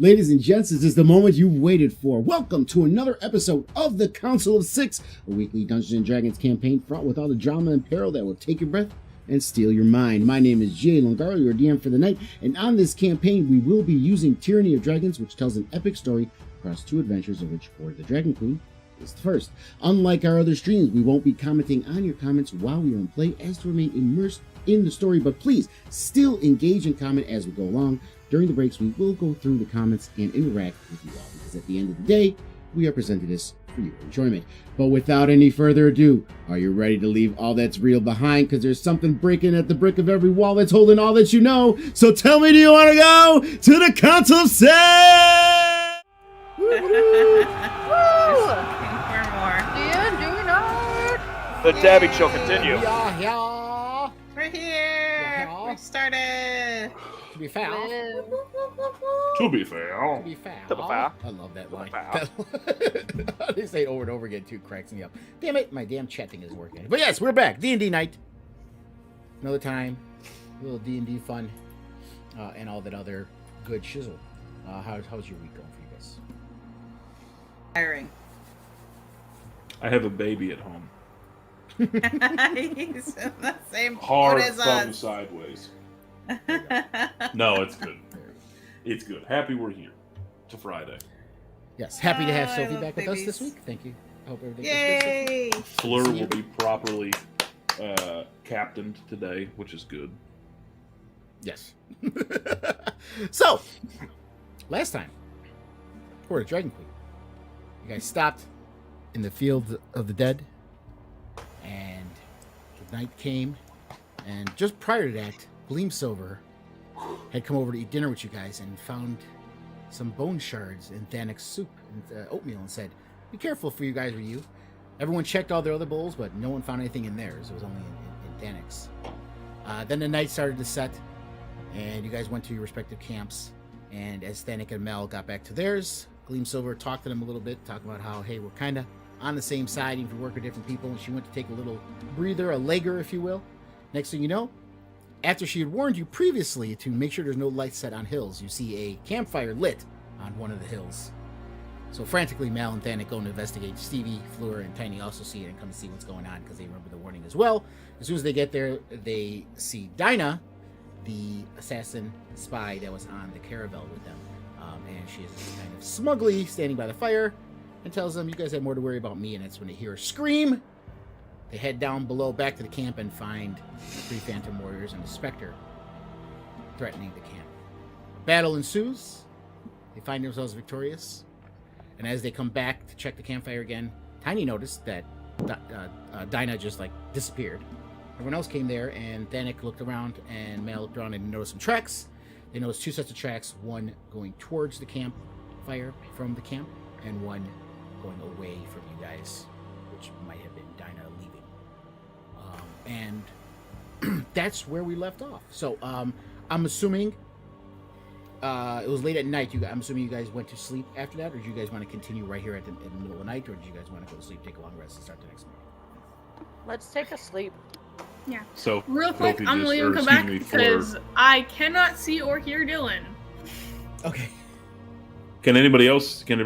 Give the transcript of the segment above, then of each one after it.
Ladies and gents, this is the moment you've waited for. Welcome to another episode of the Council of Six, a weekly Dungeons & Dragons campaign fraught with all the drama and peril that will take your breath and steal your mind. My name is Jay Longaro, your DM for the night, and on this campaign we will be using Tyranny of Dragons, which tells an epic story across two adventures of which Hoard the Dragon Queen is the first. Unlike our other streams, we won't be commenting on your comments while we are in play as to remain immersed in the story, but please still engage and comment as we go along. During the breaks, we will go through the comments and interact with you all, because at the end of the day, we are presenting this for your enjoyment. But without any further ado, are you ready to leave all that's real behind? Because there's something breaking at the brick of every wall that's holding all that you know. So tell me, do you want to go to the Council of Six? For more. D&D night. The dabbing shall continue. Yeah. We're here. Yeah. We started. To be fair. To be fair. To be fair. To be fair. I love that line. fair. They say it over and over again too, cracks me up. Damn it, my damn chat thing isn't working. But yes, we're back. D&D night. Another time. A little D&D fun. And all that other good shizzle. How's your week going for you guys? Tiring. I have a baby at home. He's in the same boat Hard as thumb us. sideways. No, it's good. It's good. Happy we're here. It's a Friday. Yes, happy to have I Sophie love back with us this babies. week. Thank you. I hope everything Yay! Fleur will be properly captained today, which is good. Yes. So, last time, Hoard the Dragon Queen. You guys stopped in the field of the dead, and the night came, and just prior to that, Gleamsilver had come over to eat dinner with you guys and found some bone shards in Thanic's soup and oatmeal and said, be careful for you guys or you. Everyone checked all their other bowls, but no one found anything in theirs. It was only in Thanic's. Then the night started to set, and you guys went to your respective camps, and as Thanic and Mel got back to theirs, Gleamsilver talked to them a little bit, talking about how, hey, we're kind of on the same side, even if we work with different people, and she went to take a little breather, a legger, if you will. Next thing you know, after she had warned you previously to make sure there's no lights set on hills, you see a campfire lit on one of the hills. So frantically, Mal and Thanic go to investigate. Stevie, Fleur, and Tiny also see it and come to see what's going on because they remember the warning as well. As soon as they get there, they see Dinah, the assassin spy that was on the caravel with them. And she is kind of smugly standing by the fire and tells them, you guys have more to worry about me. And that's when they hear a scream. They head down below back to the camp and find 3 phantom warriors and a specter threatening the camp. Battle ensues. They find themselves victorious. And as they come back to check the campfire again, Tiny noticed that Dinah just disappeared. Everyone else came there, and Thanic looked around, and Mal looked around and noticed some tracks. They noticed 2 sets of tracks, one going towards the campfire from the camp, and one going away from you guys, which might have been Dinah leaving. And that's where we left off. So I'm assuming it was late at night. I'm assuming you guys went to sleep after that, or do you guys want to continue right here in the middle of the night, or do you guys want to go to sleep, take a long rest, and start the next morning? Let's take a sleep. Yeah. So Real quick, Sophie I'm just- leaving or come back excuse me, Fleur. because I cannot see or hear Dylan. Okay. Can everybody else hear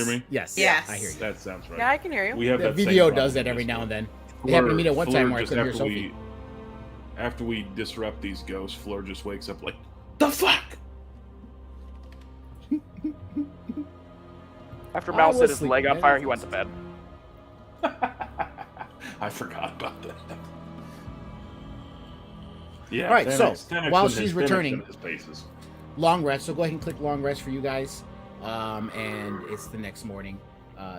me? Yes. Yes. I hear you. That sounds right. Yeah, I can hear you. We have The that same VDO problem does that with every this now one. and then. It happened to me that one time where I Fleur, couldn't hear just Sophie. after we disrupt these ghosts, Fleur just wakes up like, the fuck? After I Mal was set his sleeping, leg on man. fire, he went to bed. I forgot about that. Yeah. All right, so, Thanic's while been she's Thanic's returning- been his paces. Long rest. So go ahead and click long rest for you guys. And it's the next morning.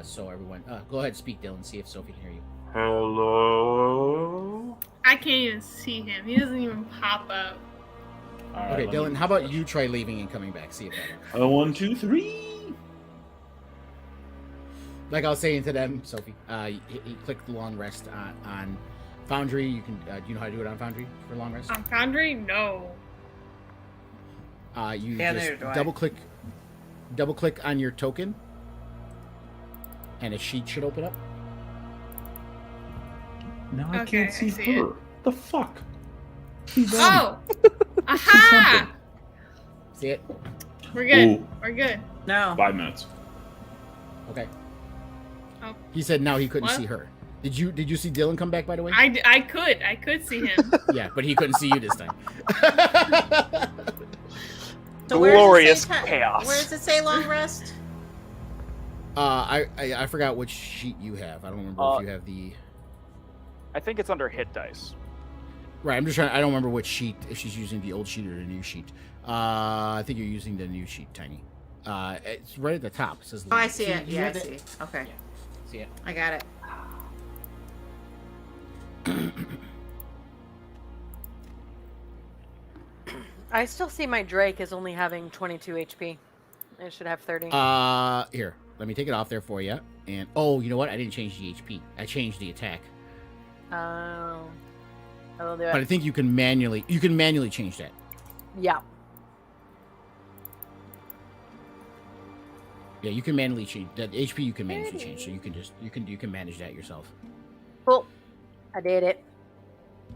So everyone, go ahead and speak, Dylan. See if Sophie can hear you. Hello. I can't even see him. He doesn't even pop up. All right, Okay, let Dylan. me How about refresh. you try leaving and coming back? See if that works. 1, 2, 3. Like I was saying to them, Sophie, you click the long rest on Foundry. You can. Do you know how to do it on Foundry for long rest? On Foundry? No. You Yeah, just neither do I. double click on your token, and a sheet should open up. Now I Okay, can't see I see her. it. The fuck? Oh! Aha! See it? We're good. Ooh. We're good. No. 5 minutes. Okay. Oh. He said now he couldn't What? see her. Did you see Dylan come back, by the way? I could see him. Yeah, but he couldn't see you this time. So where does it Glorious say chaos. Where does it say long rest? I forgot which sheet you have. I don't remember if you have the. I think it's under hit dice. Right, I'm just trying. I don't remember which sheet. If she's using the old sheet or the new sheet. I think you're using the new sheet, Tiny. It's right at the top. It says. Oh, I see it. you Yeah, I have see. Okay. Yeah. See it. I got it. I still see my Drake as only having 22 HP. It should have 30. Here. Let me take it off there for you. And oh, you know what? I didn't change the HP. I changed the attack. Oh. I will do But I it. think you can manually change that. Yeah. Yeah, you can manually change that HP. You can manually change, so you can manage that yourself. Cool. I did it.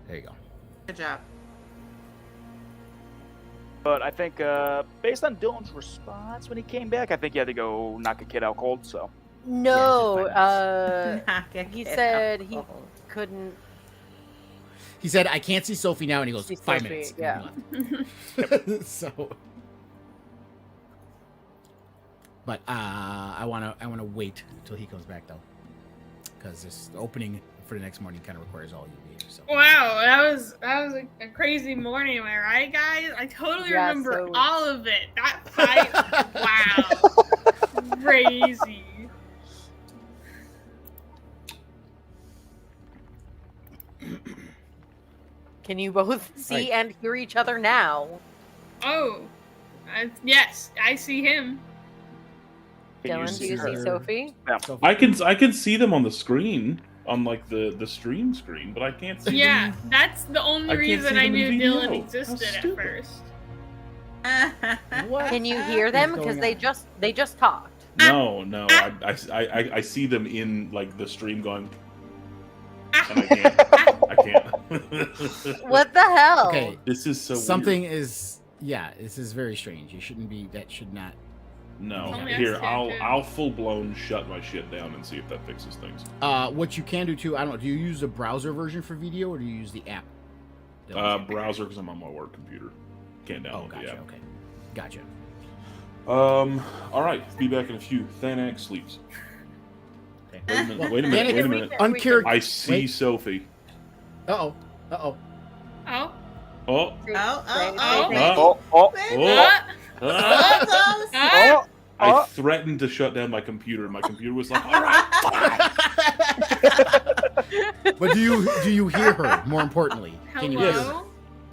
There you go. Good job. But I think, based on Dylan's response when he came back, I think he had to go knock a kid out cold, so. No. Knock it He out. said he couldn't. He said, "I can't see Sophie now," and he goes, See 5 Sophie, minutes. yeah. And he left. So, but I wanna wait until he comes back though, because this opening for the next morning kind of requires all you need. So. Wow, that was a crazy morning, am I right, guys? I totally Yeah, remember so- all of it. That fight, wow, crazy. Can you both see Right. and hear each other now? Oh, yes, I see him. Can you Dylan, do see you see her? Sophie? Sophie. I can see them on the screen, on like the stream screen, but I can't see Yeah, them. that's the only I can't reason see I them in knew video. Dylan How existed at stupid. first. What? Can you hear them? is Because going they just talked. No, I see them in like the stream going, and I can't. I can't. What the hell? Okay, This is so something weird. is this is very strange. You shouldn't be. That should not. No, Only here us I'll can do. I'll full blown shut my shit down and see if that fixes things. What you can do too. I don't know. Do you use the browser version for video or do you use the app? Browser because I'm on my work computer. Can't Oh, download gotcha. the app. Okay, gotcha. All right. Be back in a few. Thanax sleeps. Okay. Wait a minute. Well, Wait a Thanax- minute. Wait a minute. Uncharacter- I see Wait. Sophie. Uh oh. Uh oh. Oh, Oh. Oh, Say- oh, say- oh. Oh, oh, Oh. uh, Ah! uh, I oh. threatened to shut down my computer, and my computer was like, "All right." But do you hear her? More importantly, can you hear her? hello.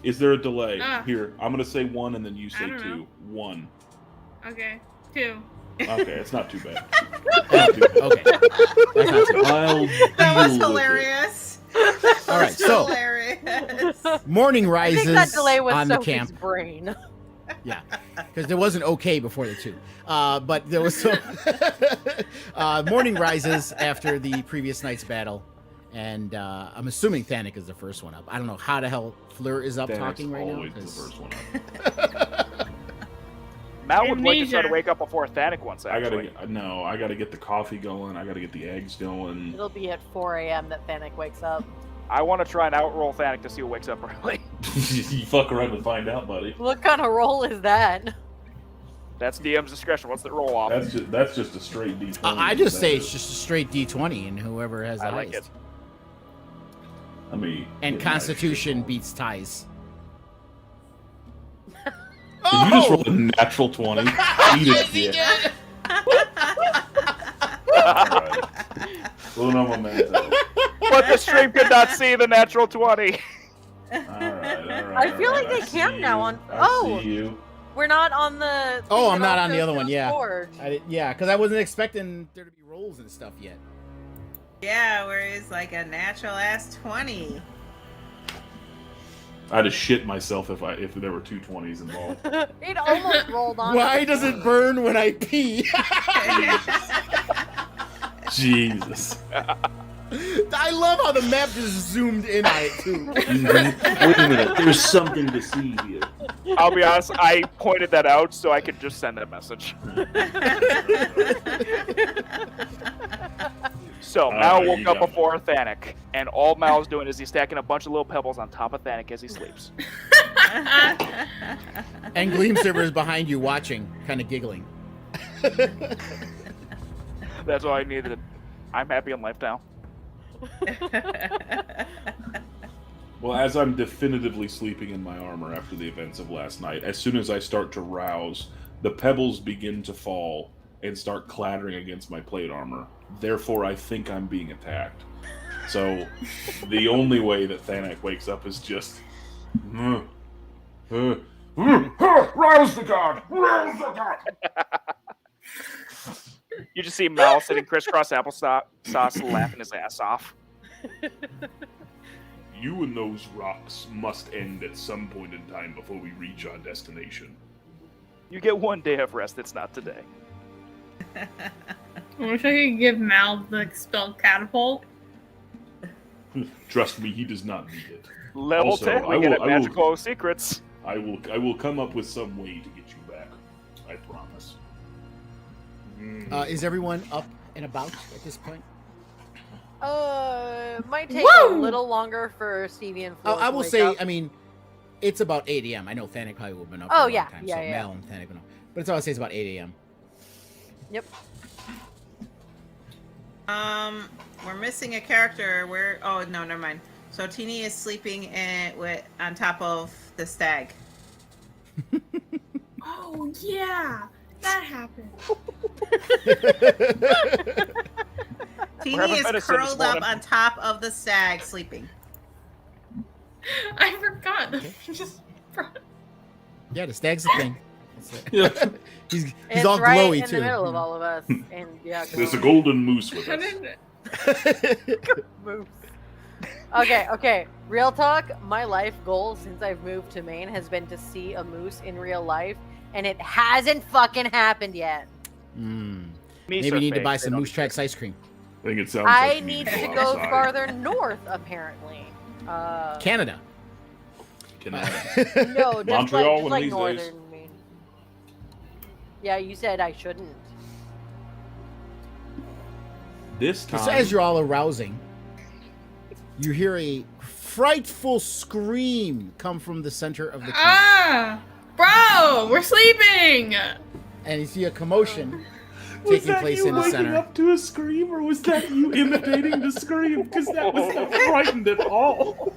Is there a delay? Ah. Here, I'm gonna say 1, and then you say I don't 2. know. 1. Okay, 2. Okay, it's not too bad. Okay. That's not too bad. I'll That was deal with it. hilarious. All right, so- hilarious. Morning I think rises that delay was on the Sophie's camp. brain. Yeah, because there was an okay before the 2. But there was some morning rises after the previous night's battle, and I'm assuming Thanic is the first one up. I don't know how the hell Fleur is up Thanax talking right now. always the 'cause- first one up. Matt would like to try to Amnesia. wake up before Thanic once, I actually. gotta get the coffee going. I gotta get the eggs going. It'll be at 4 a.m. that Thanic wakes up. I want to try and outroll Thanic to see who wakes up early. You fuck around and find out, buddy. What kind of roll is that? That's DM's discretion. What's the roll off? That's just a straight D20. I just say That it's is- just a straight D20, and whoever has the I like highest. it. I mean, And yeah, Constitution nice. beats ties. Did you just roll a natural 20? Eat it, dick. Alright. Uno momento. But the stream could not see the natural 20. Alright. I feel like they I can see now you. on- I oh. see you. We're not on the. Oh, thing I'm that not on the also other one, shows yeah. Hoard. Yeah, because I wasn't expecting there to be rolls and stuff yet. Yeah, where it's like a natural ass 20. I'd have shit myself if there were 2 20s involved. It almost rolled on. Why does it burn when I pee? Jesus. I love how the map just zoomed in on it too. Wait a minute. There's something to see here. I'll be honest, I pointed that out so I could just send that message. So, Mal woke up before Thanik, and all Mal's doing is he's stacking a bunch of little pebbles on top of Thanik as he sleeps. And Gleamsaber is behind you watching, kind of giggling. That's all I needed. I'm happy in life now. Well, as I'm definitively sleeping in my armor after the events of last night, as soon as I start to rouse, the pebbles begin to fall and start clattering against my plate armor. Therefore, I think I'm being attacked. So, the only way that Thanak wakes up is just... rouse the god! Rouse the god! You just see Mal sitting crisscross applesauce laughing his ass off. You and those rocks must end at some point in time before we reach our destination. You get one day of rest, it's not today. I wish I could give Mal the spell catapult. Trust me, he does not need it. Level Also, 10, we get at magical secrets. I will come up with some way to get you back. I promise. Is everyone up and about at this point? Might take a Woo! little longer for Stevie and Flo. I to will wake say, up. I mean, it's about 8 a.m. I know Thanik probably would have been up Oh, for a long yeah, time, yeah, so yeah. Mel and Thanik been up. But it's all I say it's about 8 a.m. Yep. We're missing a character. Where? Oh no, never mind. So Teeny is sleeping on top of the stag. Oh yeah, that happened. Teeny having is medicine this curled up morning. on top of the stag, sleeping. I forgot. Just Yeah, the stag's the thing. He's It's all right glowy in too. the middle of all of us, and yeah, There's a glowy. golden moose with How us. did Moose. Okay. Real talk. My life goal since I've moved to Maine has been to see a moose in real life, and it hasn't fucking happened yet. Maybe you need to buy some Moose Tracks ice cream. I think it sounds I like you need to to go go outside. farther north, apparently. Canada. Can I- No, just Montreal like, one of like these northern days. Maine. Yeah, you said I shouldn't. This time, So as you're all arousing, you hear a frightful scream come from the center of the camp. bro, we're sleeping. And you see a commotion was taking that place you in the waking center. up to a scream, or was that you imitating the scream? Because that was not frightened at all.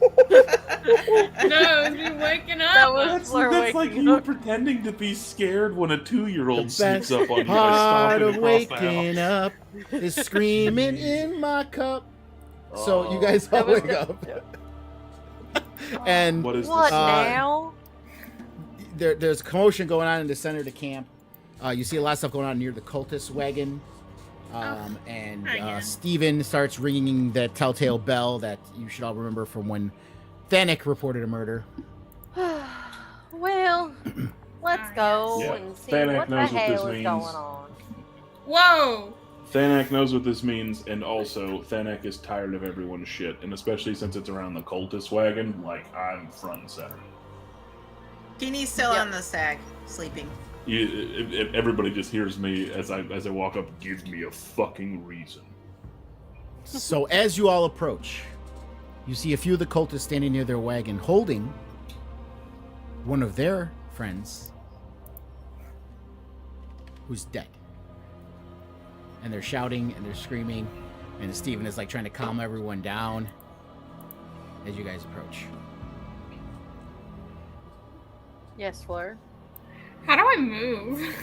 No, it's me waking up. That was That's Fleur like waking you up. pretending to be scared when a 2-year-old The sneaks best up on you by part stomping of across the house. waking up is screaming in my cup. So you guys all That was wake good. up. And What is What this? now? there's commotion going on in the center of the camp. You see a lot of stuff going on near the cultist wagon. And again. Steven starts ringing the telltale bell that you should all remember from when Thanik reported a murder. Well, let's go Yeah. and see Thanik what the knows what this hell is means. going on. Whoa. Thanak knows what this means, and also Thanak is tired of everyone's shit, and especially since it's around the cultist wagon, like, I'm front and center. Teeny's still Yep. on the stag, sleeping. If everybody just hears me as I walk up, give me a fucking reason. So as you all approach, you see a few of the cultists standing near their wagon holding one of their friends who's dead. And they're shouting and they're screaming, and Steven is like trying to calm everyone down as you guys approach. Yes, Fleur. How do I move?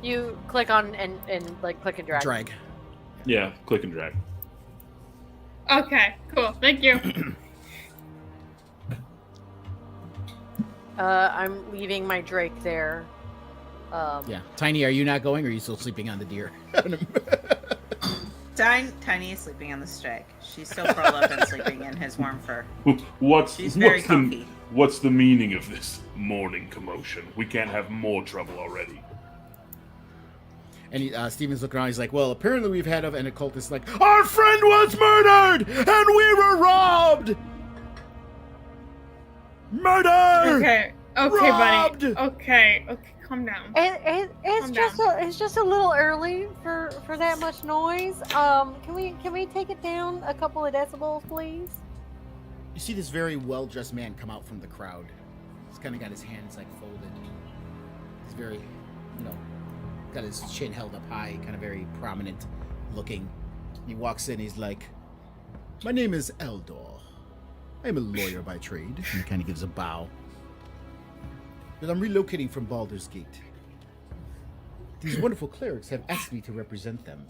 You click on and like click and drag. Drag. Yeah, click and drag. Okay, cool. Thank you. I'm leaving my Drake there. Yeah. Tiny, are you not going, or are you still sleeping on the deer? Tiny is sleeping on the stag. She's still curled up and sleeping in his warm fur. She's very comfy. What's the meaning of this morning commotion? We can't have more trouble already. And Steven's looking around. He's like, well, apparently we've had an occultist like, our friend was murdered and we were robbed. Murder! Okay. Okay, Robbed! buddy. Okay, calm down. It's just a little early for that much noise. Can we take it down a couple of decibels, please? You see this very well-dressed man come out from the crowd. He's kind of got his hands like folded. He's very, got his chin held up high, kind of very prominent looking. He walks in, he's like, "My name is Eldor. I'm a lawyer by trade." And he kind of gives a bow. "But I'm relocating from Baldur's Gate. These wonderful clerics have asked me to represent them."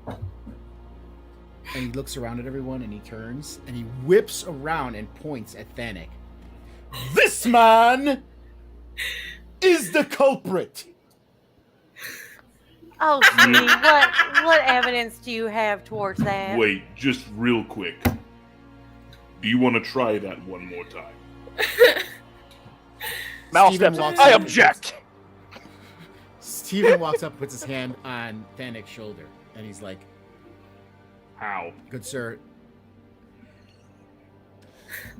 And he looks around at everyone and he turns and he whips around and points at Thanik. "This man is the culprit!" Oh, sweetie, what evidence do you have towards that? Wait, just real quick. Do you want to try that one more time? Mal Steven steps walks up. I up. object. Steven walks up, puts his hand on Thanik's shoulder, and he's like, How? "Good sir,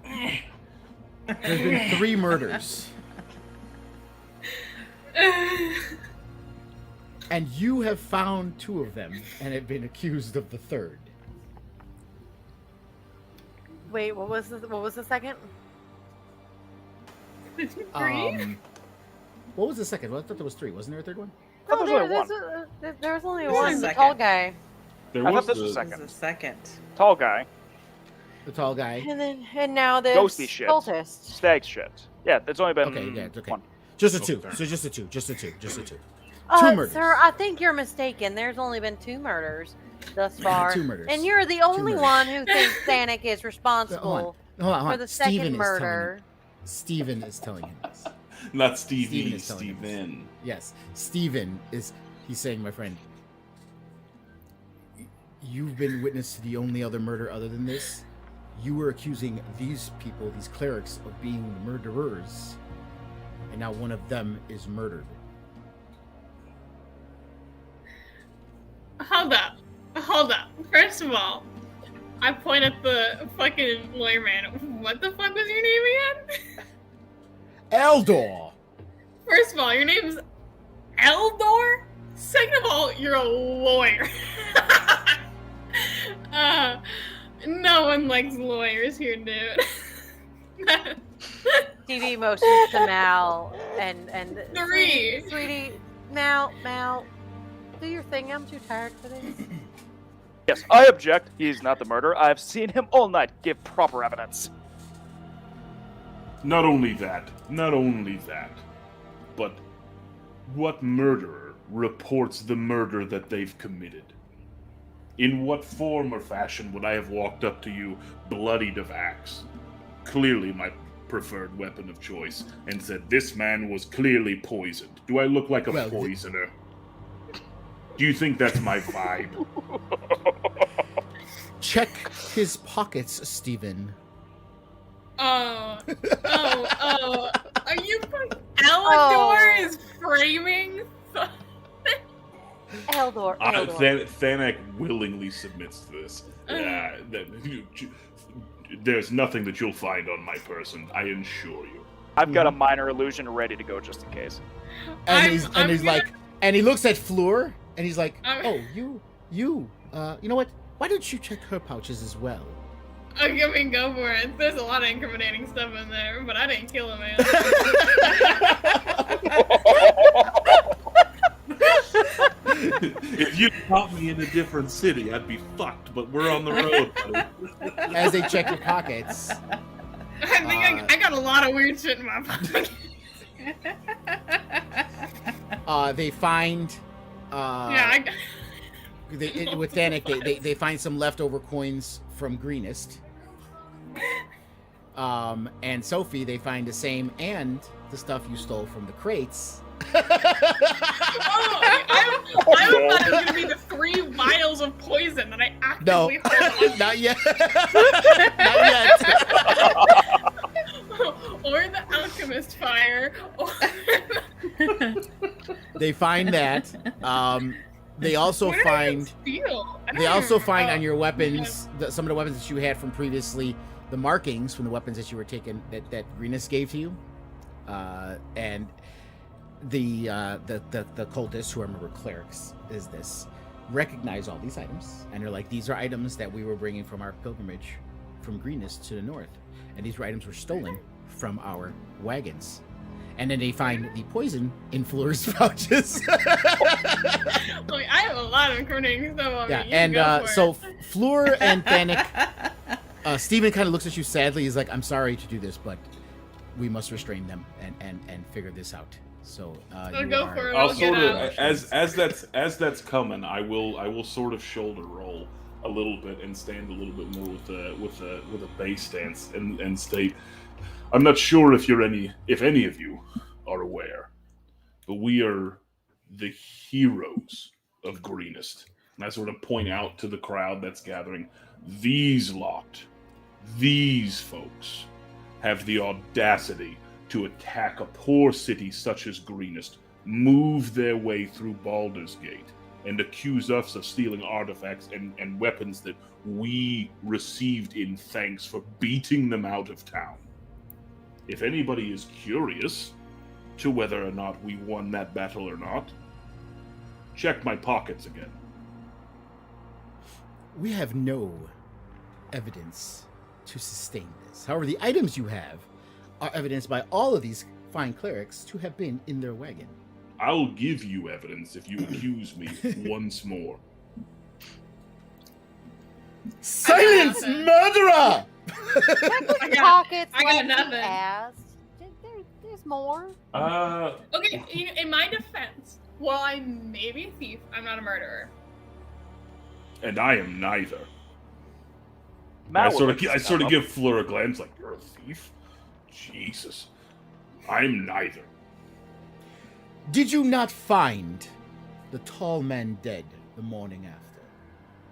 there's been 3 murders. And you have found 2 of them and have been accused of the 3rd. Wait, what was the second? What was the second? Well, I thought there was 3. Wasn't there a 3rd one? I thought there was only There was only There's a one. The second. tall guy, There I was thought this was the- This is the second. Tall guy. The tall guy. and now this Ghosty shit. cultist. Stag shit. Yeah, it's only been Okay, yeah, it's okay. one. Just a 2. Okay. So just a 2. Just a 2. Just a 2. 2 Sir, murders. I think you're mistaken. There's only been 2 murders thus far. 2 murders. And you're the only murders. one who thinks Thanik is responsible Hold on. for the second murder. Steven is telling him this. Not Steven Stevie, is telling him this. Steven. Yes. Steven is, he's saying, "My friend, you've been witness to the only other murder other than this. You were accusing these people, these clerics, of being murderers. And now one of them is murdered." Hold up. First of all, I point at the fucking lawyer man. What the fuck was your name again? Eldor! First of all, your name's Eldor? Second of all, you're a lawyer. No one likes lawyers here, dude. TV motions to Mal and 3. Sweetie, Mal, do your thing. I'm too tired for this. Yes, I object. He's not the murderer. I've seen him all night. Give proper evidence. Not only that, but what murderer reports the murder that they've committed? In what form or fashion would I have walked up to you, bloodied of axe, clearly my preferred weapon of choice, and said, "This man was clearly poisoned"? Do I look like a Well, poisoner? Do you think that's my vibe? Check his pockets, Steven. Oh. Are you fucking... Eldor is framing? Eldor. Thanak willingly submits to this. There's nothing that you'll find on my person, I assure you. I've got a minor illusion ready to go just in case. And I'm he's gonna- like, and he looks at Fleur, and he's like, I'm- "Oh, you know what? Why don't you check her pouches as well?" I mean, go for it. There's a lot of incriminating stuff in there, but I didn't kill him, man. If you caught me in a different city, I'd be fucked, but we're on the road, buddy. As they check your pockets, I think I got a lot of weird shit in my pocket. they find, Yeah, with Thanik, they find some leftover coins from Greenest. And Sophie, they find the same and the stuff you stole from the crates. I thought it was going to be the 3 vials of poison that I No, actively hold on. not yet. Not yet. Or the alchemist fire. Or... They find that. They also What did I find. steal? I don't They also remember. find Oh, on your weapons some of the weapons that you had from previously the markings from the weapons that you were taking, that Greenest gave to you, and the cultists, who I remember clerics is this, recognize all these items, and they're like, these are items that we were bringing from our pilgrimage from Greenest to the north, and these items were stolen from our wagons. And then they find the poison in Fleur's pouches. Like, I have a lot of incriminating stuff on me. You and go for so it. Fleur and Thanic, Stephen kind of looks at you sadly. He's like, I'm sorry to do this, but we must restrain them and figure this out. So you go are- for it. I'll We'll get sort of out. as that's coming, I will sort of shoulder roll a little bit and stand a little bit more with a base stance and state, I'm not sure if any of you are aware, but we are the heroes of Greenest. And I sort of point out to the crowd that's gathering, these folks have the audacity to attack a poor city such as Greenest, move their way through Baldur's Gate, and accuse us of stealing artifacts and weapons that we received in thanks for beating them out of town. If anybody is curious to whether or not we won that battle or not, check my pockets again. We have no evidence to sustain this. However, the items you have are evidenced by all of these fine clerics to have been in their wagon. I'll give you evidence if you accuse me once more. Silence, nothing. murderer! I got- Pockets I got like nothing. he asked. There's more. Okay, in my defense, while I may be a thief, I'm not a murderer. And I am neither. Matt I would sort like to of step up. give Fleur a glance like, you're a thief? Jesus. I'm neither. Did you not find the tall man dead the morning after?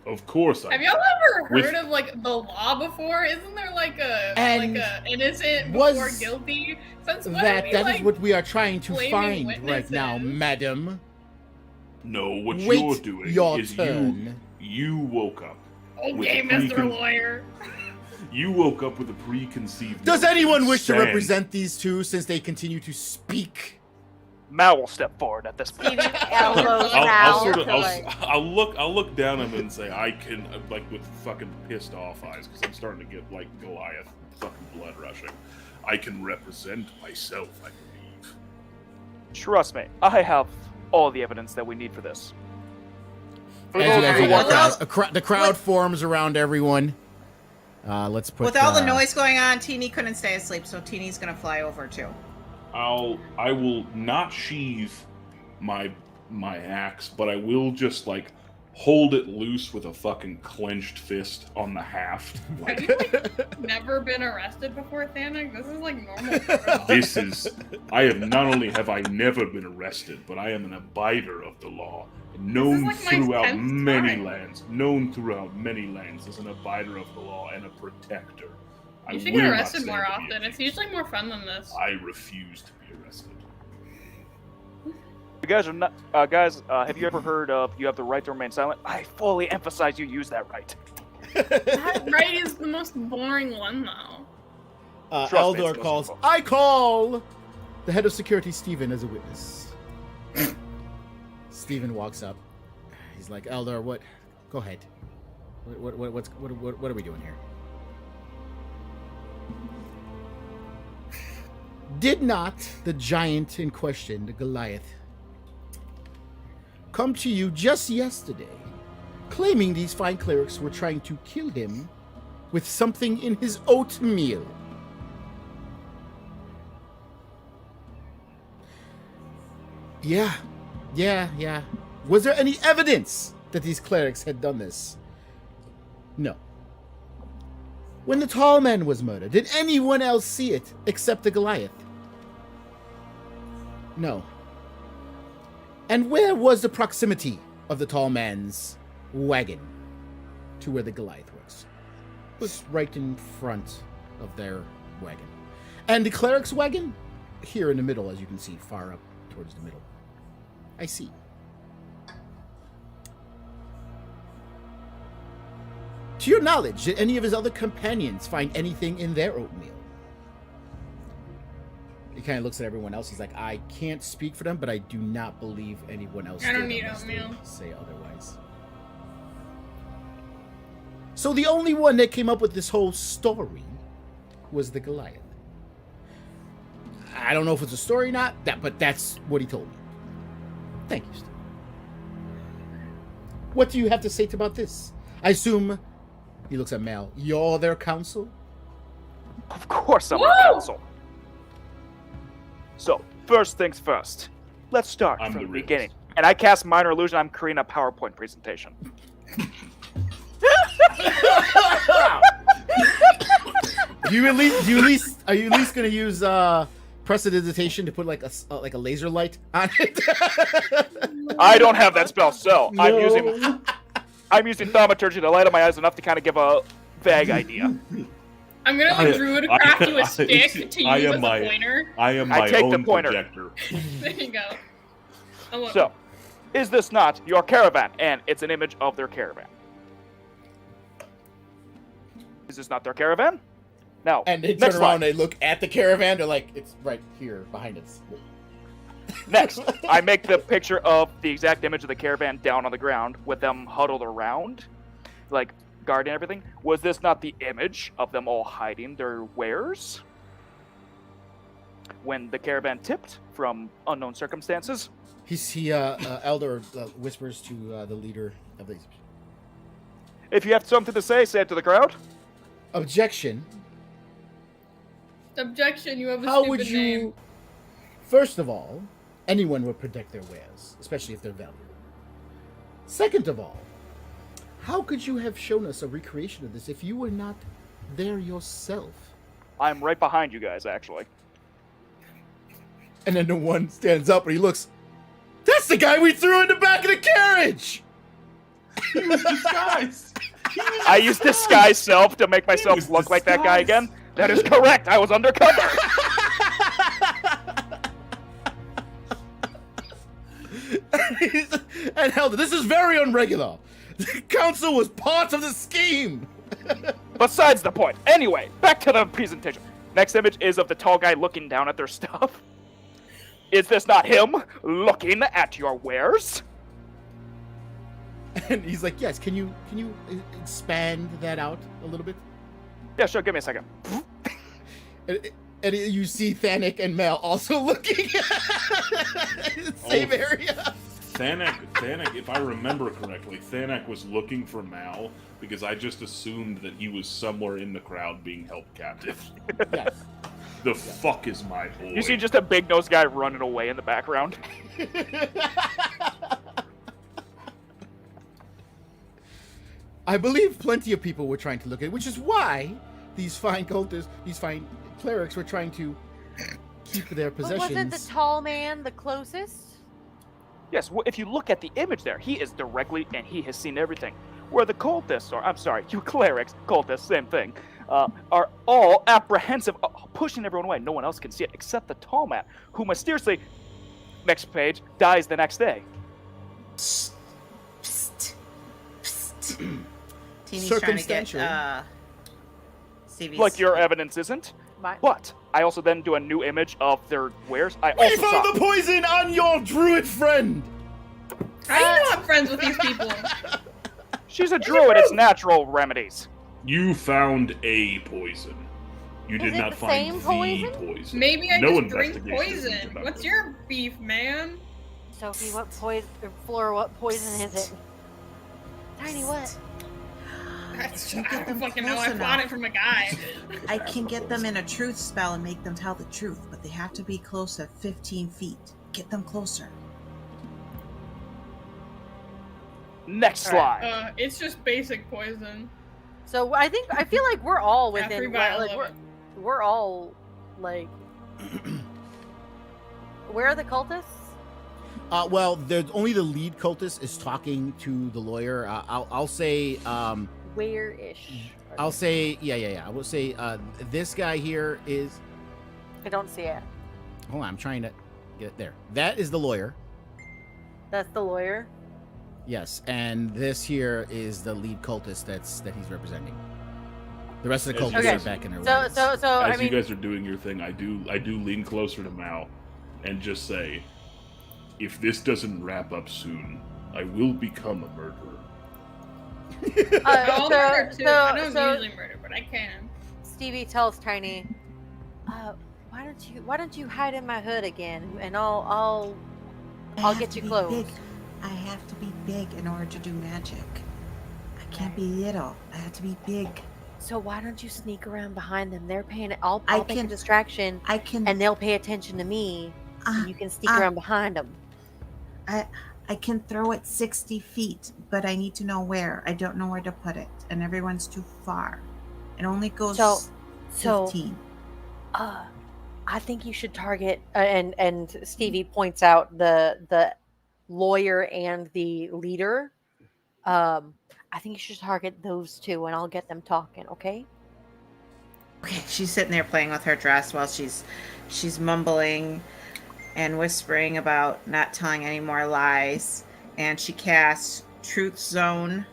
Of course I Have y'all ever With- heard of like the law before? Isn't there like a And innocent was before guilty? Since when That are we, that like, is what we are trying to blaming find right now, witnesses? madam. No, what Wait you're doing your is turn. you woke up. Okay, with a Mr. Lawyer. You woke up with a preconceived. Does notion anyone and wish to stand- represent these two since they continue to speak? Matt will step forward at this point. Eating elbows I'll now. sort of, to, like, I'll look down at him and say, I can, like, with fucking pissed off eyes, because I'm starting to get, like, Goliath fucking blood rushing. I can represent myself, I believe. Trust me, I have all the evidence that we need for this. For As those you guys who are want Well, the crowd forms around everyone. Let's put. With all the noise going on, Teeny couldn't stay asleep, so Teeny's gonna fly over too. I will not sheathe my axe, but I will just, like, hold it loose with a fucking clenched fist on the haft. Have Like, you like never been arrested before, Thanik? This is like normal. protocol. this is, I have not only have I never been arrested, but I am an abider of the law, known like my throughout 10th many time. lands, known throughout many lands as an abider of the law and a protector. I You should will get not arrested stand more to be often. It's accused. usually more fun than this. I refuse to be arrested. You guys are not, guys. Have you ever heard of "You have the right to remain silent"? I fully emphasize you use that right. That right is the most boring one, though. Trust me, it's Eldor most calls. important. I call the head of security, Stephen, as a witness. Stephen walks up. He's like, Eldor, what? Go ahead. What are we doing here? Did not the giant in question, the Goliath, come to you just yesterday, claiming these fine clerics were trying to kill him with something in his oatmeal? Yeah. Was there any evidence that these clerics had done this? No. When the tall man was murdered, did anyone else see it except the Goliath? No. And where was the proximity of the tall man's wagon to where the Goliath was? It was right in front of their wagon. And the cleric's wagon? Here in the middle, as you can see, far up towards the middle. I see. To your knowledge, did any of his other companions find anything in their oatmeal? He kind of looks at everyone else. He's like, I can't speak for them, but I do not believe anyone else I don't did need unless they oatmeal. say otherwise. So the only one that came up with this whole story was the Goliath. I don't know if it's a story or not, but that's what he told me. Thank you, Steve. What do you have to say about this? I assume, he looks at Mal, you're their counsel? Of course I'm Woo! a counsel. So, first things first. Let's start I'm from the the realist. beginning. And I cast Minor Illusion. I'm creating a PowerPoint presentation. Are you at least going to use prestidigitation to put like a laser light on it? I don't have that spell, so I'm using thaumaturgy to light up my eyes enough to kind of give a vague idea. I'm gonna like druid craft you a stick to I use am as my- a pointer. I am I my take the own pointer. projector. There you go. I love So, is this not your caravan? And it's an image of their caravan. Is this not their caravan? Now, And they turn next around slide. and they look at the caravan. They're like, it's right here behind us. Next, I make the picture of the exact image of the caravan down on the ground with them huddled around, like guarding everything. Was this not the image of them all hiding their wares when the caravan tipped from unknown circumstances? Elder whispers to the leader of the If you have something to say it to the crowd. objection. Objection, you have a How stupid would you? name. First of all, anyone would protect their wares, especially if they're valuable. Second of all, how could you have shown us a recreation of this if you were not there yourself? I'm right behind you guys, actually. And then the one stands up and he looks. That's the guy we threw in the back of the carriage. He was disguised. I used disguise self to make myself was look like that guy disguised. again. That is correct. I was undercover. And Elder, this is very irregular. The council was part of the scheme. Besides the point. Anyway, back to the presentation. Next image is of the tall guy looking down at their stuff. Is this not him looking at your wares? And he's like, yes, can you expand that out a little bit? Yeah, sure. Give me a second. And you see Thanik and Mel also looking at the same area. Thanak, if I remember correctly, Thanak was looking for Mal because I just assumed that he was somewhere in the crowd being held captive. Yes. The fuck is my boy? You see just a big nose guy running away in the background. I believe plenty of people were trying to look at it, which is why these fine cultists, these fine clerics were trying to keep their But possessions. wasn't the tall man the closest? Yes, well, if you look at the image there, he is directly, and he has seen everything. Where the cultists, or I'm sorry, you clerics, cultists, same thing, are all apprehensive, pushing everyone away. No one else can see it except the tall man, who mysteriously, next page, dies the next day. Psst. Psst. Psst. Teeny's trying to get Stevie's. Like your evidence isn't. My- But I also then do a new image of their wares. I We also found saw the poison on your druid friend. How do you know I'm friends with these people? she's a druid. It's natural remedies. You found a poison. You Is did it not the find the same poison. poison? Maybe I No just drink investigation is poison. conducted. What's your beef, man? Sophie, what poison? Flora, what poison is it? Tiny, what? If you I get don't them fucking know. close I bought enough. it from a guy. I can get them in a truth spell and make them tell the truth, but they have to be close at 15 feet. Get them closer. Next All right. slide. It's just basic poison. So I feel like we're all within. Every vial Like, of it. we're all like. Where are the cultists? Well, there's only the lead cultist is talking to the lawyer. I'll say, Where-ish? I'll say, yeah. I will say, this guy here is. I don't see it. Hold on, I'm trying to get it there. That is the lawyer. That's the lawyer. Yes, and this here is the lead cultist that he's representing. The rest of the As you cultists guys- are back in their So, wagons. so, so, As I mean, you guys are doing your thing, I do lean closer to Mal and just say, if this doesn't wrap up soon, I will become a murderer. I'll murder too. I don't so usually murder, but I can. Stevie tells Tiny, why don't you hide in my hood again, and I'll have get to you be clothes. big. I have to be big in order to do magic. I can't be little. I have to be big. So why don't you sneak around behind them? They're paying. I'll I make a can- distraction, I can. and they'll pay attention to me. And you can sneak uh, around behind them. I can throw it 60 feet, but I need to know where. I don't know where to put it, and everyone's too far. It only goes So 15. I think you should target. And Stevie points out the lawyer and the leader. I think you should target those two, and I'll get them talking. Okay. Okay, she's sitting there playing with her dress while she's mumbling and whispering about not telling any more lies. And she casts Truth Zone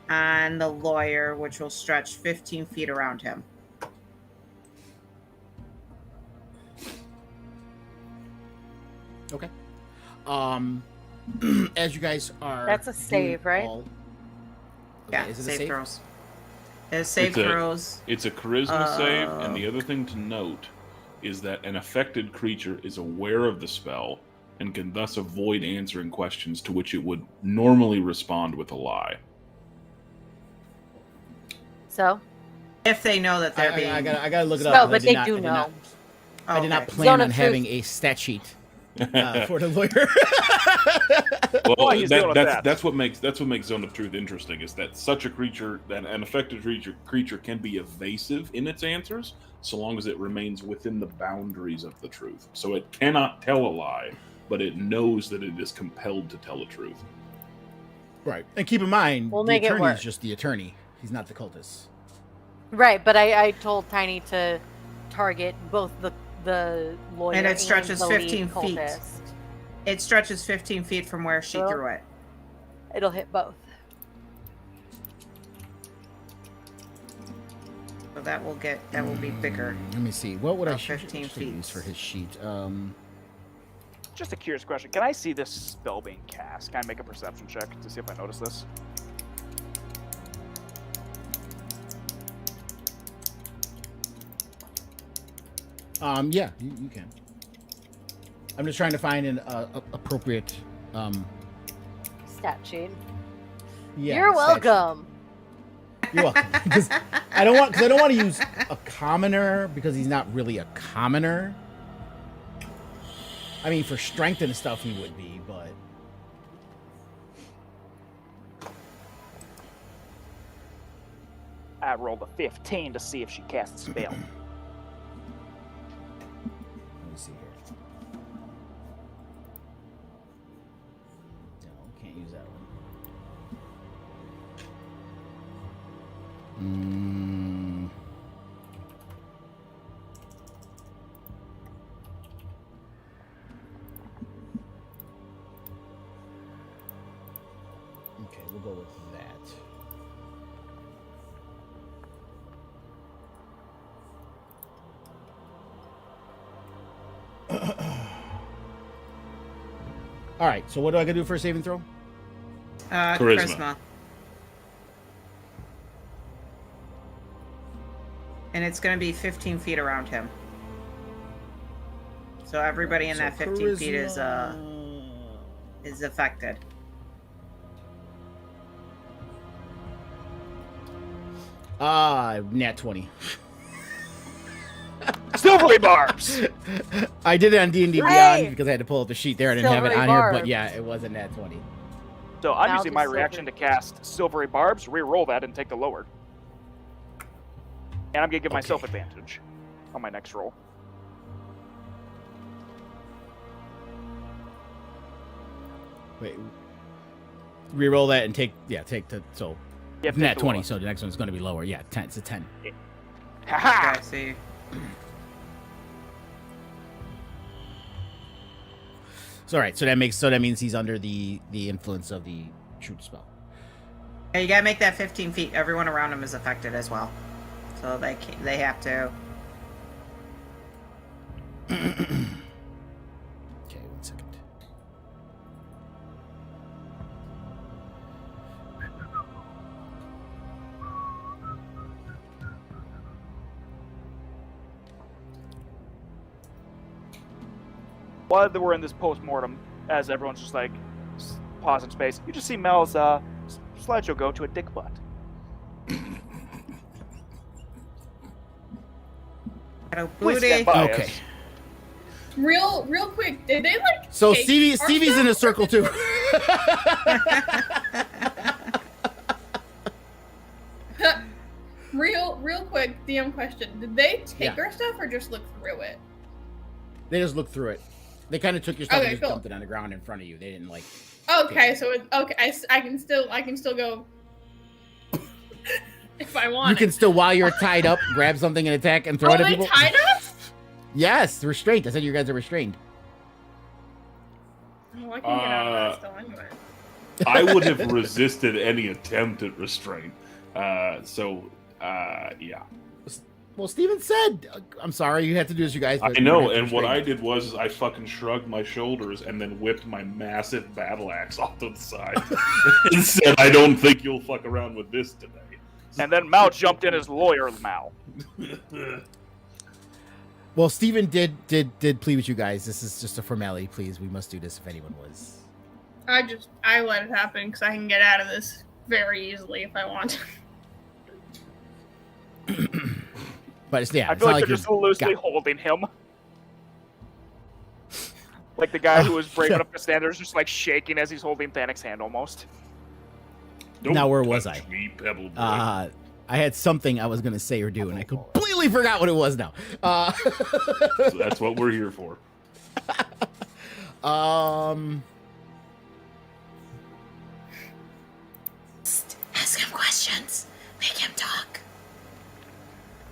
on the lawyer, which will stretch 15 feet around him. Okay. As you guys are. That's a save, doing right? all- Yeah, Okay, is it a save save? throws. It's save throws. It's a charisma save, and the other thing to note is that an affected creature is aware of the spell and can thus avoid answering questions to which it would normally respond with a lie. So. If they know that they're being. I gotta look it up. No, 'cause I but did they not- do I did know. not- I did not Okay. plan Zone on of having truth. a stat sheet for the lawyer. Well, he's doing with that. that's what makes Zone of Truth interesting, is that such a creature, that an affected creature can be evasive in its answers, so long as it remains within the boundaries of the truth. So it cannot tell a lie, but it knows that it is compelled to tell the truth. Right. And keep in mind, We'll the make it attorney work. is just the attorney. He's not the cultist. Right, but I told Tiny to target both the lawyer And it stretches the lead 15 feet. cultist. It stretches 15 feet from where she Well- threw it. It'll hit both. So that will be bigger. Let me see. What would I About should 15 use feet. for his sheet? Just a curious question. Can I see this spell being cast? Can I make a perception check to see if I notice this? Yeah, you can. I'm just trying to find an appropriate. Stat sheet. Yeah, You're stat sheet. welcome. You're welcome. Because I don't want to use a commoner because he's not really a commoner. I mean, for strength and stuff, he would be, but I rolled a 15 to see if she casts a spell. let me see here. No, can't use that one. Okay, we'll go with that. All right, so what do I gotta do for a saving throw? Charisma. And it's going to be 15 feet around him. So everybody in So that 15 feet charisma. is affected. Nat 20. Silvery barbs! I did it on D&D Hey! Beyond because I had to pull up the sheet there. I didn't have it Silvery on here, but barbs. yeah, it was a nat 20. So I'm Now using do my silvery. reaction to cast Silvery Barbs, re-roll that, and take the lower. And I'm going to give myself Okay. advantage on my next roll. Wait. Reroll that and take the so Yeah, take nat the 20, lower. so the next one's going to be lower. Yeah, 10. It's a 10. Ha-ha! Okay, see. So all right, so that means he's under the influence of the shoot spell. Yeah, you gotta make that 15 feet. Everyone around him is affected as well, so they have to. Okay, 1 second. While we're in this post-mortem, as everyone's just like pausing space, you just see Mel's slideshow go to a dick butt. Hello, Please booty. stand by Okay. us. Real quick, did they like? So take Stevie's our in a stuff? circle too. Real quick, DM question: did they take Yeah. our stuff or just look through it? They just looked through it. They kind of took your stuff Okay, and just cool. dumped it on the ground in front of you. They didn't like. Okay, so I can still go if I want. You can still, while you're tied up, grab something and attack and throw it at they people. tied us? Yes, restraint. I said you guys are restrained. Well, I can get out of that still anyway. I would have resisted any attempt at restraint. Yeah. Well, Steven said, I'm sorry, you had to do this, you guys. I but know, you're and what I restrained. did was I fucking shrugged my shoulders and then whipped my massive battle axe off to the side and said, I don't think you'll fuck around with this today. And then Mal jumped in as lawyer Mal. Well, Steven did plead with you guys. This is just a formality, please. We must do this if anyone was. I let it happen because I can get out of this very easily if I want. But it's, yeah, I it's feel not like like they're just loosely holding him. Like the guy who was brave enough to stand there is just like shaking as he's holding Thanic's hand almost. Don't Now, where was touch I? Me, Pebble Boy. I had something I was going to say or do, and I completely forgot what it was now. So that's what we're here for. Ask him questions. Make him talk.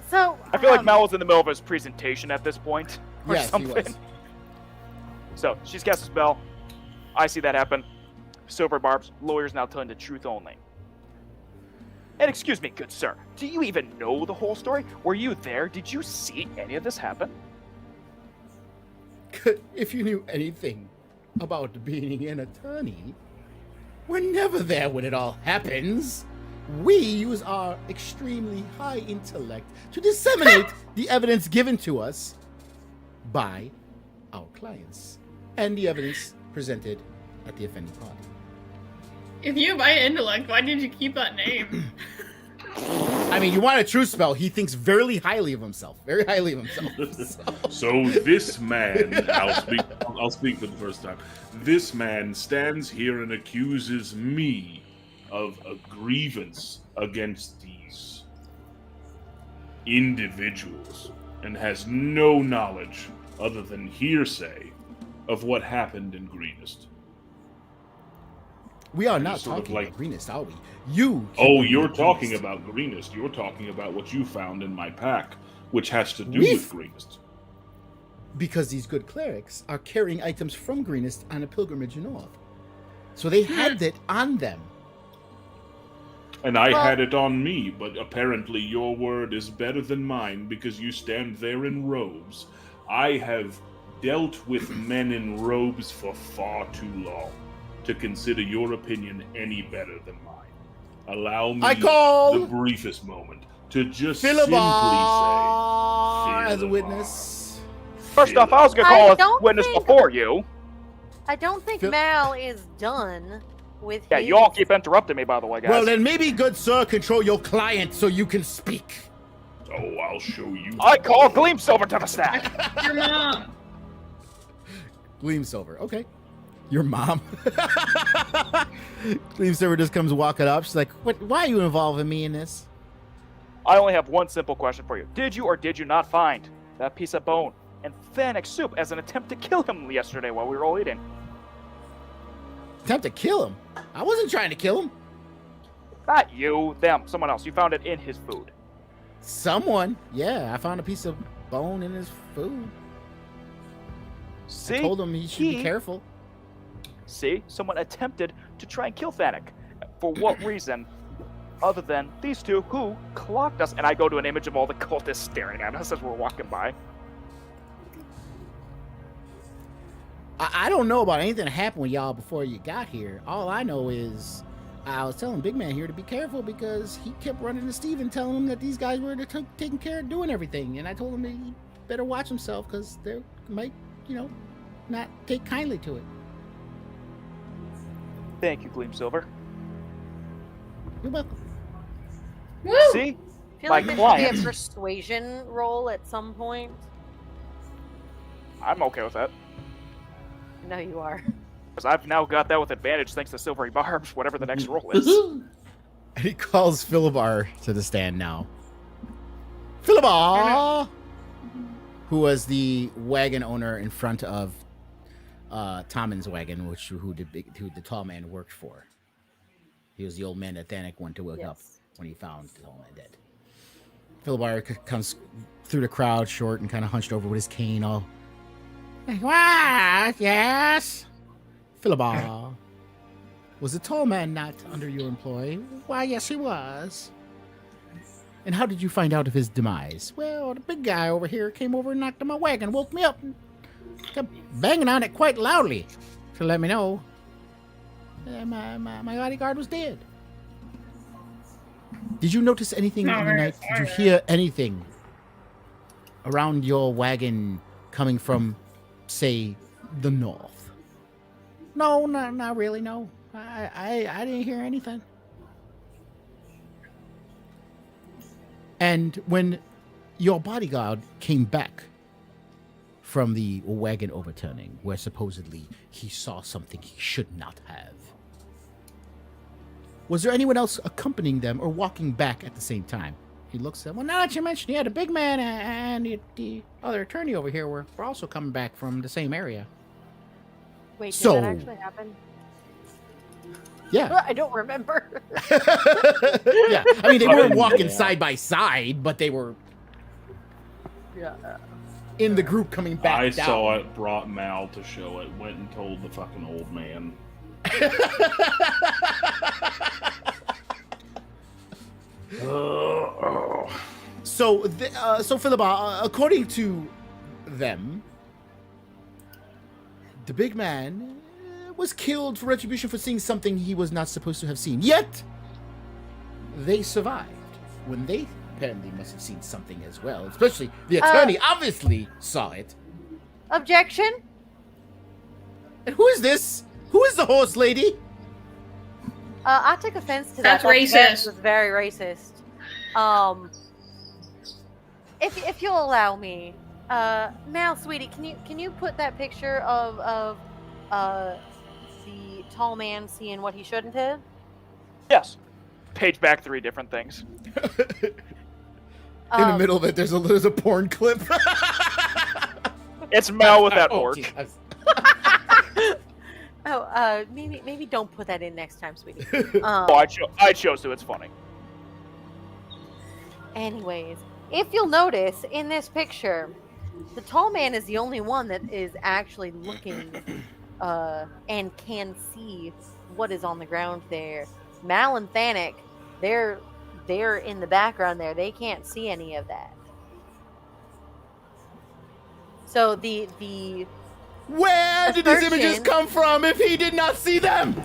So I feel like Mal was in the middle of his presentation at this point, or Yes, he something. was. So she's cast a spell. I see that happen. Silver barbs. Lawyer's now telling the truth only. And excuse me, good sir, do you even know the whole story? Were you there? Did you see any of this happen? If you knew anything about being an attorney, we're never there when it all happens. We use our extremely high intellect to disseminate the evidence given to us by our clients and the evidence presented at the offending party. If you have high intellect, why did you keep that name? I mean, you want a true spell. He thinks very highly of himself. Very highly of himself. So this man, I'll speak for the first time. This man stands here and accuses me of a grievance against these individuals and has no knowledge other than hearsay of what happened in Greenest. We are not Sort of talking like- about Greenest, are we? You. Oh, keep you're Greenest. talking about Greenest. You're talking about what you found in my pack, which has to do We've- with Greenest. Because these good clerics are carrying items from Greenest on a pilgrimage north. So they had it on them. And I Well- had it on me, but apparently your word is better than mine because you stand there in robes. I have dealt with men in robes for far too long to consider your opinion any better than mine. Allow me I call the briefest moment to just simply Philibar say, as a witness. First off, I was gonna I call a don't witness think- before you. I don't think Phil- Mal is done with Yeah, his... you all keep interrupting me, by the way, guys. Well, then maybe, good sir, control your client so you can speak. Oh, I'll show you. I call Gleam Silver to the stack. Your mom. Gleam Silver. Okay. Your mom. Gleam Silver just comes walking up. She's like, "What? Why are you involving me in this?" I only have one simple question for you. Did you or did you not find that piece of bone and Thanic's soup as an attempt to kill him yesterday while we were all eating? Attempt to kill him. I wasn't trying to kill him. Not you, them, someone else. You found it in his food. Someone. Yeah, I found a piece of bone in his food. See? I told him he should be careful. See, someone attempted to try and kill Thanik. For what reason? Other than these two who clocked us, and I go to an image of all the cultists staring at us as we're walking by. I don't know about anything that happened with y'all before you got here. All I know is I was telling Big Man here to be careful because he kept running to Steven telling him that these guys were taking care of doing everything. And I told him that he better watch himself because they might, not take kindly to it. Thank you, Gleam Silver. You're welcome. Woo! See? I feel My like there should be client. a persuasion roll at some point. I'm okay with that. I know you are. Because I've now got that with advantage thanks to Silvery Barbs, whatever the next roll is. And he calls Philibar to the stand now. Philibar! Who was the wagon owner in front of Tommen's wagon, who the tall man worked for. He was the old man that Thanik went to wake up when he found the tall man dead. Philibar comes through the crowd, short and kind of hunched over with his cane, all. What? Yes? Philibar. Was the tall man not under your employ? Why, yes, he was. And how did you find out of his demise? Well, the big guy over here came over and knocked on my wagon, woke me up, and kept banging on it quite loudly to let me know my bodyguard was dead. Did you notice anything in the night? Did you hear anything around your wagon coming from, say, the north? No, not really, no. I didn't hear anything. And when your bodyguard came back from the wagon overturning, where supposedly he saw something he should not have, was there anyone else accompanying them or walking back at the same time? He looks at them. Well, now that you mention, yeah, the big man and the other attorney over here were also coming back from the same area. Wait, did So- that actually happen? Yeah. I don't remember. Yeah. I mean, they weren't walking side by side, but they were in the group coming back I down. saw it, brought Mal to show it, went and told the fucking old man. So Philibba, according to them, the big man was killed for retribution for seeing something he was not supposed to have seen. Yet, they survived. When they apparently must have seen something as well. Especially the attorney obviously saw it. Objection? And who is this? Who is the horse lady? I took offense to That's that. racist. That's very racist. If you'll allow me, Mal, sweetie, can you put that picture of the tall man seeing what he shouldn't have? Yes. Page back 3 different things. In the middle of it, there's a porn clip. It's Mal with that orc. Jesus. Maybe don't put that in next time, sweetie. Oh, I chose to. It's funny. Anyways, if you'll notice in this picture, the tall man is the only one that is actually looking and can see what is on the ground there. Mal and Thanik, they're in the background there. They can't see any of that. So the Where did these images assertion- come from if he did not see them?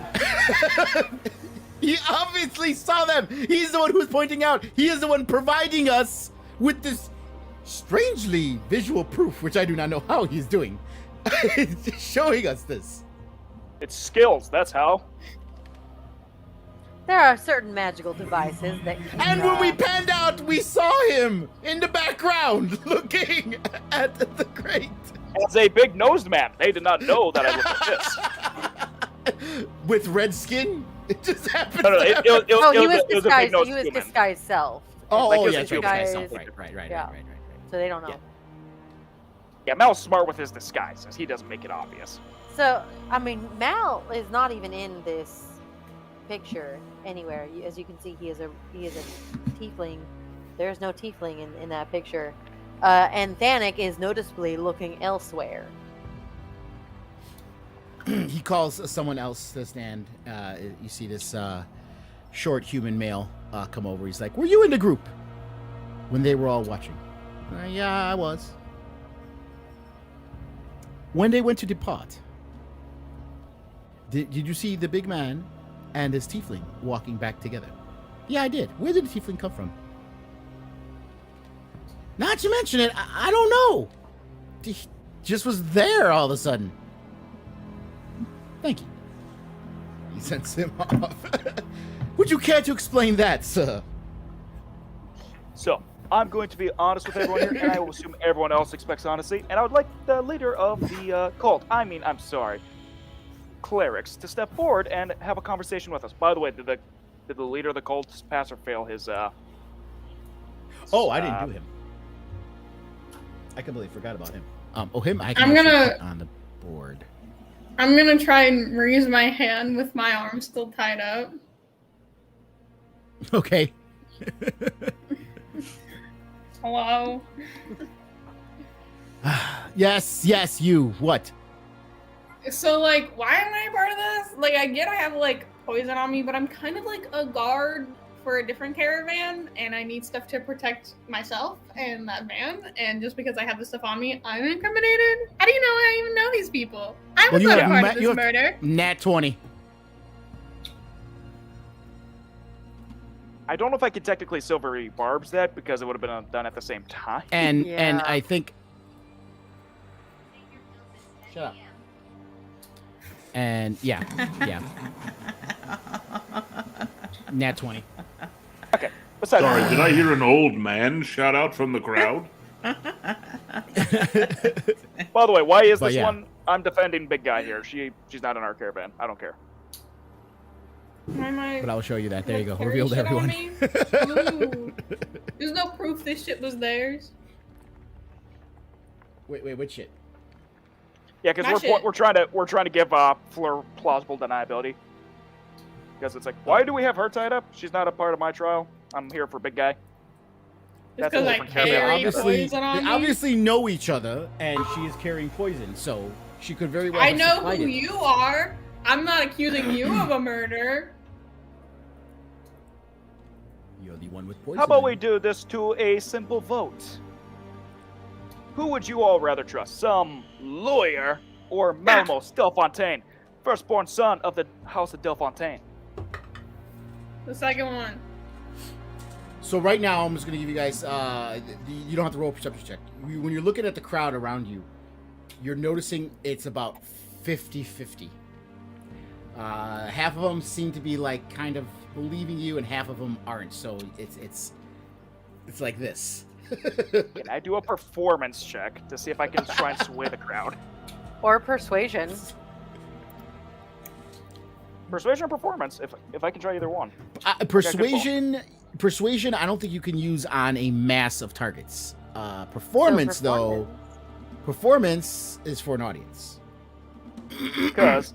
He obviously saw them. He's the one who's pointing out. He is the one providing us with this strangely visual proof, which I do not know how he's doing. Just showing us this. It's skills. That's how. there are certain magical devices that can, And when we panned out, we saw him in the background looking at the grate. As a big-nosed man, they did not know that I looked at this. With red skin? It just happened. No, to it Oh, he was was a disguised. big-nosed He was human. disguised self. Oh, Like, oh it was yeah, a that's right, disguise- myself. Right. yeah. So they don't know. Yeah. Yeah, Mal's smart with his disguises. He doesn't make it obvious. So, I mean, Mal is not even in this picture anywhere. As you can see, he is a tiefling. There's no tiefling in that picture. And Thanik is noticeably looking elsewhere. he calls someone else to stand. You see this short human male come over. He's like, "Were you in the group when they were all watching?" "Yeah, I was." "When they went to depart, did you see the big man and his tiefling walking back together?" "Yeah, I did." "Where did the tiefling come from?" "Not to mention it, I don't know. He just was there all of a sudden." "Thank you." He sends him off. "Would you care to explain that, sir?" So, I'm going to be honest with everyone here, and I will assume everyone else expects honesty, and I would like the leader of the cult, clerics, to step forward and have a conversation with us. By the way, did the leader of the cult pass or fail his, Oh, I didn't do him. I completely forgot about him. Him, I I'm can gonna- put on the board. I'm gonna try and raise my hand with my arm still tied up. Okay. Hello? Yes, you. What? So, like, why am I a part of this? Like, I get I have, like, poison on me, but I'm kind of like a guard for a different caravan, and I need stuff to protect myself and that van, and just because I have this stuff on me, I'm incriminated? How do you know I even know these people? I was not a part of this murder. Nat 20. I don't know if I could technically silvery barbs that, because it would have been done at the same time. And Yeah. I think... Shut up. And, yeah. Nat 20. Okay. Besides, Sorry, did I hear an old man shout out from the crowd? by the way, why is But this yeah. one? I'm defending big guy here. She's not in our caravan. I don't care. Why am I... But I'll show you that. There you go. carry Revealed shit on everyone. me? Ooh. There's no proof this shit was theirs. Wait, which shit? Yeah, My because shit. we're trying to give Fleur plausible deniability. Because it's like, why do we have her tied up? She's not a part of my trial. I'm here for big guy. Just That's a because I different caravan. carry Obviously, poison on they me? obviously know each other, and she is carrying poison, so she could very well I have know supplied who it. you are. I'm not accusing you of a murder. You're the one with poison. How about in we you. do this to a simple vote? Who would you all rather trust? Some lawyer or Melmos Delfontaine, firstborn son of the House of Delfontaine? The second one. So right now, I'm just going to give you guys, you don't have to roll a perception check. When you're looking at the crowd around you, you're noticing it's about 50-50. Half of them seem to be like kind of believing you, and half of them aren't. So it's like this. Can I do a performance check to see if I can try and sway the crowd? Or persuasion. Persuasion or performance, if I can try either one. Persuasion, I don't think you can use on a mass of targets. Performance, So though, performance is for an audience. Because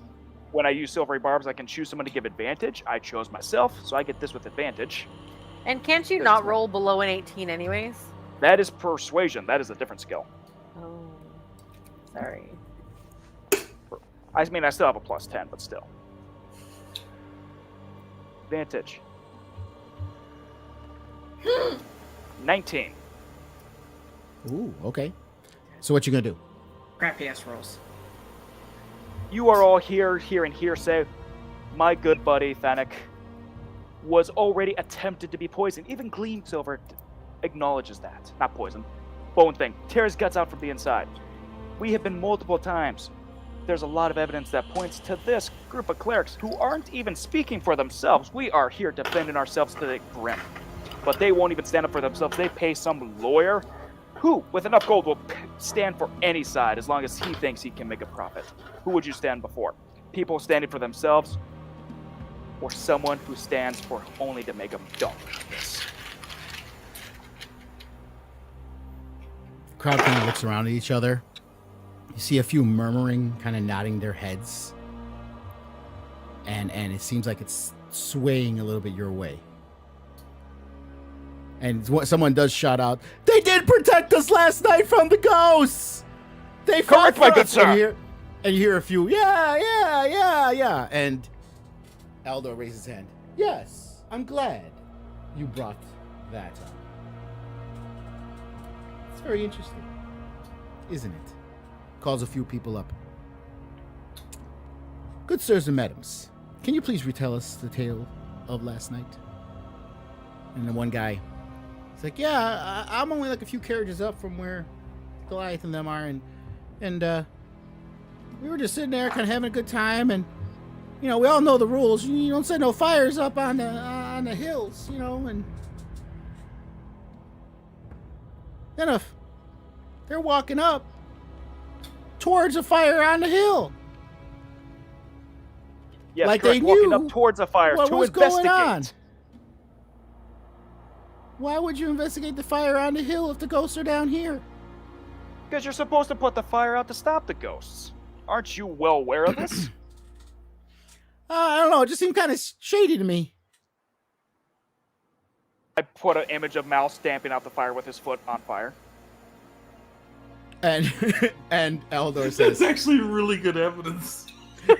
when I use silvery barbs, I can choose someone to give advantage. I chose myself, so I get this with advantage. And can't you not roll below an 18 anyways? That is persuasion. That is a different skill. Oh, sorry. I mean, I still have a plus 10, but still. Advantage. 19. Ooh, okay. So what you gonna do? Crappy ass rolls. You are all hearing hearsay. My good buddy, Thanik, was already attempted to be poisoned. Even Gleam Silver acknowledges that. Not poison. Bone thing. Tear his guts out from the inside. We have been multiple times. There's a lot of evidence that points to this group of clerics who aren't even speaking for themselves. We are here defending ourselves to the brim. But they won't even stand up for themselves. They pay some lawyer who, with enough gold, will stand for any side as long as he thinks he can make a profit. Who would you stand before? People standing for themselves, or someone who stands for only to make a dollar out of this? The crowd kind of looks around at each other. You see a few murmuring, kind of nodding their heads. And it seems like it's swaying a little bit your way. And someone does shout out, "They did protect us last night from the ghosts! They fought Correct, my for good us!" sir. And you hear a few, yeah, Yeah. And Aldor raises his hand. Yes, I'm glad you brought that up. It's very interesting, isn't it? Calls a few people up. Good sirs and madams, can you please retell us the tale of last night? And the one guy, he's like, yeah, I'm only like a few carriages up from where Goliath and them are, and we were just sitting there kind of having a good time, and we all know the rules. You don't set no fires up on the hills, and then if they're walking up towards a fire on the hill. Yes, like correct. they Walking knew up towards a fire what to was investigate. going on. Why would you investigate the fire on the hill if the ghosts are down here? Because you're supposed to put the fire out to stop the ghosts. Aren't you well aware of this? I don't know. It just seemed kind of shady to me. I put an image of Mal stamping out the fire with his foot on fire. And Aldor That's says, actually really good evidence.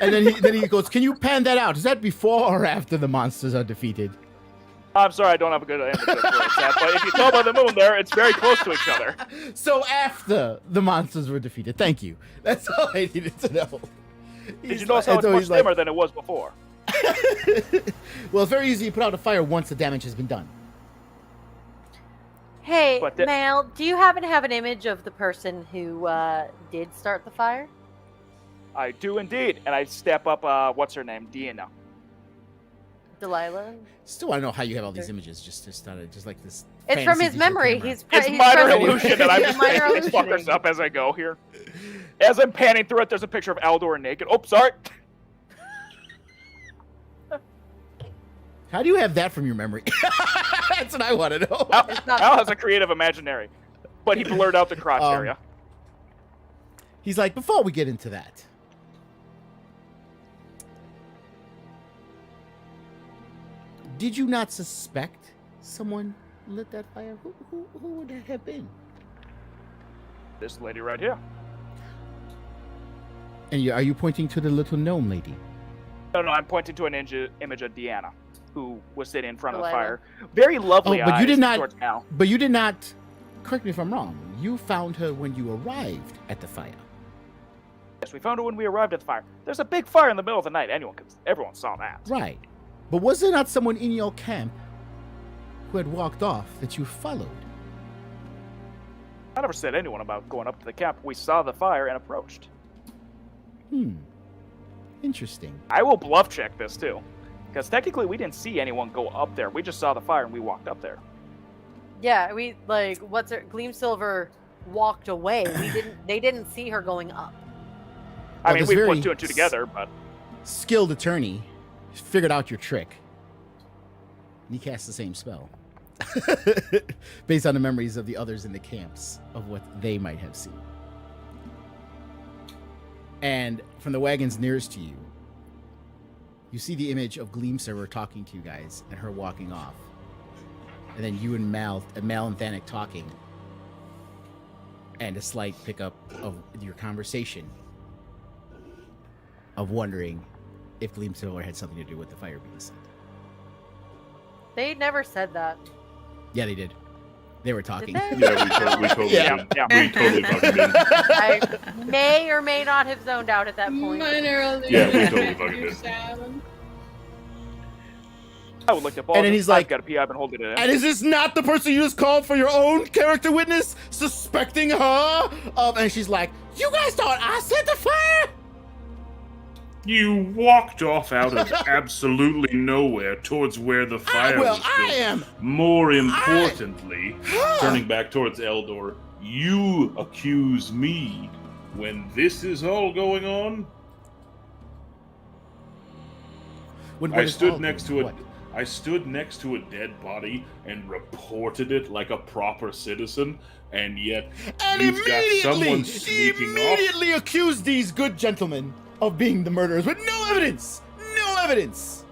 and then he goes, can you pan that out? Is that before or after the monsters are defeated? I'm sorry, I don't have a good image of where it's at, but if you tell by the moon there, it's very close to each other. So after the monsters were defeated. Thank you. That's all I needed to know. Did you notice how it's much dimmer than it was before? Well, it's very easy to put out a fire once the damage has been done. Hey, But Mal, do you happen to have an image of the person who did start the fire? I do indeed, and I step up, what's her name, Deanna. Delilah? Still want to know how you have all these images. Just like this. It's from fantasy his visual memory. camera. It's he's minor present. illusion, and I'm just Minor making these fuckers illusioning. up as I go here. As I'm panning through it, there's a picture of Aldor naked. Oh, sorry. How do you have that from your memory? That's what I want to know. Al has a creative imaginary, but he blurred out the crotch area. He's like, before we get into that, did you not suspect someone lit that fire? Who would that have been? This lady right here. And are you pointing to the little gnome lady? No, I'm pointing to an image of Deanna, who was sitting in front of the Delilah. fire. Very lovely but eyes you did not. towards Al. But you did not. Correct me if I'm wrong. You found her when you arrived at the fire. Yes, we found her when we arrived at the fire. There's a big fire in the middle of the night. Everyone saw that. Right. But was there not someone in your camp who had walked off that you followed? I never said anyone about going up to the camp. We saw the fire and approached. Interesting. I will bluff check this too, because technically we didn't see anyone go up there. We just saw the fire and we walked up there. Yeah, Gleam Silver walked away. They didn't see her going up. I Well, mean, this we very put two and two together, but Skilled attorney figured out your trick. And he cast the same spell. Based on the memories of the others in the camps of what they might have seen. And from the wagons nearest to you, you see the image of Gleam Silver talking to you guys and her walking off. And then you and Mal and Thanik talking. And a slight pickup of your conversation of wondering if Gleam Silver had something to do with the fire being set. They never said that. Yeah, they did. They were talking. Did they? Yeah, we totally Yeah. did. Yeah. We totally fucking did. I may or may not have zoned out at that point. Minor illusion. Yeah, we totally fucking You did. sound- I would look at Paul. And then he's like- I've got a pee. I've been holding it in. And is this not the person you just called for your own character witness, suspecting her? And she's like, you guys thought I set the fire? You walked off out of absolutely nowhere towards where the fire was I built. am. More importantly, turning back towards Eldor, you accuse me when this is all going on. I stood next to a dead body and reported it like a proper citizen, and yet And you've got someone sneaking off. immediately accused these good gentlemen of being the murderers with no evidence. No evidence.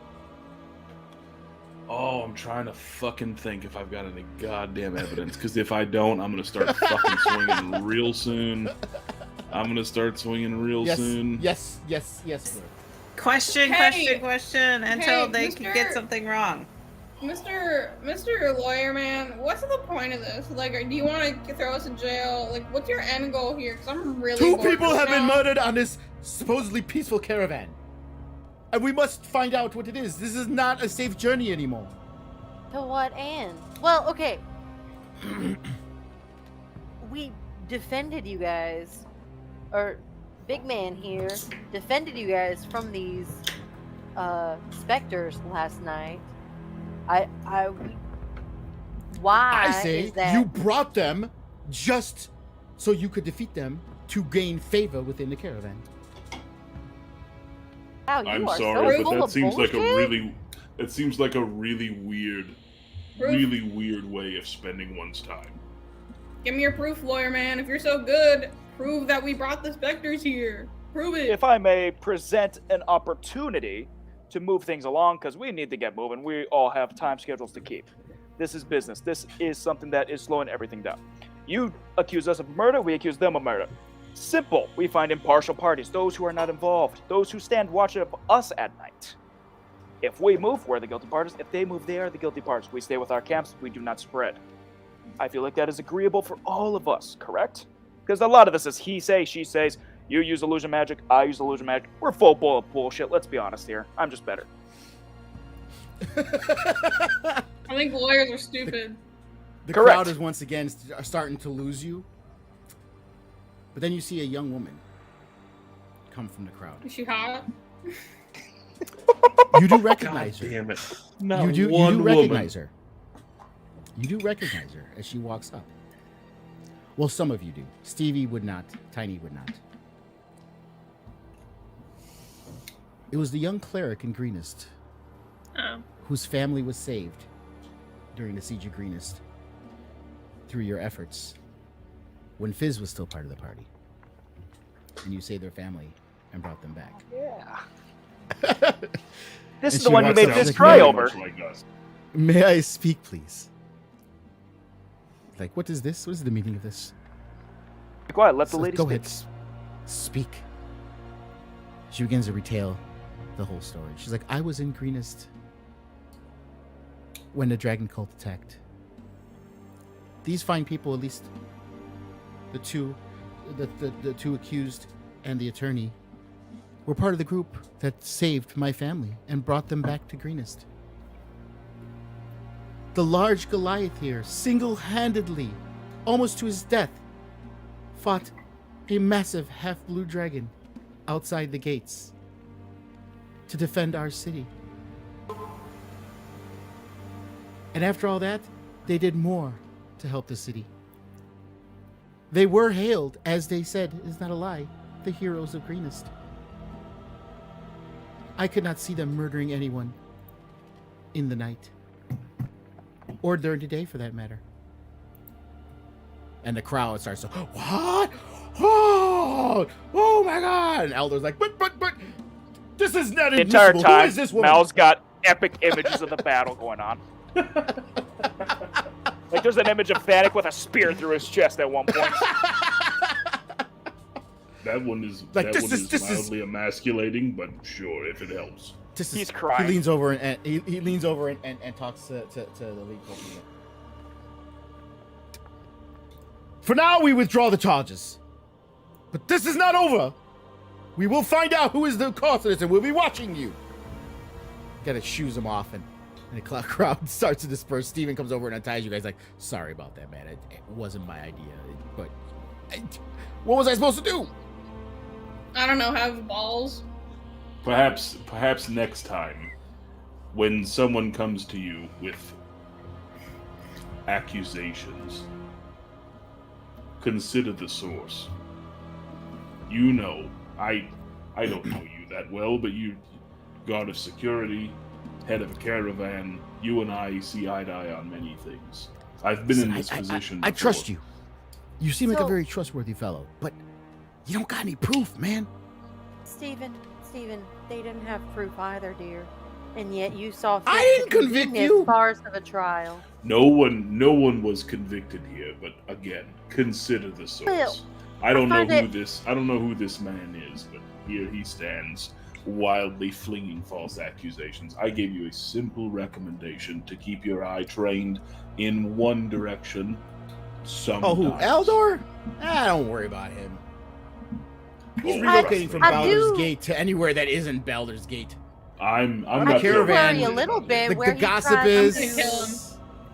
Oh, I'm trying to fucking think if I've got any goddamn evidence, because if I don't, I'm gonna start fucking swinging real soon. I'm gonna start swinging real soon. Yes, sir. Question until hey, they can get something wrong. Mr. Lawyer Man, what's the point of this? Like, do you want to throw us in jail? Like, what's your end goal here? Because I'm really Two bored people right have been now. murdered on this supposedly peaceful caravan. And we must find out what it is. This is not a safe journey anymore. To what end? Well, okay. We defended you guys, or Big Man here defended you guys from these specters last night. Why I say is that? you brought them just so you could defeat them to gain favor within the caravan. Wow, you I'm are sorry, so but full that of seems like bullshit. it seems like a really weird way of spending one's time. Give me your proof, Lawyer Man. If you're so good, prove that we brought the specters here. Prove it. If I may present an opportunity to move things along, because we need to get moving. We all have time schedules to keep. This is business. This is something that is slowing everything down. You accuse us of murder, we accuse them of murder. Simple. We find impartial parties, those who are not involved, those who stand watch of us at night. If we move, we're the guilty parties. If they move, they are the guilty parties. We stay with our camps, we do not spread. I feel like that is agreeable for all of us, correct? Because a lot of this is he say, she says. You use illusion magic, I use illusion magic. We're full full of bullshit, let's be honest here. I'm just better. I think lawyers are stupid. The Correct. crowd is once again starting to lose you. But then you see a young woman come from the crowd. Is she hot? You do recognize her. Damn it! You do recognize her. You do recognize her as she walks up. Well, some of you do. Stevie would not. Tiny would not. It was the young cleric in Greenest, Oh. whose family was saved during the siege of Greenest through your efforts when Fizz was still part of the party. And you saved their family and brought them back. Yeah. And This is she the one you walks made out. this Like, cry "Yeah." over. Much like us. May I speak, please? Like, what is this? What is the meaning of this? Be quiet, let the Says, lady Go speak. ahead, speak. She begins to retell the whole story. She's like, I was in Greenest when the dragon cult attacked. These fine people, at least the two accused and the attorney, were part of the group that saved my family and brought them back to Greenest. The large Goliath here, single-handedly, almost to his death, fought a massive half-blue dragon outside the gates to defend our city. And after all that, they did more to help the city. They were hailed, as they said, is not a lie, the heroes of Greenest. I could not see them murdering anyone in the night. Or during the day, for that matter. And the crowd starts to, what? Oh my God! And Elder's like, but, this is not The entire admissible. Who time, is this woman? Mal's got epic images of the battle going on. Like there's an image of Vanek with a spear through his chest at one point. That one is Like, that this one is- this is- mildly emasculating, but sure, if it helps. He's crying. He leans over and he leans over and talks to the lead coach. For now, we withdraw the charges. But this is not over. We will find out who is the cause of this, and we'll be watching you. Kind of shoos him off, and the crowd starts to disperse. Steven comes over and unties you guys, like, sorry about that, man. It wasn't my idea. But what was I supposed to do? I don't know, have balls. Perhaps next time, when someone comes to you with accusations, consider the source. You know, I don't know you that well, but you, guard of security, head of a caravan, you and I see eye to eye on many things. I've been in this position I before. trust you. You seem like a So- very trustworthy fellow, but you don't got any proof, man. Steven, they didn't have proof either, dear. And yet you saw fit I to didn't convict continue you. as farce of a trial. No one was convicted here, but again, consider the source. Well, I don't know find who this man is, but here he stands wildly flinging false accusations. I gave you a simple recommendation to keep your eye trained in one direction. Oh, who? Eldor? Don't worry about him. He's relocating from Baldur's Gate to anywhere that isn't Baldur's Gate. I'm not worry a little bit. The where he gossip tried is to kill him.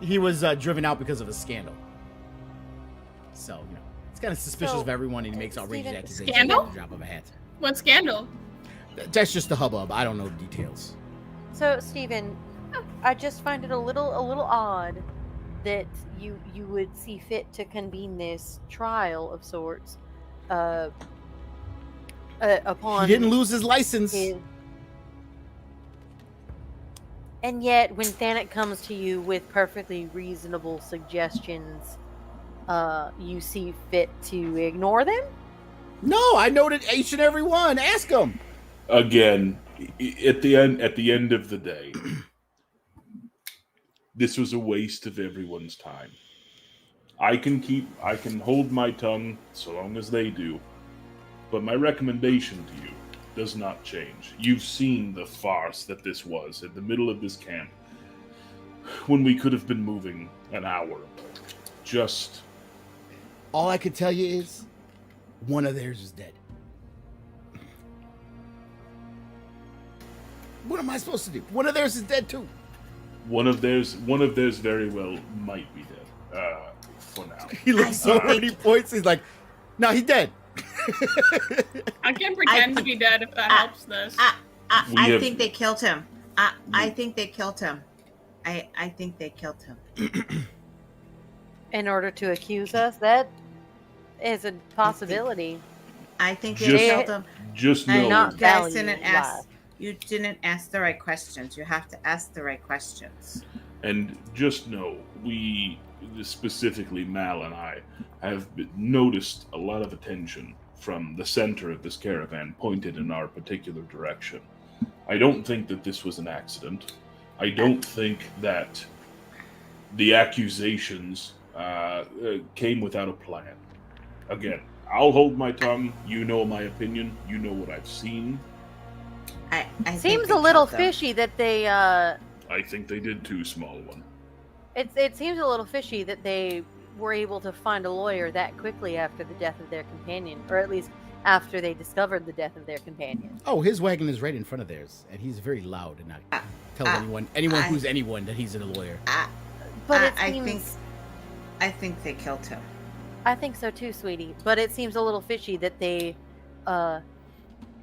he was driven out because of a scandal. So, you know, it's kind of suspicious of everyone, and he makes outrageous accusations Scandal? at the drop of a hat. What scandal? That's just the hubbub. I don't know the details. So, Stephen, I just find it a little odd that you would see fit to convene this trial of sorts upon. He didn't lose his license. And yet, when Thanet comes to you with perfectly reasonable suggestions, you see fit to ignore them? No, I noted each and every one. Ask him. Again, at the end of the day, this was a waste of everyone's time. I can hold my tongue so long as they do, but my recommendation to you does not change. You've seen the farce that this was in the middle of this camp when we could have been moving an hour ago. Just all I could tell you is one of theirs is dead. What am I supposed to do? One of theirs is dead too. One of theirs very well might be dead. For now. He looks over and he points. He's like, "No, he's dead." I can pretend to be dead if that helps this. I think they killed him. I think they killed him. I think they killed him. In order to accuse us, that is a possibility. I think they killed him. Just And know, you guys didn't ask. You didn't ask the right questions. You have to ask the right questions. and just know, we, specifically Mal and I, have noticed a lot of attention from the center of this caravan pointed in our particular direction. I don't think that this was an accident. I don't think that the accusations came without a plan. Again, I'll hold my tongue. You know my opinion. You know what I've seen. I Seems a little fishy that they. I think they did too, small one. It seems a little fishy that they were able to find a lawyer that quickly after the death of their companion, or at least after they discovered the death of their companion. Oh, his wagon is right in front of theirs, and he's very loud and not tell anyone who's anyone that he's a lawyer. But it seems, I think they killed him. I think so too, sweetie. But it seems a little fishy that they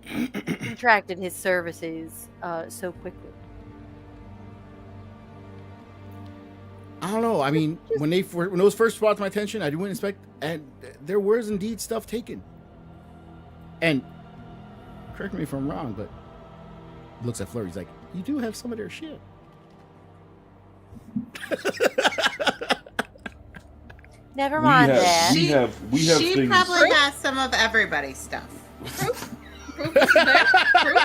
contracted his services so quickly. I don't know. I mean, when those first brought to my attention, I didn't expect, and there was indeed stuff taken. And correct me if I'm wrong, but he looks at Fleur. He's like, "You do have some of their shit." Never mind that. We have She things. probably has some of everybody's stuff. Proof is there. Proof.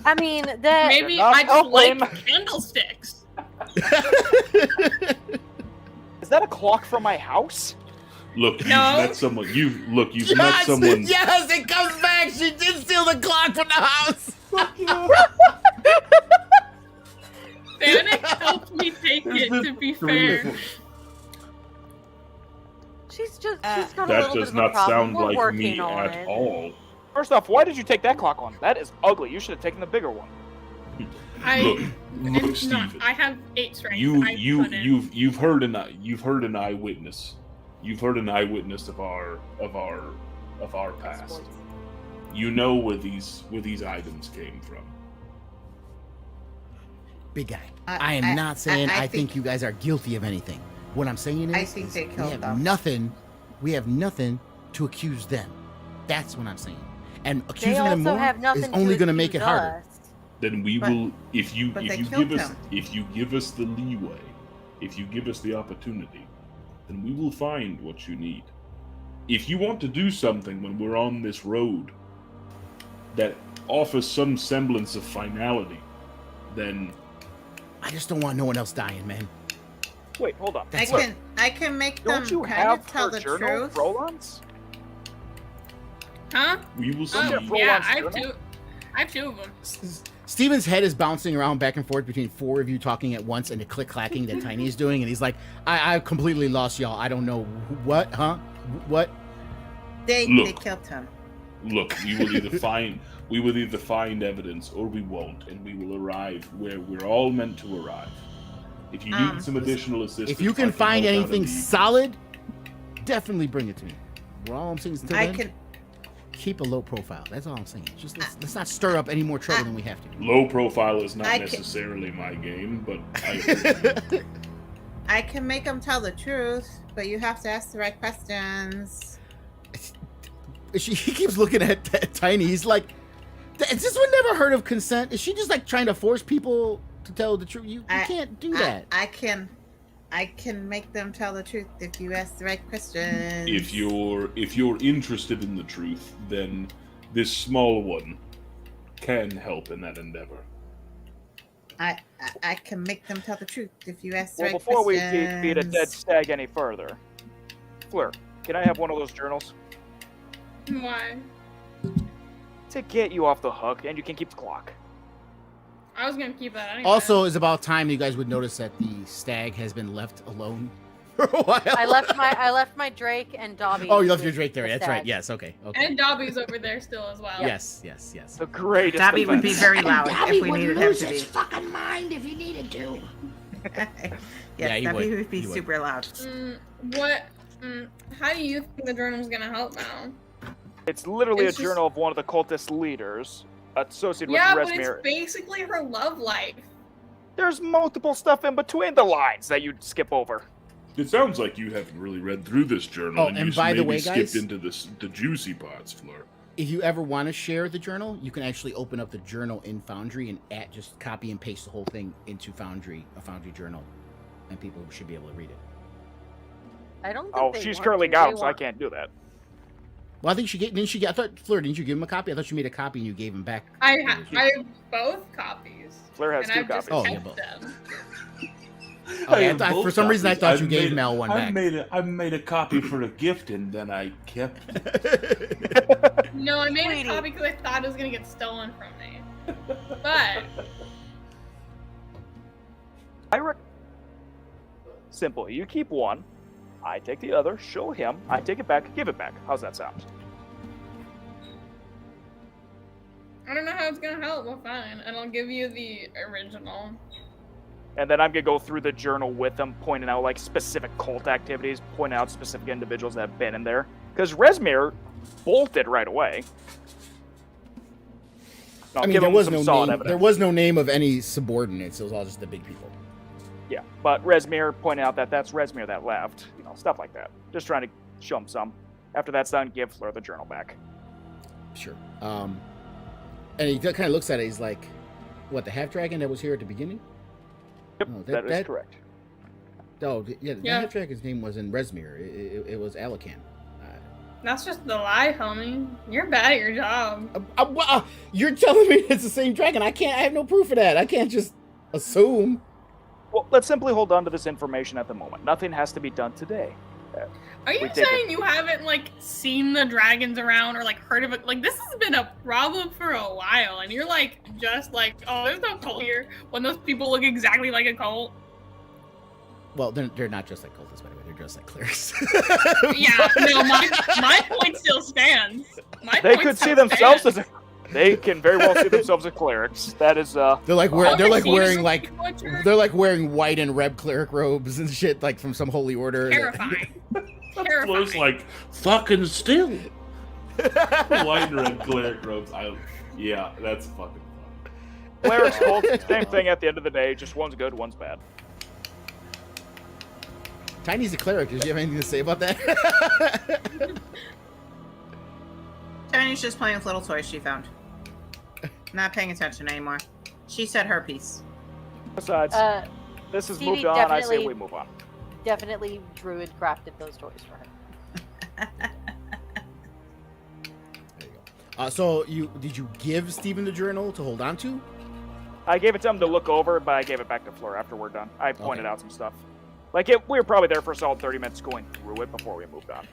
I mean, that Maybe not I just like helping. candlesticks. Is that a clock from my house? Look, you've No. met someone. You've met someone. Yes, it comes back. She did steal the clock from the house. Danik helped me take it, to be fair. she's got a That little bit does of a not problem. sound We're like working me on at it. all. First off, why did you take that clock on? That is ugly. You should have taken the bigger one. Look, Stephen. I have 8 strength. You've heard an eyewitness. You've heard an eyewitness of our past. You know where these items came from. Big guy. I am not saying I think you guys are guilty of anything. What I'm saying is, I think they killed them. We have nothing to accuse them. That's what I'm saying. And They accusing them also more have nothing is only going to make it accuse harder. us. Then we But- will, if you but they give killed us him. if you give us the leeway, if you give us the opportunity, then we will find what you need. If you want to do something when we're on this road that offers some semblance of finality, then I just don't want no one else dying, man. Wait, hold on. That's I can make them Don't you kind have of tell her the journal, truth. Roland's? Huh? we will see. Yeah, Yeah, Roland's I journal? do. I have 2 of them. Steven's head is bouncing around back and forth between 4 of you talking at once and the click-clacking that Tiny is doing, and he's like, I completely lost y'all. I don't know. What? Huh? What? They killed him. Look, we will either find evidence or we won't, and we will arrive where we're all meant to arrive. If you need some additional assistance, if you can find anything solid, definitely bring it to me. Well, all I'm saying is keep a low profile. That's all I'm saying. Just let's not stir up any more trouble than we have to. Low profile is not necessarily my game, but I can make them tell the truth, but you have to ask the right questions. He keeps looking at Tiny. He's like, "Has this one never heard of consent? Is she just like trying to force people to tell the truth? You can't do that." I can make them tell the truth if you ask the right questions. if you're interested in the truth, then this small one can help in that endeavor. I can make them tell the truth if you ask the right Before questions. we beat a dead stag any further, Fleur, can I have one of those journals? Why? To get you off the hook, and you can keep the clock. I was gonna keep that anyway. Also, it's about time you guys would notice that the stag has been left alone for a while. I left my Drake and Dobby. Oh, you left your Drake there. the That's stag. right. Yes. Okay. And Dobby's over there still as well. Yes. The greatest. Dobby would be defense. very loud if we needed him to be. fucking mind if he needed to. Yes, Yeah, he Dobby would. would be He would. super loud. How do you think the journal's gonna help now? It's literally It's a journal of one of the cultist leaders associated Yeah, with but it's Resmir. basically her love life. There's multiple stuff in between the lines that you'd skip over. It sounds like you haven't really read through this journal, Oh, and and you by the maybe way, skipped guys- into the juicy parts, Fleur. If you ever want to share the journal, you can actually open up the journal in Foundry and just copy and paste the whole thing into Foundry, a Foundry journal, and people should be able to read it. I don't think Oh, they she's want currently to. gone, They so I want- can't do that. Well, I think I thought, Fleur, didn't you give him a copy? I thought you made a copy and you gave him back. I have both copies. Fleur has and 2 I've just copies. Oh, yeah, kept both. them. Okay, have both for some reason, I copies. thought you gave Mel one back. I made a copy for a gift, and then I kept it. No, I made Sweetie. a copy because I thought it was gonna get stolen from me. But Simple. You keep one, I take the other, show him, I take it back, give it back. How's that sound? I don't know how it's gonna help. Well, fine, and I'll give you the original. And then I'm gonna go through the journal with them, pointing out like specific cult activities, pointing out specific individuals that have been in there. Because Resmir bolted right away. I'll I mean, give there him was some no solid name. evidence. There was no name of any subordinates. It was all just the big people. Yeah, but Resmir pointed out that that's Resmir that left. You know, stuff like that. Just trying to show him some. After that's done, give Fleur the journal back. Sure. And he kind of looks at it. He's like, "What? The half dragon that was here at the beginning?" Yep, No, that is correct. Oh, yeah. The Yeah. half dragon's name was in Resmir. It was Alakan. That's just the lie, homie. You're bad at your job. You're telling me it's the same dragon? I have no proof of that. I can't just assume. Well, let's simply hold on to this information at the moment. Nothing has to be done today. Are you We take saying you haven't like seen the dragons around or like heard of it? Like this has been a problem for a while, and you're like just like, oh, there's no cult here when those people look exactly like a cult. Well, they're not just like cultists, by the way. They're just like clerics. Yeah, no, my point still stands. My They point could see still themselves stands. as they can very well see themselves as clerics. That is They're like All they're I like see is wearing the like butcher. they're like wearing white and red cleric robes and shit, like from some holy order. Terrifying. Fleur's Terrifying. like, fucking still. White and red cleric robes. Yeah, that's fucking fun. clerics, cults, same thing at the end of the day. Just one's good, one's bad. Tiny's a cleric. Did you have anything to say about that? Tiny's just playing with little toys she found. Not paying attention anymore. She said her piece. Besides, this has Stevie moved on. I say definitely- we move on. Definitely Druid crafted those toys for her. There you go. So did you give Steven the journal to hold on to? I gave it to him to look over, but I gave it back to Fleur after we're done. I pointed Okay. out some stuff. Like, we were probably there for a solid 30 minutes going through it before we moved on.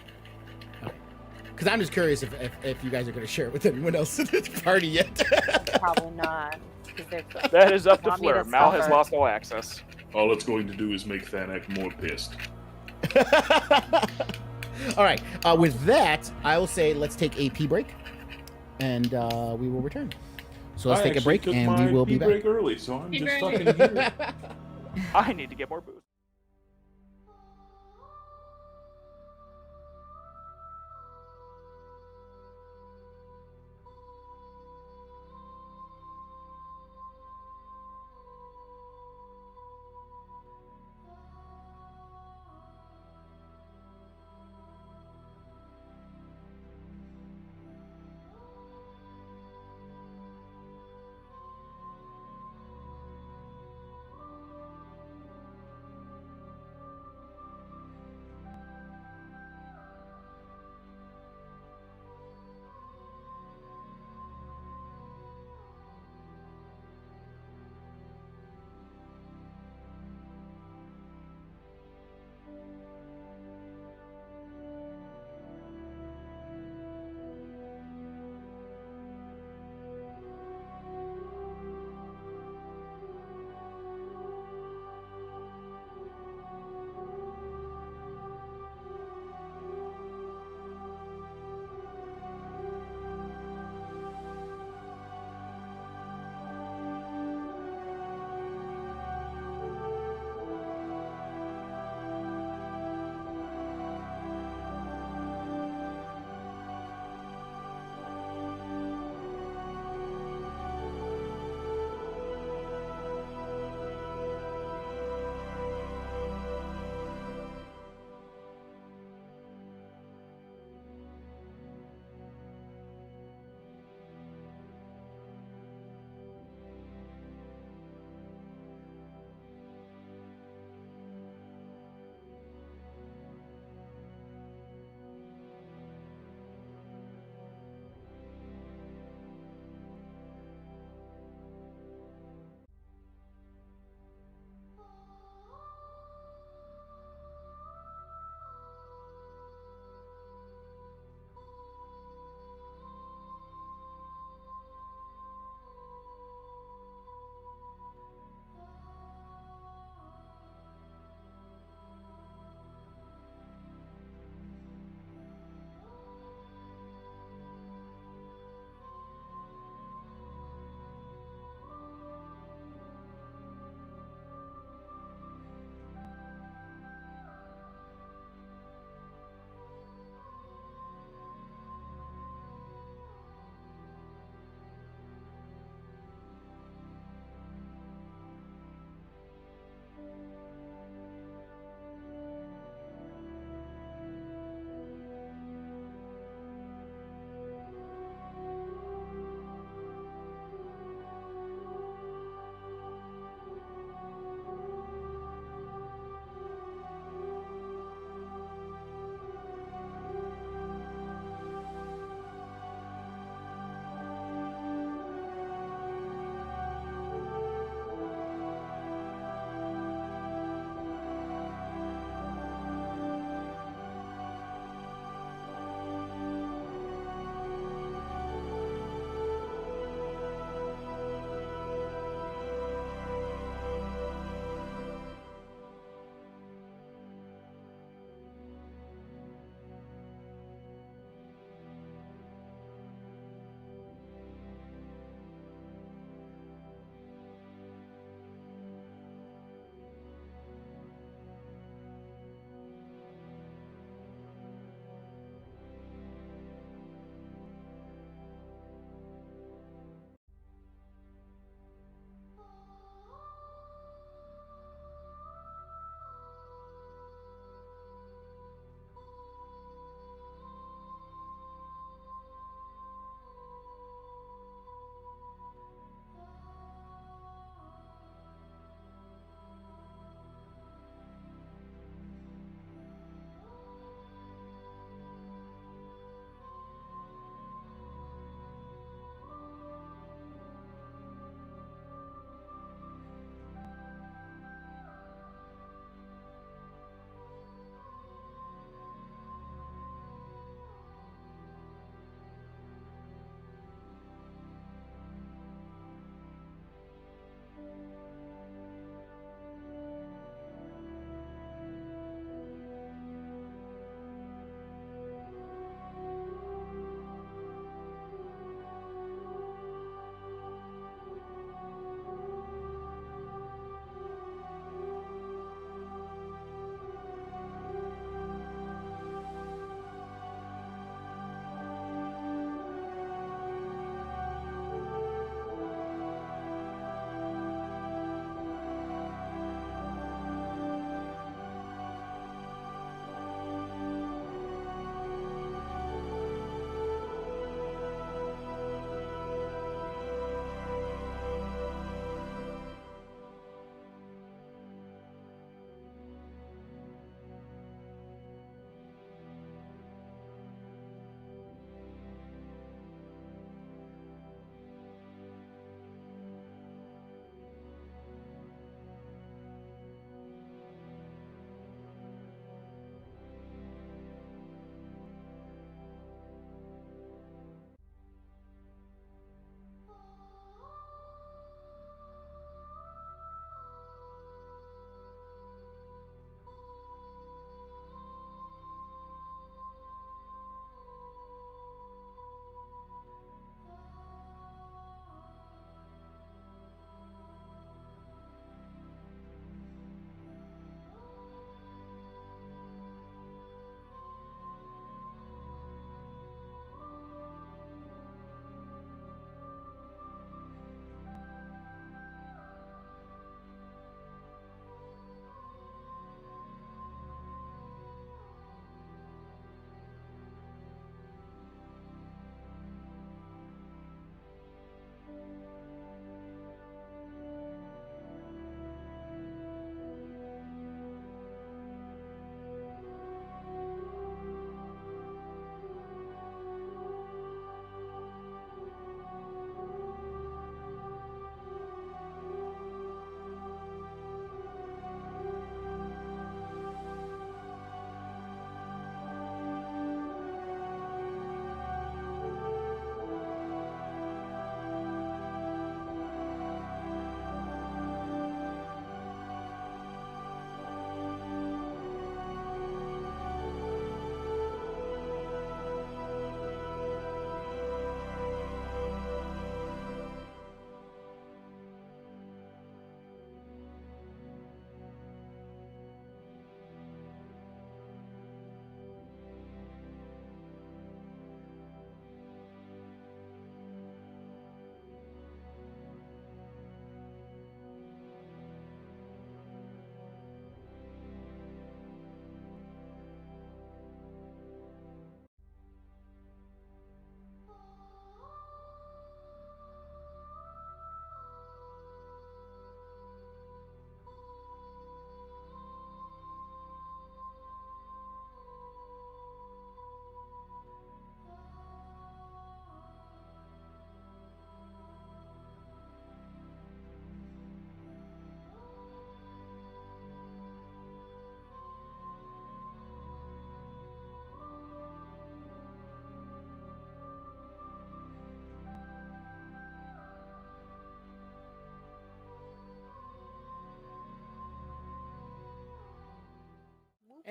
Because I'm just curious if you guys are going to share it with anyone else in the party yet. Probably not. 'Cause they're- That is up to Want me to Fleur. Mal has stop her? lost all access. All it's going to do is make Thanak more pissed. All right. With that, I will say let's take a pee break, and we will return. So let's I take a actually break, took and my we will be pee back. break early, so I'm Pee just break. fucking here. I need to get more booze.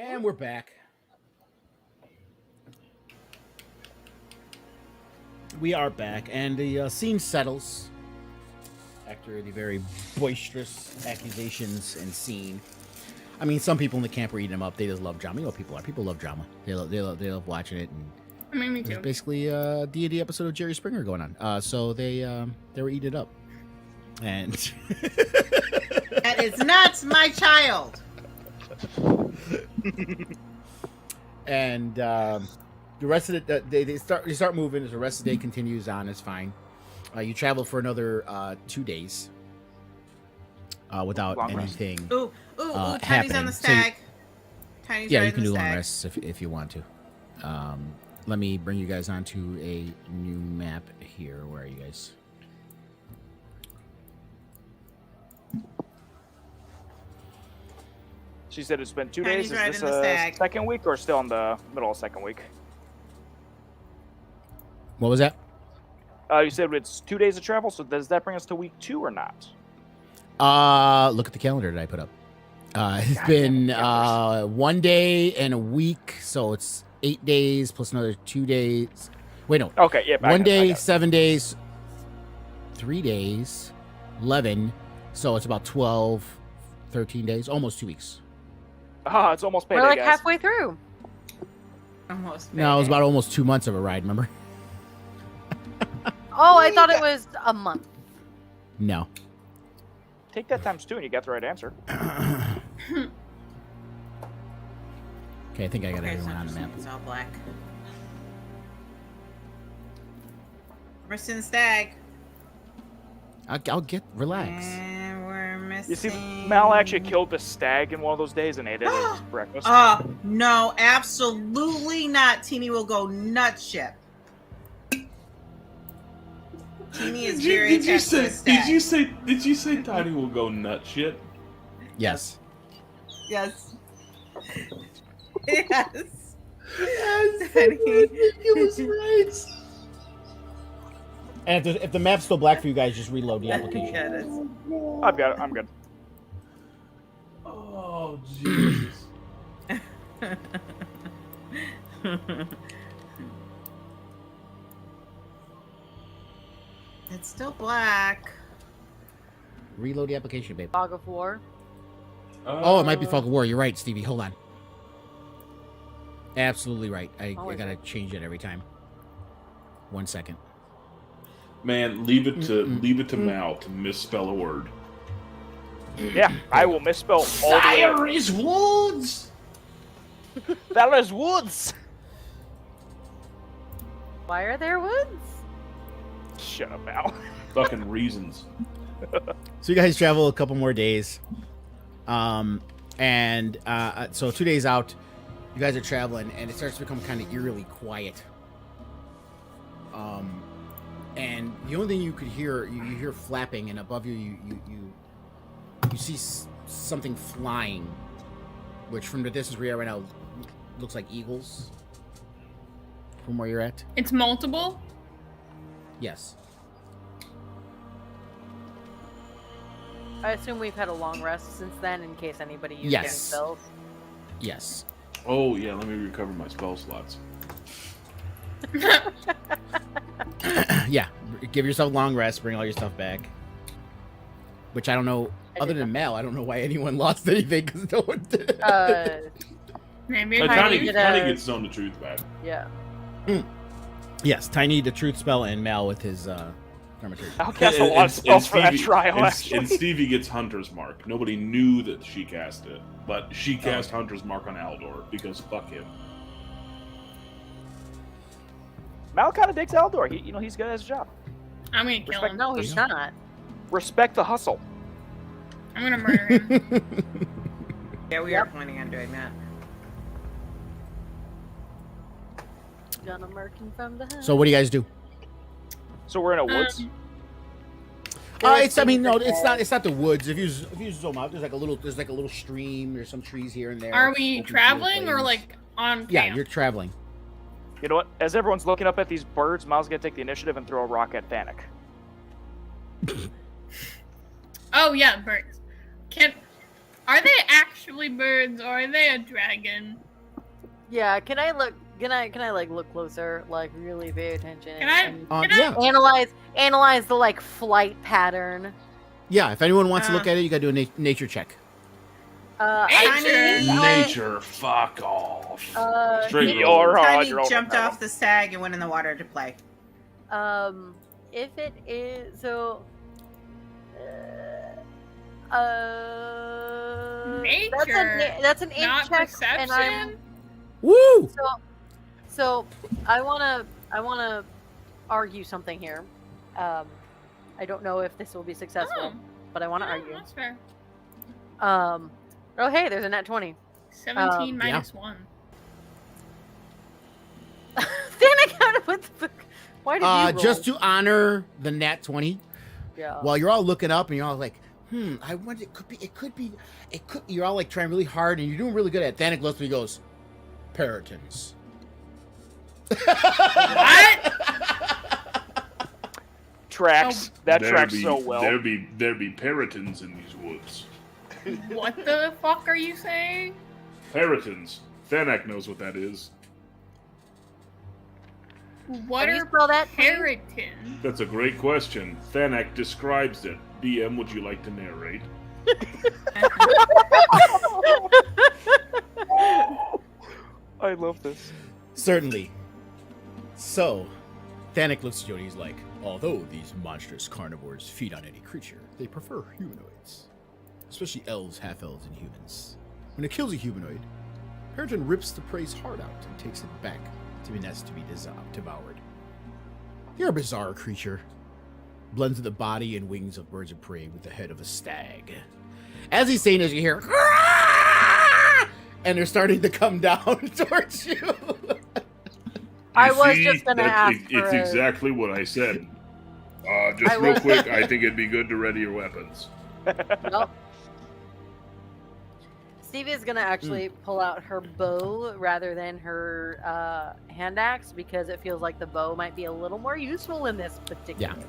And we're back. We are back, and the scene settles after the very boisterous accusations and scene. I mean, some people in the camp are eating them up. They just love drama. You know what people are. People love drama. They love watching it. And I mean, me there's too. basically a D&D episode of Jerry Springer going on. So they were eating it up. And That is not my child. and the rest of the they start moving as the rest of the day continues on. It's fine. You travel for another 2 days without Long rest. anything. Ooh, Tiny's on happening. the So stag. Tiny's Yeah, riding you can the do long stag. rests if you want to. Let me bring you guys onto a new map here. Where are you guys? She said it's been 2 Tiny's days. Is riding this the a stag. second week or still in the middle of second week? What was that? You said it's 2 days of travel, so does that bring us to week 2 or not? Look at the calendar that I put up. It's God been damn it, 1 day and a week, so it's 8 days plus another 2 days. Wait, no. Okay, yeah. 1 day, 7 days, 3 days, 11. So it's about 12, 13 days, almost 2 weeks. Ah, it's almost payday, We're like guys. halfway through. Almost. No, it was payday. about almost 2 months of a ride, remember? Oh, I thought it was a month. No. Take that times 2 and you got the right answer. Okay, I think I got Okay, everyone on the map. It's all black. We're missing the stag. I'll get relax. And we're missing. You see, Mal actually killed the stag in one of those days and ate it as breakfast. No, absolutely not. Teeny will go nutship. Teeny is very attached to the stag. Did you say Tiny will go nut shit? Yes. Yes. Yes. And if the map's still black for you guys, just reload the application. Yeah, it is. I've got it. I'm good. Oh Jesus! It's still black. Reload the application, babe. Fog of War. Oh, it might be Fog of War. You're right, Stevie. Hold on. Absolutely right. I Oh, is gotta change it every time. 1 second. Man, leave it to Mal to misspell a word. Yeah, I will misspell all the way. is woods. That is woods. Why are there woods? Shut up, Mal. Fucking reasons. So you guys travel a couple more days. So 2 days out, you guys are traveling, and it starts to become kind of eerily quiet. And the only thing you could hear, you hear flapping, and above you, you see something flying, which from the distance where you're at right now looks like eagles. From where you're at, It's multiple. yes. I assume we've had a long rest since then, in case anybody used any Yes. spells. Yes. Oh yeah, let me recover my spell slots. Yeah. Give yourself a long rest. Bring all your stuff back. Which I don't know. I Other did than Mal, I don't know why anyone lost anything because no one did. Maybe Uh, if Tiny I did Tiny gets zone the truth back. Yeah. Yes, Tiny the truth spell and Mal with his thaumaturgy. I'll cast a lot of spells for that trial, and actually. Stevie gets Hunter's Mark. Nobody knew that she cast it, but she cast Hunter's Mark on Aldor because fuck him. Mal kind of digs Aldor. He's good at his job. I'm gonna kill him. No, he's not. Respect the hustle. I'm gonna murder him. Yeah, we are planning on doing that. Gonna murk him from behind. So what do you guys do? So we're in a woods. It's not the woods. If you zoom out, there's like a little stream. There's some trees here and there. Are It's we open field traveling or plains. like on Yeah, camp? you're traveling. You know what? As everyone's looking up at these birds, Mal's gonna take the initiative and throw a rock at Thanik. Oh yeah, birds. Are they actually birds or are they a dragon? Yeah, can I look? Can I like look closer? Like really pay attention. Can I? and Can Yeah. analyze the like flight pattern. Yeah, if anyone wants to look at it, you gotta do a nature check. Nature. Nature, fuck off. Straight You're roll. on Tiny your own, jumped madam. off the stag and went in the water to play. If it is so. Nature, That's an int not check, perception. and I'm Woo! so I wanna argue something here. I don't know if this will be successful, but I want to argue. That's fair. Oh hey, there's a nat 20. 17 minus 1. Then I kind of what the fuck? Why did you roll? Just to honor the nat 20, Yeah. while you're all looking up and you're all like, I wonder, it could be, you're all like trying really hard and you're doing really good at it. Thanik looks at me and goes, Peritons. What? Tracks. That tracks so well. There be peritons in these woods. What the fuck are you saying? Peritons. Thanak knows what that is. What Can you are spell that, please? peritons? That's a great question. Thanak describes it. DM, would you like to narrate? I love this. Certainly. So, Thanik looks at you and he's like, although these monstrous carnivores feed on any creature, they prefer humanoids. Especially elves, half-elves, and humans. When it kills a humanoid, Periton rips the prey's heart out and takes it back to be devoured. You're a bizarre creature. Blends with the body and wings of birds of prey with the head of a stag. As he's saying this, you hear, "Grrrr!" and they're starting to come down towards you. I You was see, just gonna ask for It's a- exactly what I said. I Just real was- quick, I think it'd be good to ready your weapons. Nope. Stevie is gonna actually pull out her bow rather than her hand axe because it feels like the bow might be a little more useful in this particular case.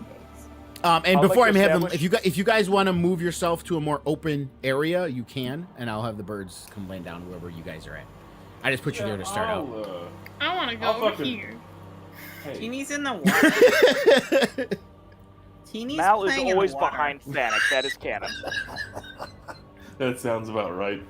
And I'd like before to I'm having, establish- if you guys want to move yourself to a more open area, you can, and I'll have the birds come laying down wherever you guys are at. I just put you there to start out. I want to go I'll over fucking- here. Teeny's in the water. Teeny's Mal is playing in always the water. behind Thanik. That is canon. That sounds about right.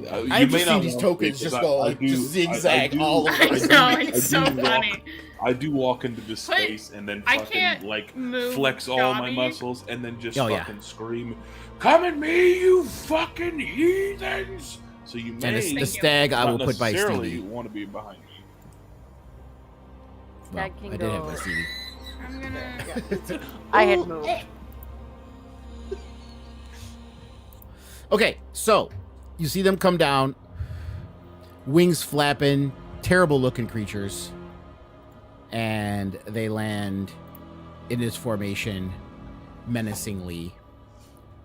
I've just seen these tokens just go like just zigzag all over. I know, I it's so do walk- funny. I do walk into this But space and then I fucking can't like move flex all my Dobby. muscles and then just Oh, yeah. fucking scream, "Come at me, you fucking heathens!" So you may And the Thank you. stag I will not put by necessarily Stevie. want to be behind me. Well, Stag can I did have go- by Stevie. I'm gonna. I had moved. Okay, so you see them come down, wings flapping, terrible looking creatures, and they land in this formation menacingly.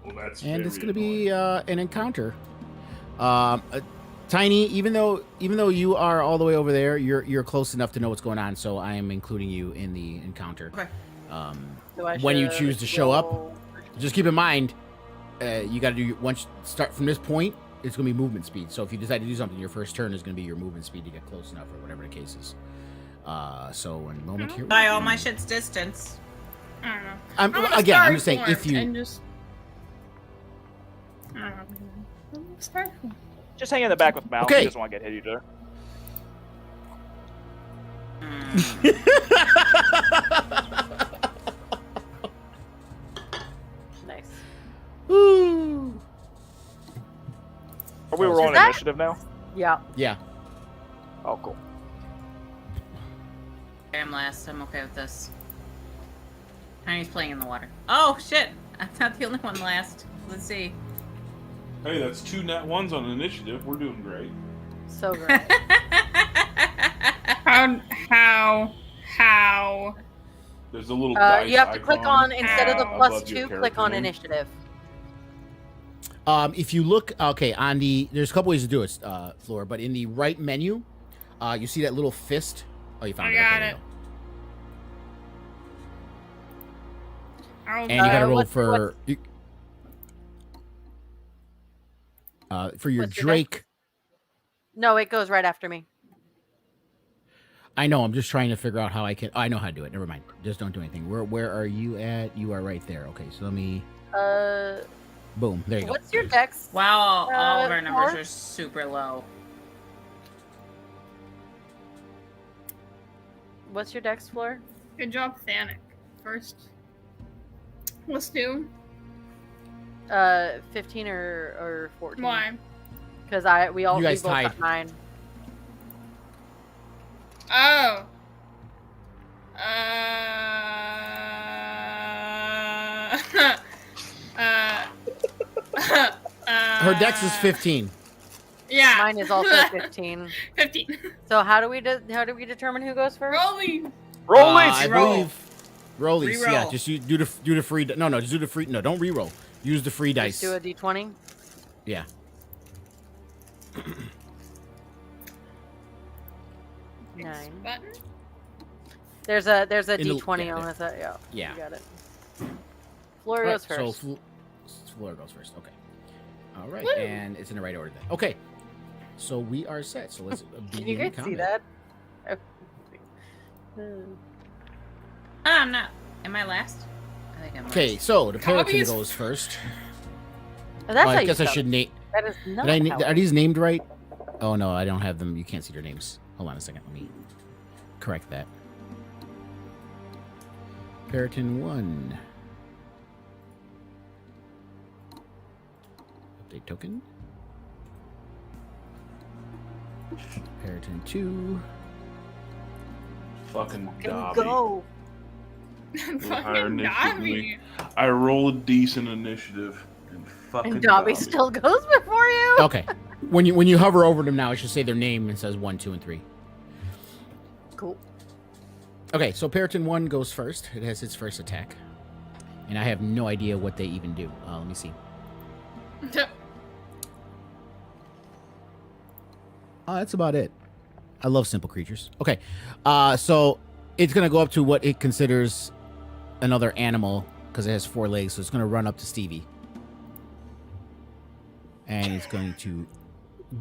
Well, that's And it's very going to be annoying. an encounter. Tiny, even though you are all the way over there, you're close enough to know what's going on. So I am including you in the encounter. Okay. So I When you should choose to show up, roll- just keep in mind, you got to do once you start from this point. It's going to be movement speed. So if you decide to do something, your first turn is going to be your movement speed to get close enough, or whatever the case is. So one moment here. By all my shit's distance. I don't know. I'm gonna again. I'm start just saying if form you. and just. I don't know. I'm gonna start form. Just hang in the back with Mal. Okay. He doesn't want to get hit either. Nice. Woo. Are we Oh, rolling that- initiative now? Yeah. Yeah. Oh, cool. I'm last. I'm okay with this. Tiny's playing in the water. Oh shit! I'm not the only one last. Let's see. Hey, that's 2 nat 1s on initiative. We're doing great. So great. How? There's a little dice You have to click icon on instead of the Ow. plus above your 2, click on character name. initiative. If you look, okay, on the there's a couple ways to do it, Flora, but in the right menu, you see that little fist. Oh, you found I it. got Okay, it. there you go. I'll And you gotta roll what's- for. You, For your What's your Drake, No, it goes right after me. I know. I'm just trying to figure out how I can. I know how to do it. Never mind. Just don't do anything. Where are you at? You are right there. Okay, so let me. Boom. There you go. What's your dex? Wow, all of our numbers Hoard? are super low. What's your dex, Floor? Good job, Thanic. First. Let's do. 15 or 14. Why? Because we You guys both tied. got 9. Oh. Her dex is 15. Yeah. Mine is also 15. 15. So how do we determine who goes first? Rolling. Rollies! I Roll. believe. Rollies. Reroll. Yeah. Just do the free. No. Just do the free. No. Don't reroll. Use the free dice. Just do a d20. Yeah. Nine. Button. There's a In the- d20 yeah, on this. Yeah. Yeah. You got it. Floor All right, goes first. So Floor goes first. Okay. All right, Woo. and it's in the right order then. Okay. So we are set. So let's begin Can you guys see combat. that? I'm not. Am I last? I think I'm Okay, last. so the Peloton Copy is- goes first. Oh, that's Well, how I you guess I spell should it. name. That is not Did how are these named right? Oh no, I don't have them. You can't see their names. Hold on a second. Let me correct that. Peloton 1. Update token. Peloton 2. Fucking Can Dobby. go. Higher Fucking initiative Dobby. I roll a decent initiative and fucking And Dobby still goes before you. Okay. When you hover over them now, it should say their name and says 1, 2, and 3. Cool. Okay, so Peloton 1 goes first. It has its first attack. And I have no idea what they even do. Let me see. Oh, that's about it. I love simple creatures. Okay. So it's going to go up to what it considers another animal because it has 4 legs. So it's going to run up to Stevie. And it's going to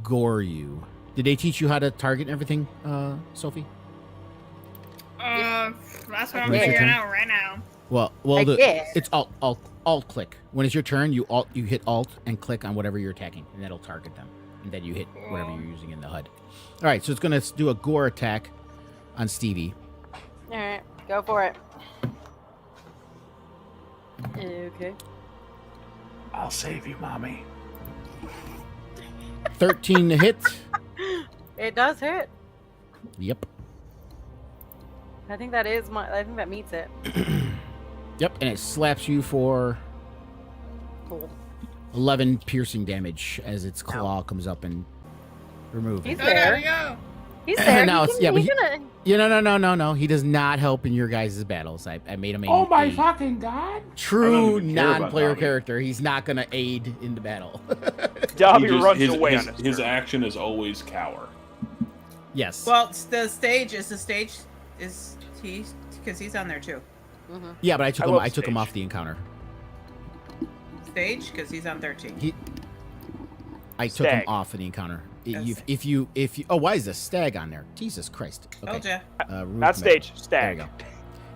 gore you. Did they teach you how to target everything, Sophie? That's what I'm When's your figuring turn? out right now. Well, I guess. it's alt click. When it's your turn, you hit alt and click on whatever you're attacking, and that'll target them. And then you hit whatever you're using in the HUD. All right, so it's gonna do a gore attack on Stevie. All right, go for it. Okay. I'll save you, mommy. 13 to hit. It does hit. Yep. I think that is I think that meets it. Yep, and it slaps you for Cool. 11 piercing damage as its claw comes up and remove He's it. Oh, there we there. go. He's there. Now He it's- can- yeah, but he's gonna. Yeah, no. He does not help in your guys' battles. I made him a, Oh my a fucking god! I true don't even care about non-player Dobby. character. He's not gonna aid in the battle. Dobby He just- runs his, away his, on his turn. action is always cower. Yes. Well, the stage is he because he's on there too. Mm-hmm. Yeah, but I took I him. love I took him stage. off the encounter. Stage because he's on 13. I took him Stag. off of the encounter. Okay. If you oh, why is the stag on there? Jesus Christ. Told ya. Roof Not metal. stage, There stag. you go.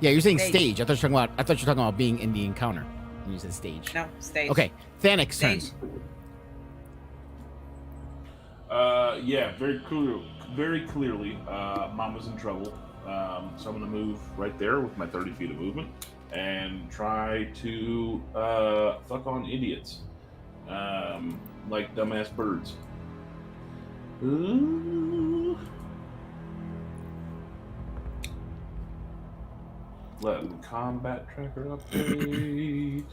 Yeah, you're saying Stage. stage. I thought you were talking about being in the encounter. When you said stage. No, stage. Okay, Thanic's turn. Stage. Yeah, very clearly, Mama's in trouble. So I'm gonna move right there with my 30 feet of movement and try to fuck on idiots, like dumbass birds. Ooh. Letting combat tracker update.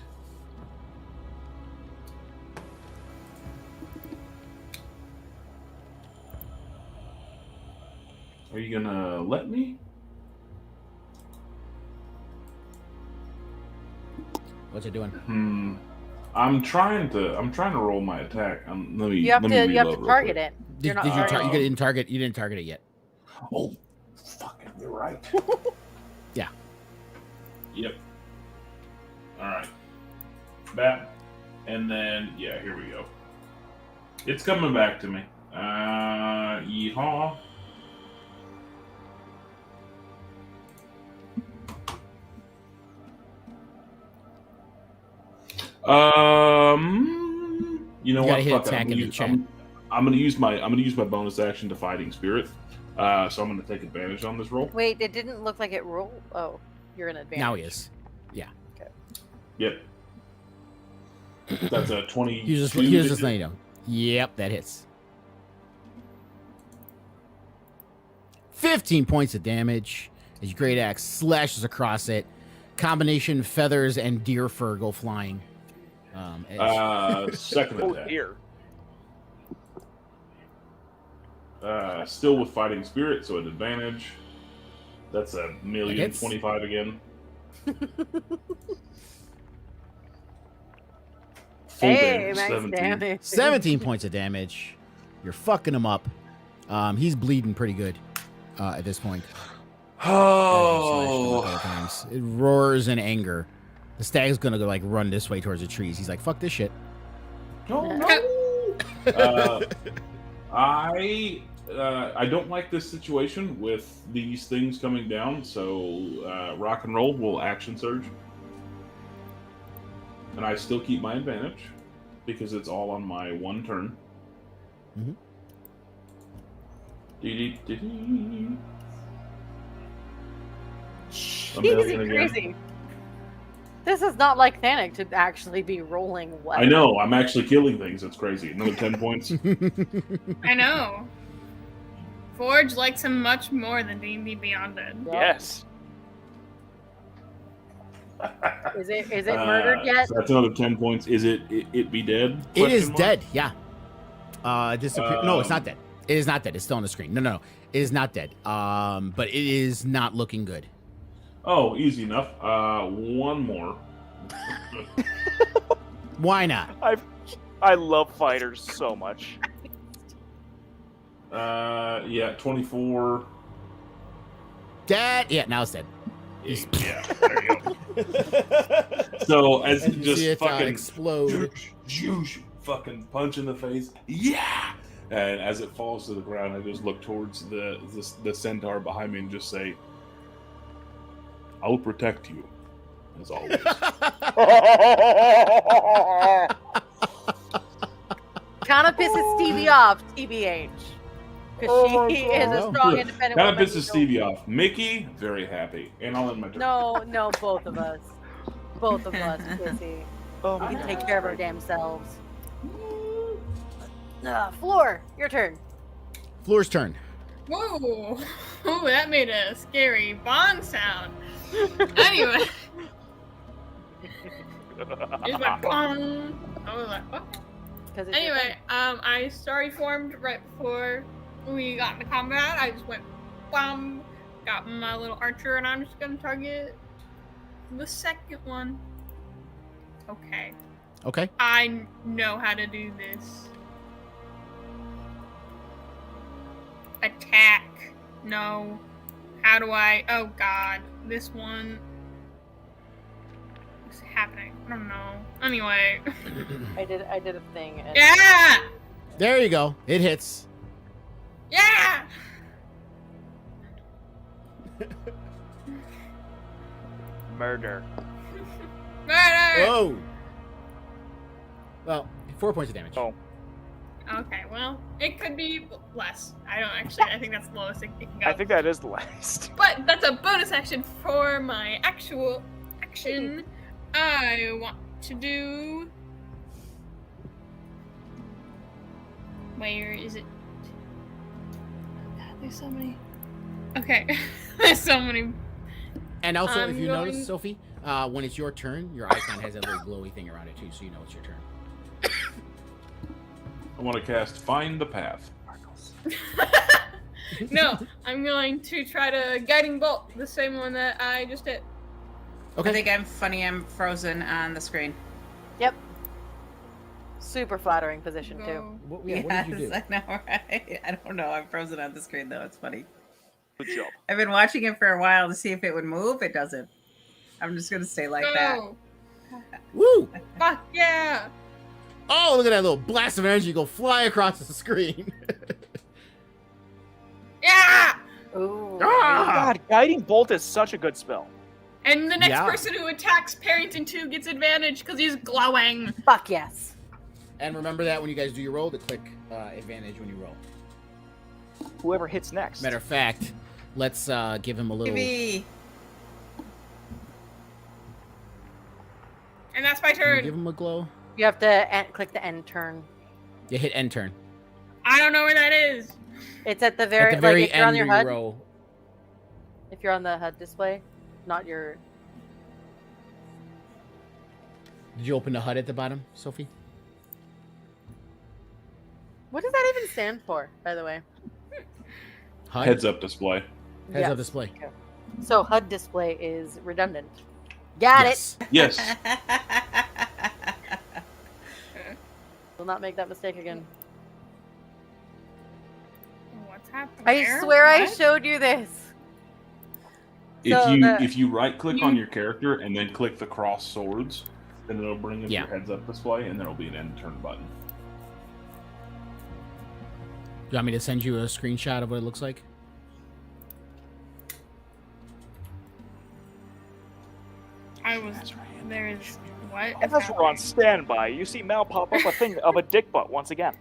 Are you gonna let me? What's it doing? I'm trying to roll my attack. Let me. You have let me to reload real target quick. it. You're not Did you targeting. you didn't target? You didn't target it yet. Oh, fucking, you're right. Yeah. Yep. All right. Bat, and then yeah, here we go. It's coming back to me. Yeehaw. You know You what? gotta hit Fuck it. attack in the chat. I'm gonna use my bonus action to Fighting Spirit. So I'm gonna take advantage on this roll. Wait, it didn't look like it rolled. Oh, you're in advantage. Now he is. Yep. That's a 20. Here's just letting you know. Yep, that hits. 15 points of damage as your great axe slashes across it. Combination feathers and deer fur go flying. Second Oh attack. dear. Still with Fighting Spirit, so at advantage. That's a million hits. 25 again. Full Hey, damage, max 17. damage. 17 points of damage. You're fucking him up. He's bleeding pretty good at this point. Oh. Times. It roars in anger. The stag's gonna go run this way towards the trees. He's like, "Fuck this shit." Oh no! I don't like this situation with these things coming down. So rock and roll will action surge, and I still keep my advantage because it's all on my one turn. Mhm. Dee-dee-dee-dee. Easy crazy. This is not like Thanic to actually be rolling well. I know. I'm actually killing things. It's crazy. Another 10 points. I know. Forge likes him much more than D&D Beyond did. Yes. Is it murdered yet? So that's another 10 points. Is it be dead? It is Question mark? dead. Yeah. No, it's not dead. It is not dead. It's still on the screen. No. It is not dead. But it is not looking good. Oh, easy enough. One more. Why not? I love fighters so much. Yeah, 24. Dead. Yeah, now it's dead. Yeah, there you go. So as And it you just see it fucking explode. fucking punch in the face. Yeah. And as it falls to the ground, I just look towards the centaur behind me and just say, "I'll protect you, as always." Kind of pisses Stevie off, TBH. Because she is a strong, independent Kind of woman. pisses Stevie off. Mickey, very happy. And I'll end my turn. No, both of us. Both of us, Pissy. Oh We my can take care of our damn selves. Floor, your turn. Floor's turn. Whoa! Oh, that made a scary bong sound. Anyway. It's like bong. I was like, what? Anyway, I story formed right before we got into combat. I just went bum, got my little archer, and I'm just gonna target the second one. Okay. Okay. I know how to do this. Attack. No. How do I? Oh God, this one. What's happening? I don't know. Anyway. I did a thing. And Yeah. There you go. It hits. Yeah. Murder. Murder. Whoa. Well, 4 points of damage. Oh. Okay, well, it could be less. I don't actually. I think that's the lowest it can go. I think that is the last. But that's a bonus action for my actual action. I want to do. Where is it? Oh God, there's so many. Okay, there's so many. And also, I'm if you going- notice, Sophie, when it's your turn, your icon has that little glowy thing around it too, so you know it's your turn. I want to cast Find the Path. No, I'm going to try to guiding bolt, the same one that I just did. Okay. I think I'm funny. I'm frozen on the screen. Yep. Super flattering position too. Go. What did you do? I know, right? I don't know. I'm frozen on the screen though. It's funny. Good job. I've been watching it for a while to see if it would move. It doesn't. I'm just gonna stay like that. Go. Woo! Fuck yeah! Oh, look at that little blast of energy go fly across the screen. Yeah! Ooh. God, guiding bolt is such a good spell. And the next Yeah. person who attacks Parrington 2 gets advantage because he's glowing. Fuck yes. And remember that when you guys do your roll, to click advantage when you roll. Whoever hits next. Matter of fact, let's give him a little. Maybe. And that's my Can you turn. give him a glow. You have to click the end turn. You hit end turn. I don't know where that is. It's at the very, At the very like if you're end on your of HUD. your roll. If you're on the HUD display, not your. Did you open the HUD at the bottom, Sophie? What does that even stand for, by the way? HUD. Heads up display. Heads Yes. up display. So HUD display is redundant. Got Yes. Yes. it. Will not make that mistake again. What's happening? I there? swear I What? showed you this. If So you the- if you right click on your character and then click the cross swords, then it'll bring up Yeah. your heads up display, and then it'll be an end turn button. Do you want me to send you a screenshot of what it looks like? I was. There is. What? is As we're on happening? standby, you see Mal pop up a thing of a dick butt once again.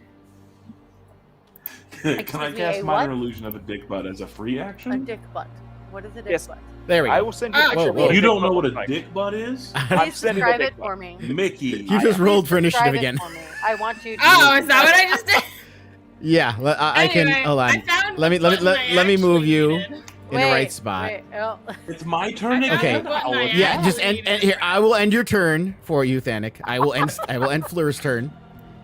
Can I Excuse me, cast a minor what? illusion of a dick butt as a free action? A dick butt. What is a dick Yes. butt? There we I go. will send you a Oh, picture. of whoa. what a You dick don't know butt what a looks like. dick butt is? I'm Please sending a describe dick it butt. for me. Mickey. You just rolled for initiative Describe it again. for me. I want you to. Oh, is that what I just did? Yeah, I can. Anyway, Hold I on. found Let me- the let me- button let- I let me move actually you. needed. In the right spot. Wait, oh. It's my turn I found Okay. the button I Yeah, actually just end needed. here. I will end your turn for you, Thanik. I will end Fleur's turn.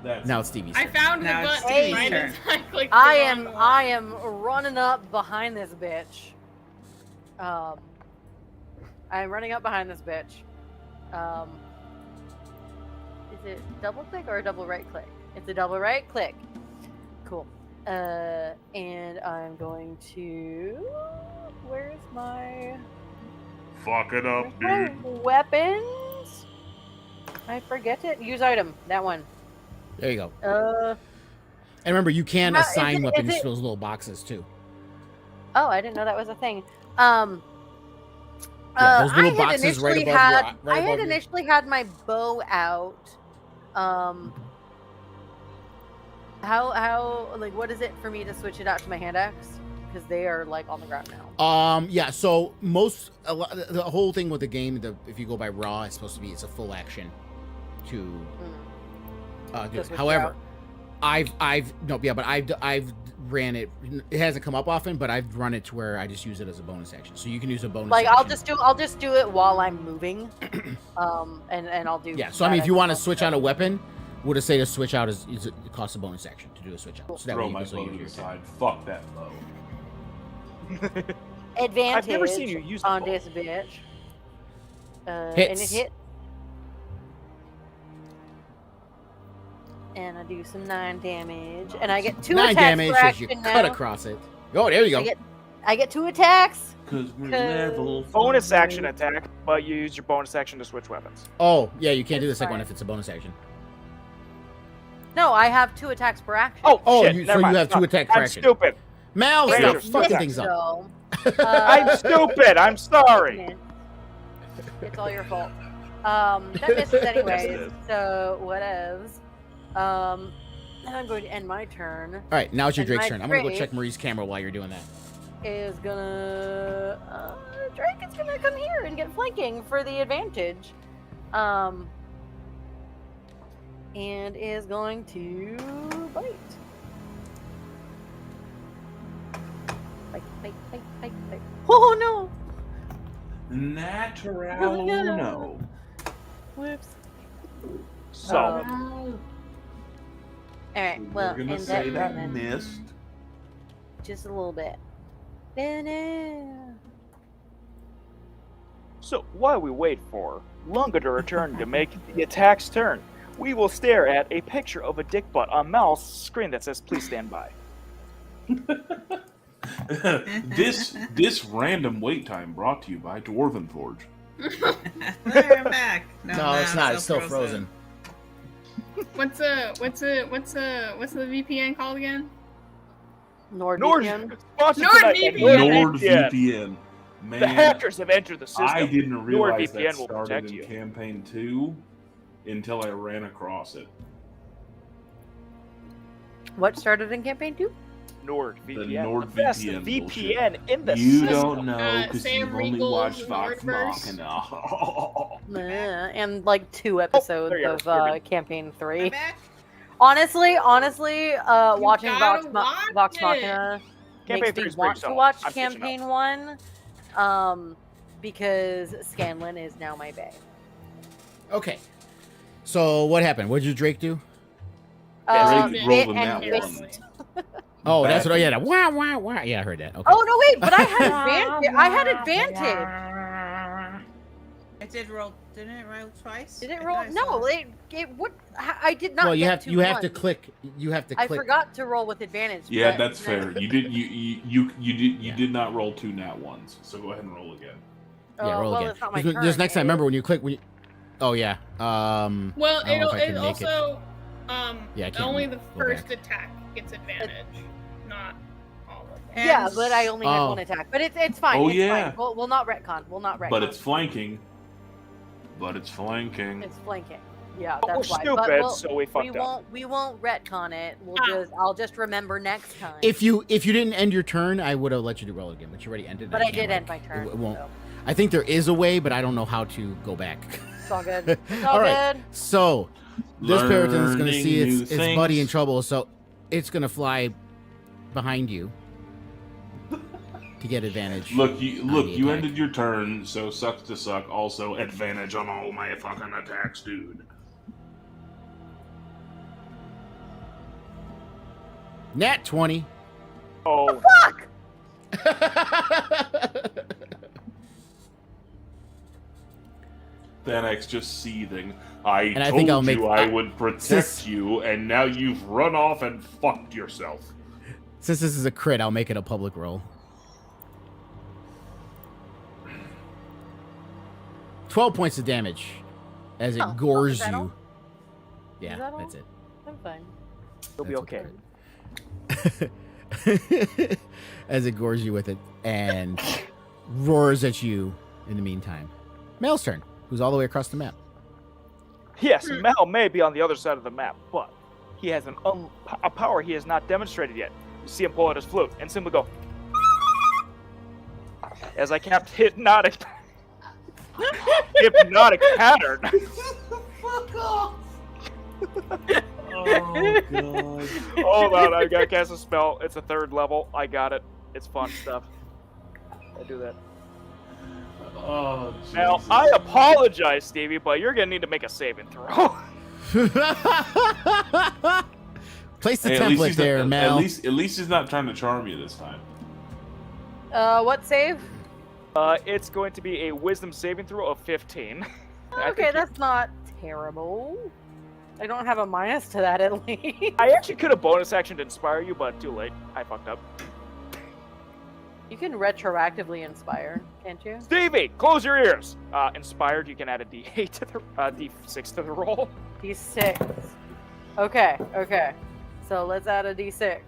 That's Now it's Stevie's I turn. found the Now it's button Stevie's right turn. as I clicked I the am wrong I one. am running up behind this bitch. I'm running up behind this bitch. Is it double click or a double right click? It's a double right click. Cool. And I'm going to. Where's my Fuck it up, my dude. weapons? I forget it. Use item. That one. There you go. Uh. And remember, you can Is assign it- weapons is it- to those little boxes too. Oh, I didn't know that was a thing. Yeah, those little I had boxes right initially above had, your- right I had above your- initially had my bow out. How like what is it for me to switch it out to my hand axe? Because they are like on the ground now. Yeah. So the whole thing with the game, if you go by raw, it's supposed to be it's a full action to do To it. switch it However, out. I've ran it. It hasn't come up often, but I've run it to where I just use it as a bonus action. So you can use a bonus. Like action. I'll just do it while I'm moving. And I'll do. Yeah. So I mean, that if you as want to well. switch out a weapon, would it say to switch out is it costs a bonus action to do a switch out? So that way Throw you my can still bow use to your the turn. side. Fuck that bow. Advantage. I've never seen you use the on bow. this bitch. And Hits. it hit. And I do some 9 damage, and I get 2 9 attacks damage per as you action cut now. across it. Oh, there you go. I get 2 attacks. Because we're 'Cause- level Bonus 5. action attack, but you use your bonus action to switch weapons. Oh, yeah, you can't do the It's second one fine. if it's a bonus action. No, I have 2 attacks per action. Oh, Oh, shit, so never you mind. have 2 attacks per I'm action. stupid. Mal, Wait, stop you're fucking stupid. things up. So, I'm stupid. I'm sorry. It's all your fault. That misses anyways. Yes, it is. So whatevs. And I'm going to end my turn. All right, now it's your And Drake's my turn. I'm gonna go Drake- check Marie's camera while you're doing that. Is gonna Drake is gonna come here and get flanking for the advantage. And is going to bite. Bite. Oh no! Natural no. Whoops. So, Alright, well, we're gonna end say turn that then. missed. Just a little bit. so while we wait for Lunga to return to make the attack's turn, we will stare at a picture of a dick butt on Mal's screen that says "Please stand by." this random wait time brought to you by Dwarven Forge. I'm back. No, it's not. It's still frozen. What's the VPN called again? NordVPN. Sponsored NordVPN. tonight by NordVPN. Man, The hackers have entered the system. I didn't realize that NordVPN will started protect in you. campaign 2 until I ran across it. What started in campaign 2? NordVPN. The The best NordVPN VPN in the You system. don't know because Sam you've only Riegel's watched Vox Nordverse. Machina. And like 2 episodes there you are. of You're good. campaign I'm 3. back. Honestly, watching gotta Vox watch it. Machina Campaign makes 3 me is want pretty to solid. watch I'm catching up. campaign 1, because Scanlan is now my bae. Okay. So what happened? What did your Drake do? Drake rolled a and nat missed. one. Oh, that's what. Bad. Yeah, that wah wah wah. Yeah, I heard that. Okay. Oh no, wait, but I had advantage. It did roll. Didn't it roll twice? Did it I roll? thought I No, saw it would. I did not. Well, you get have to ones. click. You have to I click. forgot to roll with advantage. Yeah, but that's fair. You did Yeah. did not roll 2 nat ones. So go ahead and roll again. Yeah, roll well, again. it's not my Just turn, next time, eh? remember when you click. Oh yeah. Well, I don't know if I it can make it. also Yeah, I can't only go the first attack gets advantage, not all of them. And- Yeah, but I only had Oh. one attack. But it's fine. Oh, it's yeah. fine. We'll not retcon. We'll not retcon. But it's flanking. It's flanking. Yeah, But we're that's why. stupid, But we'll, so we fucked up. we won't retcon it. Ah. I'll just remember next time. If you didn't end your turn, I would have let you roll it again. But you already ended. But I I can't, did like, end my turn. It won't. So I think there is a way, but I don't know how to go back. it's all good. It's all All right. good. So this Peloton is going to Learning see new its buddy in things. trouble, so it's going to fly behind you to get advantage. Look, the you attack. ended your turn, so sucks to suck. Also, advantage on all my fucking attacks, dude. Nat 20. Oh, Fuck! Thanex just seething. I And I told think I'll make- you I would protect Since- you, and now you've run off and fucked yourself. Since this is a crit, I'll make it a public roll. 12 points of damage as it Oh, gores is that you. all? Yeah, Is that all? that's it. I'm fine. you'll be That's okay. okay. As it gores you with it and roars at you in the meantime. Mel's turn, who's all the way across the map. Yes, Mel may be on the other side of the map, but he has a power he has not demonstrated yet. You see him pull out his flute and simply go. As I cast hypnotic pattern. Fuck off! Oh, God. Hold on, I gotta cast a spell. It's a 3rd level. I got it. It's fun stuff. I do that. Oh, Now, Jesus. I apologize, Stevie, but you're gonna need to make a saving throw. Place the Hey, at least template he's there, not, Mel. At least he's not trying to charm you this time. What save? It's going to be a wisdom saving throw of 15. I Okay, think that's not terrible. I don't have a minus to that at least. I actually could have bonus action to inspire you, but too late. I fucked up. You can retroactively inspire, can't you? Stevie, close your ears. Inspired, you can add a D8 to the D6 to the roll. D6. Okay. So let's add a D6.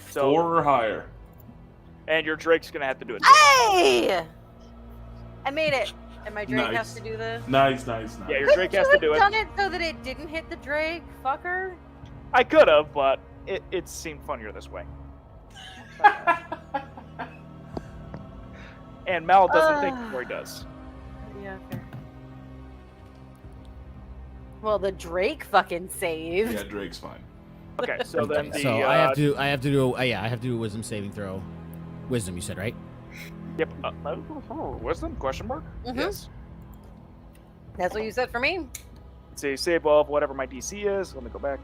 So, 4 or higher. and your Drake's gonna have to do it. Hey! I made it. And my Drake Nice. has to do this. Nice. Yeah, your Couldn't Drake you has to have do it. done it so that it didn't hit the Drake, fucker? I could have, but it seemed funnier this way. And Mal doesn't think before he does. Yeah, okay. Well, the Drake fucking saved. Yeah, Drake's fine. Okay, so then the So I have to do a wisdom saving throw. Wisdom, you said, right? Yep. Wisdom? Question mark? Mhm. Yes. That's what you said for me. It's a save of whatever my DC is. Let me go back.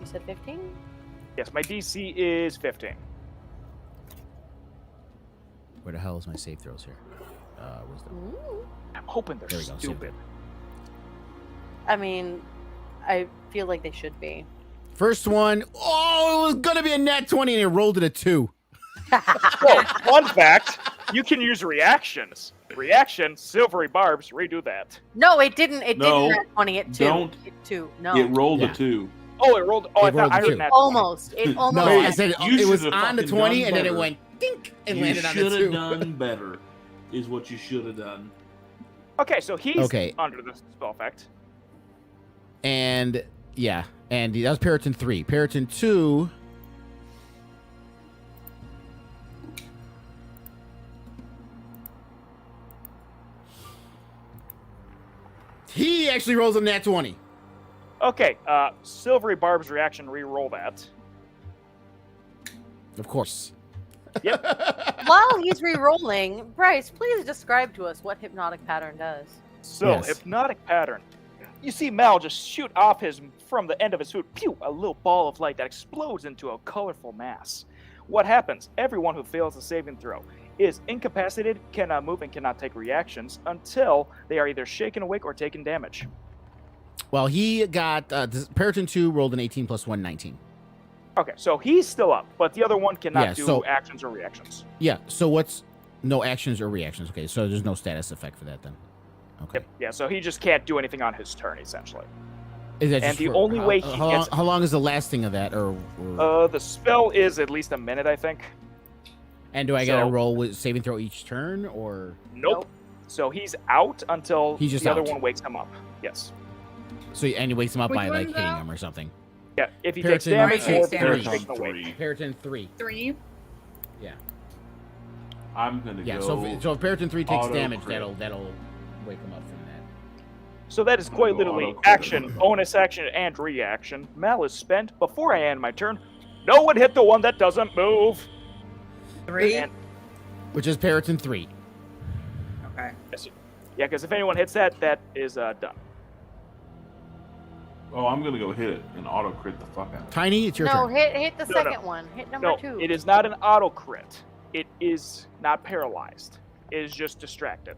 You said 15? Yes, my DC is 15. Where the hell is my save throws here? Wisdom. Ooh. I'm hoping they're There we go, save stupid. I mean, I feel like they should be. First one. Oh, it was gonna be a nat 20 and it rolled it a 2. Oh, fun fact: you can use reactions. Reaction, silvery barbs, redo that. No, it didn't. It No, didn't nat 20 at 2. don't. It 2. No. It rolled Yeah. a 2. Oh, it rolled. Oh, It rolled I a heard two. nat 20. Almost. It almost. No, Hey, I said you it was should've on the fucking 20, done and then it better. went dink and You landed on the should 2. have done better, is what you should have done. Okay, so he's Okay. under the spell effect. And yeah, and that was Periton 3. Periton 2. He actually rolls a nat 20. Okay, silvery barbs reaction, re-roll that. Of course. While he's re-rolling, Bryce, please describe to us what hypnotic pattern does. So, Yes. hypnotic pattern. You see Mal just shoot off from the end of his hood, pew, a little ball of light that explodes into a colorful mass. What happens? Everyone who fails the saving throw is incapacitated, cannot move, and cannot take reactions until they are either shaken awake or taken damage. Well, he got Periton 2 rolled an 18 plus 1, 19. Okay, so he's still up, but the other one cannot Yeah, do so- actions or reactions. Yeah, so what's no actions or reactions? Okay, so there's no status effect for that then. Okay. Yep. Yeah, so he just can't do anything on his turn, essentially. Is that And just the for- only way he how, gets- how long is the lasting of that? Or The spell is at least a minute, I think. and do I gotta so- roll with saving throw each turn, or Nope. So he's out until He's just the other out. one wakes him up. Yes. so and he wakes him up Which by like one's hitting out? him or something? Yeah, if he takes Periton damage three. or Periton being shaken awake. Periton 3. 3. I'm gonna Yeah, go. so if Periton 3 takes auto damage, crit. that'll wake him up from that. So that is I'm quite gonna go literally auto-crit. action, bonus action, and reaction. Mal is spent before I end my turn. No one hit the one that doesn't move. 3. And- Which is Periton 3. Okay. Yeah, because if anyone hits that, that is done. Oh, I'm gonna go hit it and auto crit the fuck out of it. Tiny, it's your No, turn. hit the No, no. second one. Hit number No, 2. it is not an auto crit. It is not paralyzed. It is just distracted.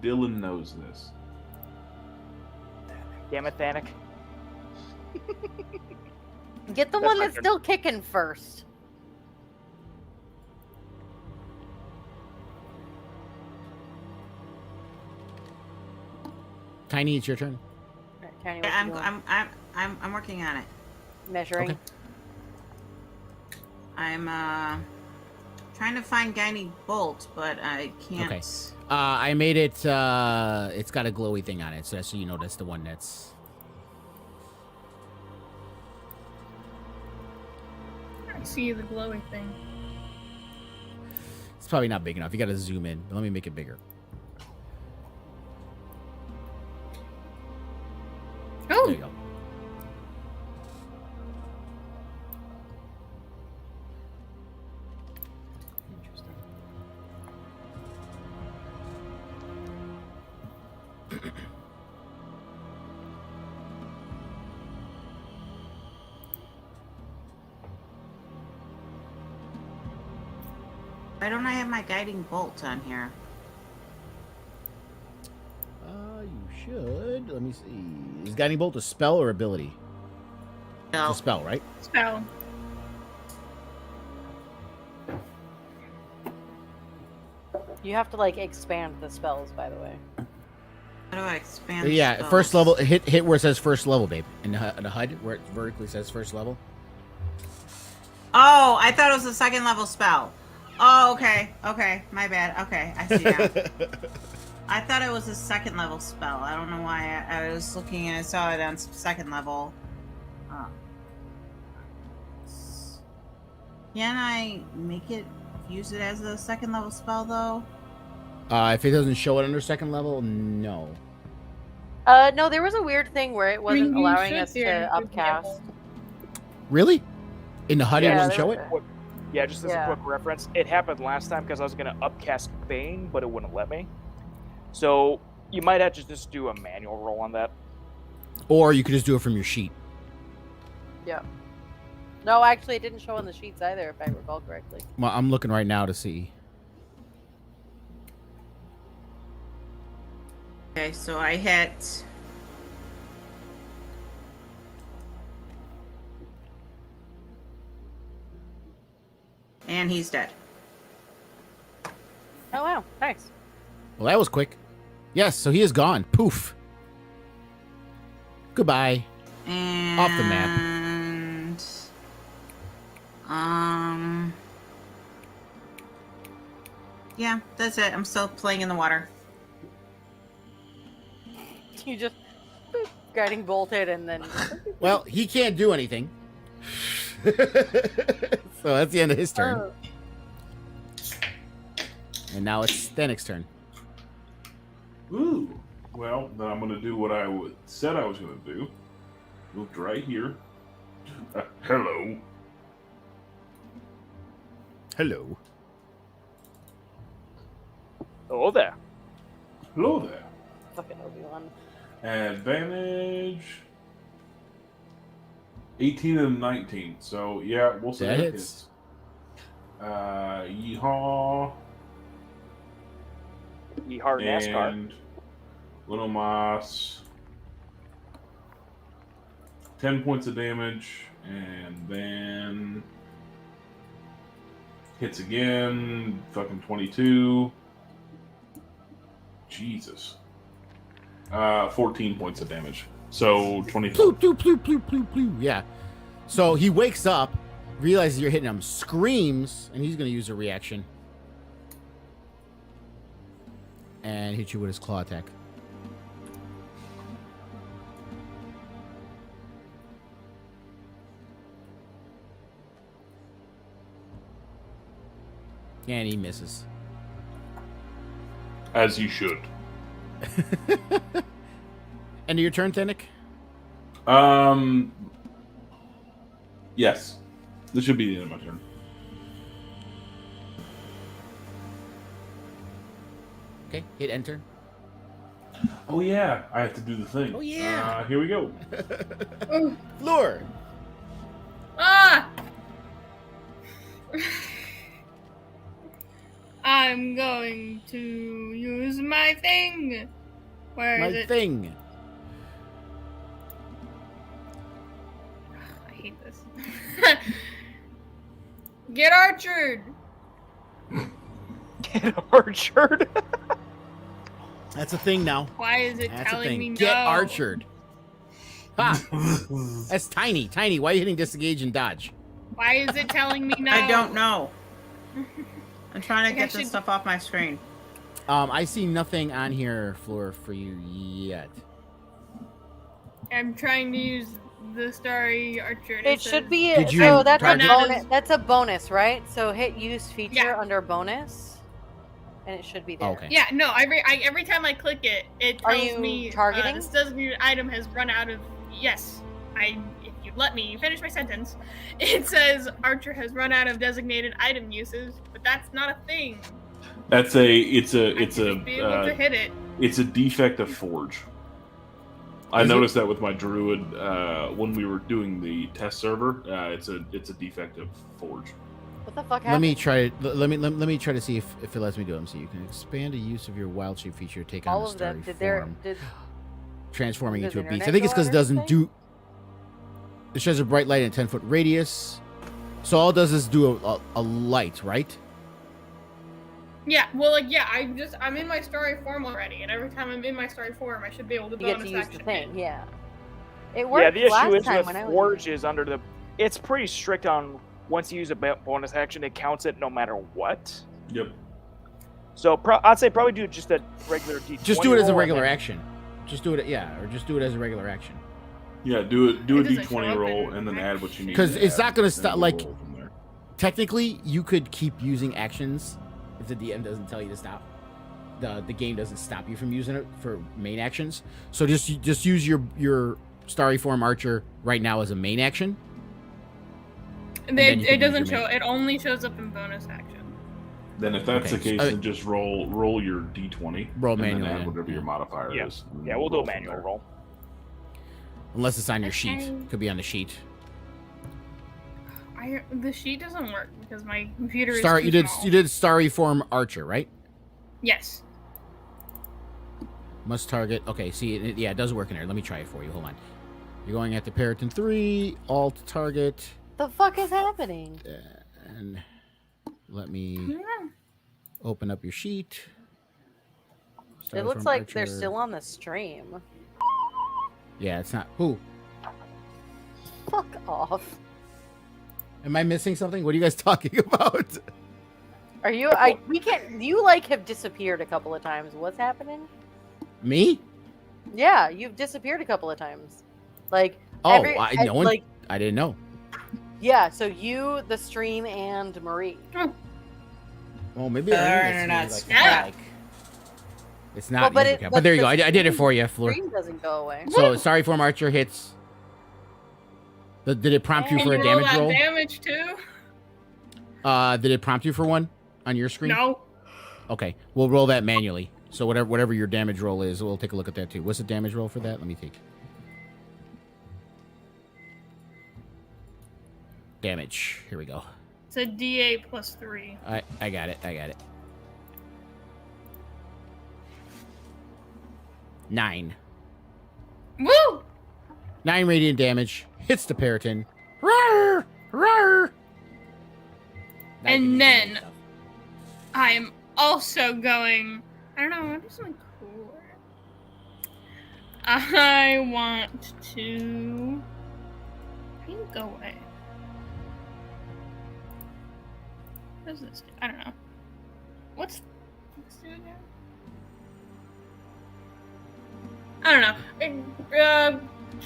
Dylan knows this. Damn it, Thanik. Get the That's one my that's turn. still kicking first. Tiny, it's your turn. Alright, Tiny, what you doing? I'm working on it. Measuring. Okay. I'm trying to find Guiding Bolt, but I can't. Okay. I made it. It's got a glowy thing on it, so that's so you know that's the one that's. I see the glowing thing. It's probably not big enough. You got to zoom in. Let me make it bigger. Oh, There you go. Interesting. Why don't I have my Guiding Bolt on here? You should. Let me see. Is Guiding Bolt a spell or ability? No. It's a spell, right? spell. You have to like expand the spells, by the way. How do I expand? Yeah, spells? first level. Hit where it says first level, babe. In the HUD, where it vertically says first level. Oh, I thought it was a second level spell. Oh, okay. Okay, my bad. Okay, I see now. I thought it was a second level spell. I don't know why I was looking and I saw it on second level. Oh. Can I make it use it as a second level spell though? If it doesn't show it under second level, no. No, there was a weird thing where it wasn't you allowing should us do it, to for upcast. example. Really? In the HUD, it Yeah, doesn't show it. Yeah, just as Yeah. a quick reference, it happened last time because I was going to upcast Bane, but it wouldn't let me. So you might have to just do a manual roll on that. Or you could just do it from your sheet. Yeah. No, actually, it didn't show on the sheets either, if I recall correctly. Well, I'm looking right now to see. Okay, so I hit. And he's dead. Oh wow, nice. Well, that was quick. Yes, so he is gone. Poof. Goodbye. And Off the map. Yeah, that's it. I'm still playing in the water. You just boop, guiding bolted and then. Well, he can't do anything. So that's the end of his turn. Oh. And now it's Thanic's turn. Ooh. Well, then I'm going to do what I said I was going to do. Moved right here. Hello. Hello. Oh there. Hello there. Fucking Obi-Wan. Advantage. 18 and 19. So, yeah, we'll say That that hits. hits. Yeehaw. Yeehaw NASCAR. And Little Moss. 10 points of damage. And then hits again. Fucking 22. Jesus. 14 points of damage. So 24. Bloop, bloop, bloop, bloop, bloop, bloop. Yeah. So he wakes up, realizes you're hitting him, screams, and he's going to use a reaction. And hit you with his claw attack. And he misses. As you should. End of your turn, Thanik? Yes. This should be the end of my turn. Okay, hit enter. Oh yeah, I have to do the thing. Oh, yeah. Here we go. Ooh. Lure. Ah! I'm going to use my thing. Where My is it? thing. I hate this. Get Archered! Get Archered. That's a thing now. Why is it That's a telling me thing. no? Get archered. Ha! That's tiny. Tiny. Why are you hitting disengage and dodge? Why is it telling me no? I don't know. I'm trying to Like I get this should- stuff off my screen. I see nothing on here, Floor, for you yet. I'm trying to use the Starry Archer. and It says- should be. Did you So that's a target- bonus. That's a bonus, right? So hit use feature Yeah. under bonus, and it should be there. Oh, okay. Yeah, no. Every time I click it, it Are tells you me targeting? this designated item has run out of. Yes, if you let me finish my sentence, it says Archer has run out of designated item uses, but that's not a thing. It's I should just be able to hit it. It's a defect of Forge. I Is it? noticed that with my druid when we were doing the test server. It's a defect of Forge. What the fuck happened? Let me try. Let me try to see if it lets me do it. So you can expand a use of your wild shape feature. Take on all a of starry them. Did their form, did transforming does into a the beast. I internet think it's go because out it or doesn't anything? do. It sheds a bright light in a 10-foot radius. So all it does is do a light, right? Yeah, well, like, yeah, I'm in my starry form already, and every time I'm in my starry form, I should be able to you get bonus to use action the thing? hit. Yeah. It Yeah, worked the last issue is time with when I was. Forge is under the. It's pretty strict on once you use a bonus action, it counts it no matter what. Yep. So I'd say probably do just a regular D20. Just do it as a roll and regular then- action. Just do it, yeah, or just do it as a regular action. Yeah, do a It doesn't show d20 up roll in- and then add what you need. 'Cause to it's add, not gonna and stop, we'll like- roll from there. Technically, you could keep using actions if the DM doesn't tell you to stop. The game doesn't stop you from using it for main actions. So just use your starry form archer right now as a main action. And then you it can use doesn't your show. main. It only shows up in bonus action. Then if that's Okay, the case, so- then just roll your d20. Roll and manual, then add yeah. whatever your modifier Yeah. is. and Yeah, we'll do a roll from manual there. roll. Unless it's on your sheet. Okay. Could be on the sheet. The sheet doesn't work because my computer is Star too you did small. you did starry form archer, right? Yes. Must target. Okay, see, yeah, it does work in there. Let me try it for you. Hold on. You're going at the Periton 3, alt target, The fuck is happening? and let me open up your sheet. It looks like they're still on the stream. Yeah, it's not. Who? Fuck off. Am I missing something? What are you guys talking about? Are you? We can't. You have disappeared a couple of times. What's happening? Me? Yeah, you've disappeared a couple of times. I didn't know. Yeah, so you, the stream, and Marie. Well, maybe It's not. But but there you go. I did it for you, Fleur. Stream doesn't go away. So sorry for Archer hits. Did it prompt you Can for you a roll damage that roll? damage too? Did it prompt you for one on your screen? No. Okay, we'll roll that manually. So whatever your damage roll is, we'll take a look at that too. What's the damage roll for that? Let me take. Damage. Here we go. It's a D8 plus 3. I got it. 9. Woo! 9 radiant damage. Hits the Peryton. Roar! Roar! And then I'm also going. I don't know. I want to do something cooler. I want to. How do you go away? What does this do? I don't know. What's this do again? I don't know.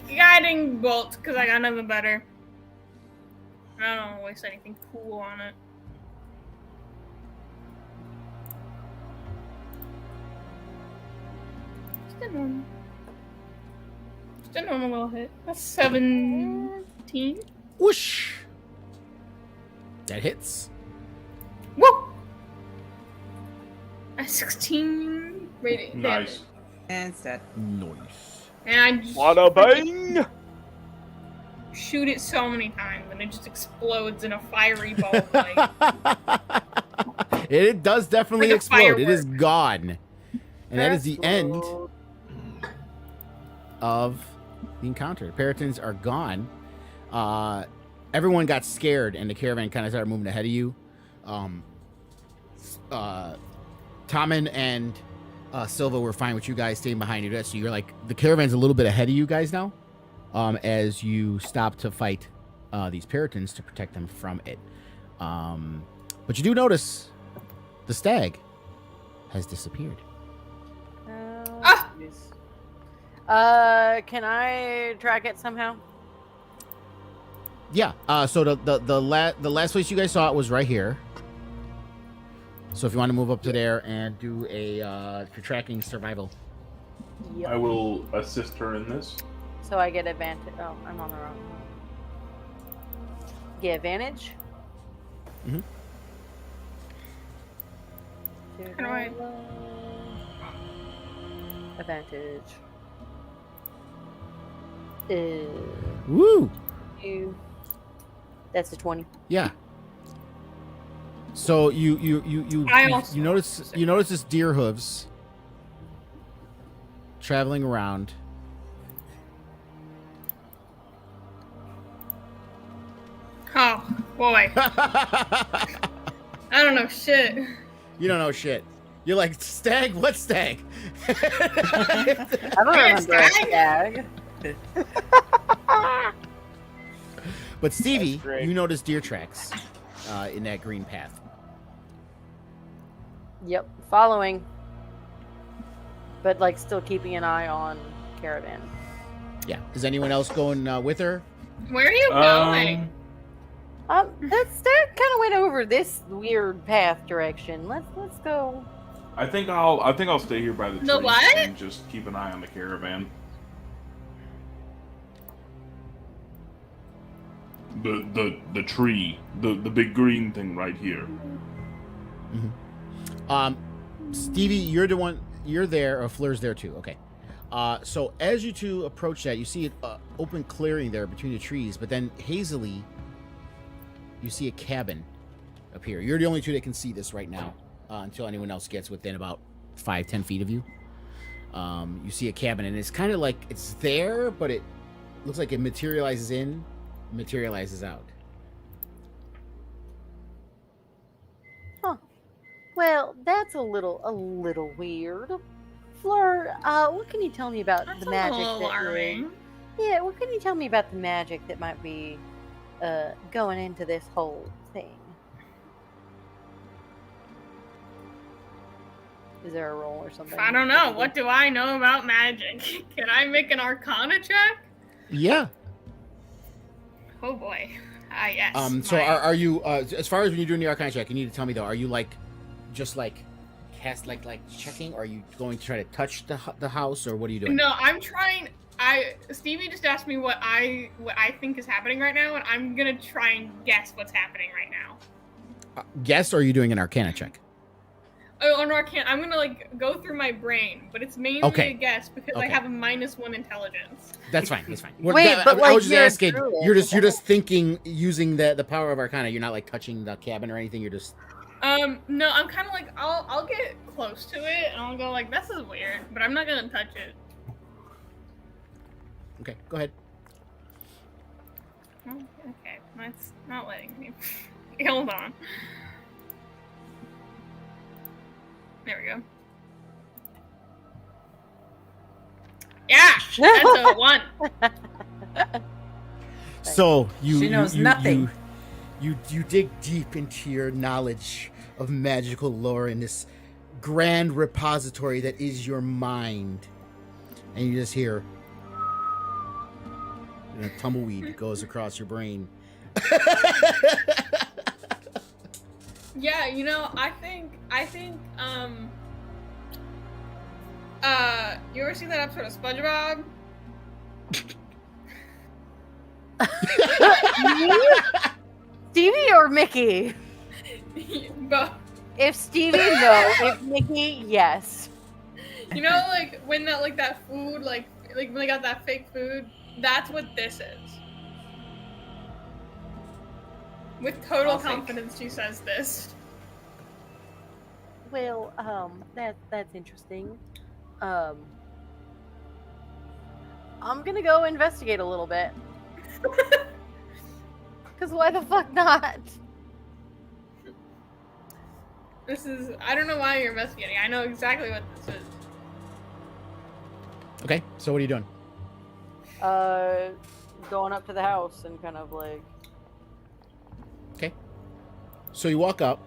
Guiding bolt, because I got nothing better. I don't want to waste anything cool on it. Just a normal little hit. That's 17. Whoosh! That hits. Woo! That's 16 radiant Nice. damage. And it's dead. Nice. And I just Wada bang! shoot it so many times and it just explodes in a fiery ball. It does definitely Like a explode. It is firework. gone. And that is the end Explode. of the encounter. Perytons are gone. Everyone got scared, and the caravan kind of started moving ahead of you. Tommen and Silva were fine with you guys staying behind you. So you're the caravan's a little bit ahead of you guys now, as you stop to fight these Perytons to protect them from it. But you do notice the stag has disappeared. Ah! Can I track it somehow? Yeah. So the last place you guys saw it was right here. So if you want to move up to there and do a if you're tracking survival. Yep. I will assist her in this. So I get advantage. Oh, I'm on the wrong. Get advantage. Mhm. How do I- Advantage. Woo! That's a 20. Yeah. So you notice this deer hooves traveling around. Oh, boy. I don't know shit. You don't know shit. You're like, stag? What stag? I don't remember a stag. But Stevie, That's great. you notice deer tracks in that green path. Yep, following. But still keeping an eye on Caravan. Yeah. Is anyone else going with her? Where are you going? That stag kind of went over this weird path direction. Let's go. I think I'll stay here by the The trees what? and just keep an eye on the caravan. The tree, the big green thing right here. Stevie, you're the one. You're there, or Fleur's there too. Okay. So as you two approach that, you see an open clearing there between the trees, but then hazily, you see a cabin appear. You're the only two that can see this right now, until anyone else gets within about 5-10 feet of you. You see a cabin, and it's kind of like it's there, but it looks like it materializes in, materializes out. Well, that's a little weird. Fleur, what can you tell me about That's the a magic little that alarming. Yeah, what can you tell me about the magic that might be going into this whole thing? Is there a roll or something? I don't know. What do I know about magic? Can I make an Arcana check? Yeah. Oh boy. Yes. So my- are you as far as when you're doing the Arcana check, you need to tell me though, are you like just like cast like checking, or are you going to try to touch the house, or what are you doing? No, I'm trying. Stevie just asked me what I think is happening right now, and I'm gonna try and guess what's happening right now. Guess, or are you doing an Arcana check? Oh, no, I can't. I'm gonna like go through my brain, but it's mainly Okay. a guess because I Okay. have a -1 intelligence. That's fine. That's fine. Wait, but, I like, was just you're a asking. druid. You're just thinking using the power of Arcana. You're not like touching the cabin or anything. You're just No, I'm kind of like I'll get close to it and I'll go like this is weird, but I'm not gonna touch it. okay. Go ahead. Oh, okay, that's not letting me. Hold on. There we go. Yeah, that's a 1. So She knows nothing. You dig deep into your knowledge of magical lore in this grand repository that is your mind, and you just hear a tumbleweed goes across your brain. Yeah, you know, I think, you ever seen that episode of SpongeBob? Stevie or Mickey? But, If Stevie, no. If Mickey, yes. you know, like, when that food, like when they got that fake food, that's what this is. With total I'll think. confidence, she says this. Well, that's interesting. I'm gonna go investigate a little bit. Cause why the fuck not? This is, I don't know why you're investigating. I know exactly what this is. Okay, so what are you doing? Going up to the house and kind of like. Okay. So you walk up.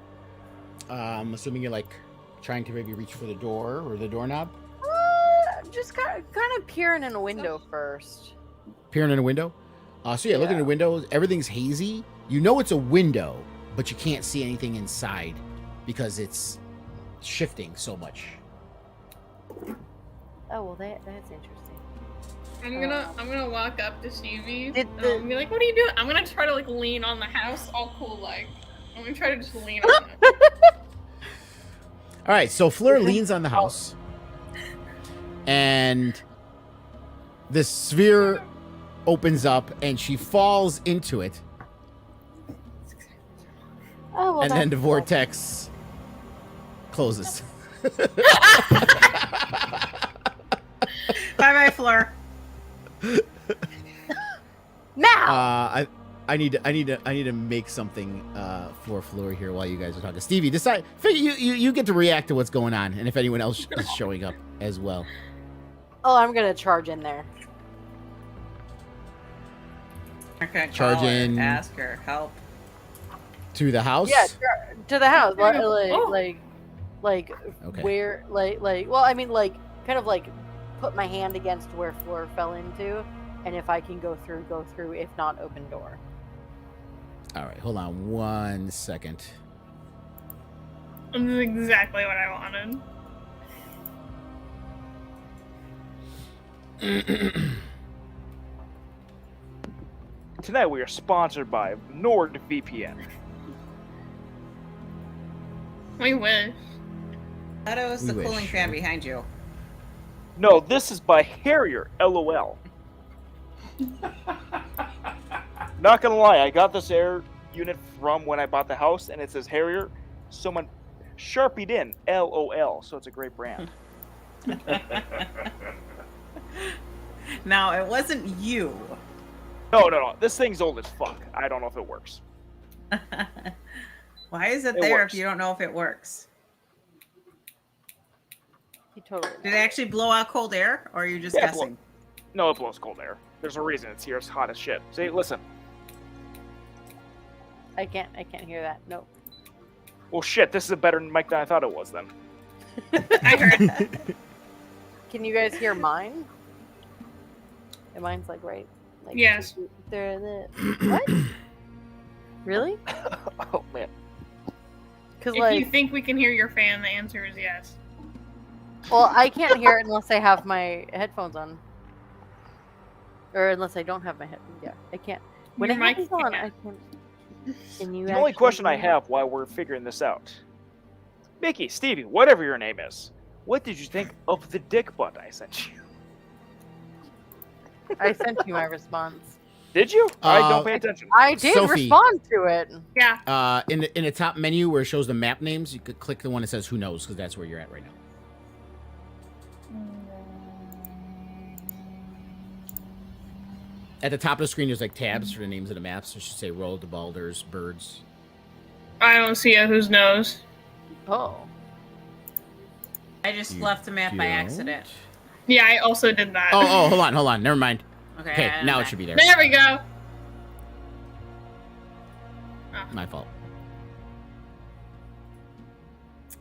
I'm assuming you're like trying to maybe reach for the door or the doorknob. Just kind of peering in a window first. Peering in a window. So yeah, looking at the window. Everything's hazy. You know it's a window, but you can't see anything inside because it's shifting so much. Oh well, that's interesting. I'm gonna walk up to Stevie Did and I'll be like, "What are you doing?" I'm gonna try to like lean on the house, all cool like. I'm gonna try to just lean on it. All right, so Fleur leans on the house, and this sphere opens up, and she falls into it, Oh well, and then the that's vortex closes. Bye bye, Fleur. now. I need to make something for Fleur here while you guys are talking. Stevie, decide. You get to react to what's going on, and if anyone else is showing up as well. Oh, I'm gonna charge in there. Okay, Charge call her, in. ask her, help. To the house. Yeah, to the house. Oh. Like Okay. where, like. Well, I mean, like, kind of like put my hand against where Fleur fell into, and if I can go through, go through. If not, open door. All right, hold on 1 second. This is exactly what I wanted. Tonight we are sponsored by NordVPN. We wish. Thought it was We the cooling wish. fan behind you. No, this is by Harrier, LOL. Not gonna lie, I got this air unit from when I bought the house, and it says Harrier. Someone sharpied in LOL, so it's a great brand. Now, it wasn't you. No. This thing's old as fuck. I don't know if it works. Why is it It there works. if you don't know if it works? You totally. Did it actually blow out cold air, or are you just Yeah, guessing? No, it blows cold air. There's a reason it's here. It's hot as shit. See, listen. I can't hear that. Nope. Well, shit. This is a better mic than I thought it was. Then. I heard. Can you guys hear mine? And mine's like right. Like, Yes. They're what? Really? Oh man. Because If like, you think we can hear your fan, the answer is yes. well, I can't hear it unless I have my headphones on, or unless I don't have my headphones. Yeah, I can't. When Your I have mic these on, can't. I can. Can you? The only actually question I hear me? have while we're figuring this out, Mickey, Stevie, whatever your name is, what did you think of the dick butt I sent you? I sent you my response. Did you? I don't pay attention. I did Sophie. respond to it. Yeah. In the top menu where it shows the map names, you could click the one that says "Who knows," because that's where you're at right now. At the top of the screen, there's like tabs for the names of the maps. It should say "Roll the Balders, Birds." I don't see a whose knows. Oh. I just You left the map by don't? accident. Yeah, I also did that. Oh, hold on. Never mind. Okay, Okay, I'm now it back. should be there. There we go. My fault.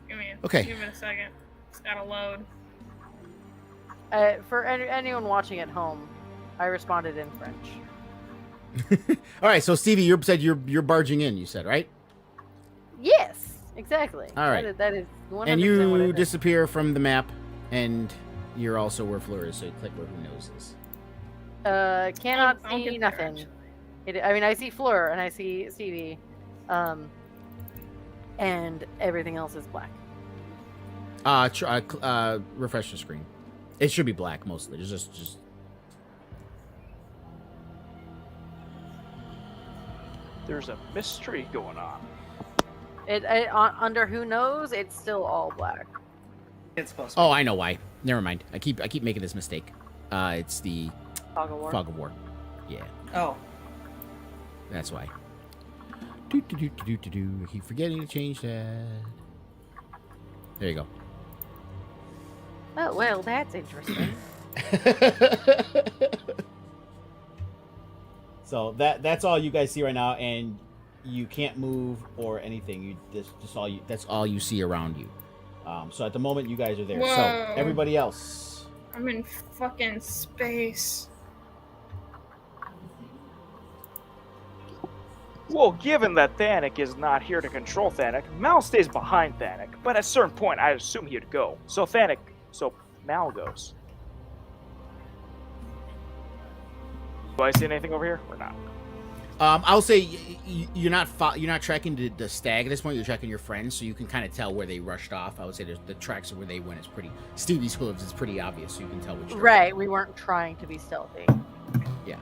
Give Okay. it a second. It's gotta load. For anyone watching at home, I responded in French. All right, so Stevie, you said you're barging in. You said right, Yes, exactly. All right. That is 100% what I and did. you disappear from the map, and you're also where Fleur is. So you click where Who knows is. Cannot I'll see get there, nothing. actually. I mean, I see Fleur and I see Stevie, and everything else is black. Refresh the screen. It should be black mostly. It's just. There's a mystery going on. Under Who knows, it's still all black. It's supposed to be. Oh, I know why. Never mind. I keep making this mistake. It's the Fog of War. Fog of War. Yeah, Oh, that's why. I keep forgetting to change that. There you go. Oh well, that's interesting. So that's all you guys see right now, and you can't move or anything. You that's all you see around you. So at the moment, you guys are there. So Whoa. everybody else. I'm in fucking space. Well, given that Thanik is not here to control Thanik, Mal stays behind Thanik, but at a certain point, I assume he'd go. So Mal goes. Do I see anything over here or not? I'll say you're not tracking the stag at this point. You're tracking your friends, so you can kind of tell where they rushed off. I would say the tracks of where they went is pretty. Stevie's hooves is pretty obvious, so you can tell which. direction. Right, we weren't trying to be stealthy. Yeah.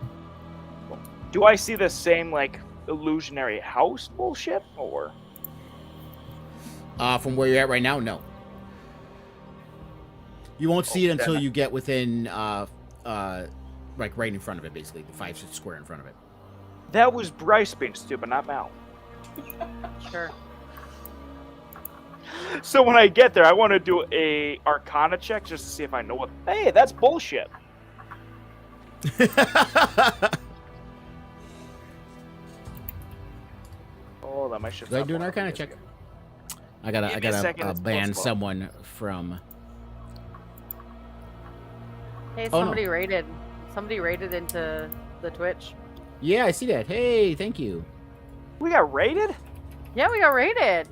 Do I see the same, like, illusionary house bullshit, or? From where you're at right now, no. You won't see it until then- you get within, like right in front of it, basically the 5 square in front of it. That was Bryce being stupid, not Mal. Sure. So when I get there, I want to do a Arcana check just to see if I know what. Hey, that's bullshit. Oh, that might shift. Go ahead and do an Arcana check. I gotta Give me a second, it's ban possible. someone from. Hey, Oh, no. somebody raided into the Twitch. Yeah, I see that. Hey, thank you. We got raided? Yeah, we got raided.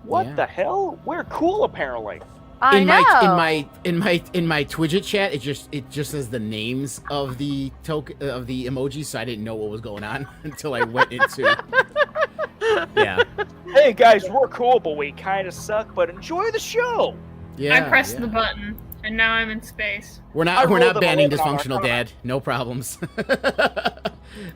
What Yeah. the hell? We're cool, apparently. I know. In my Twidget chat, it just says the names of the of the emojis, so I didn't know what was going on until I went into. Yeah. Hey guys, we're cool, but we kind of suck. But enjoy the show. Yeah. I pressed yeah. the button, and now I'm in space. We're I not rolled an banning 11 on dysfunctional Arcana. dad. No problems.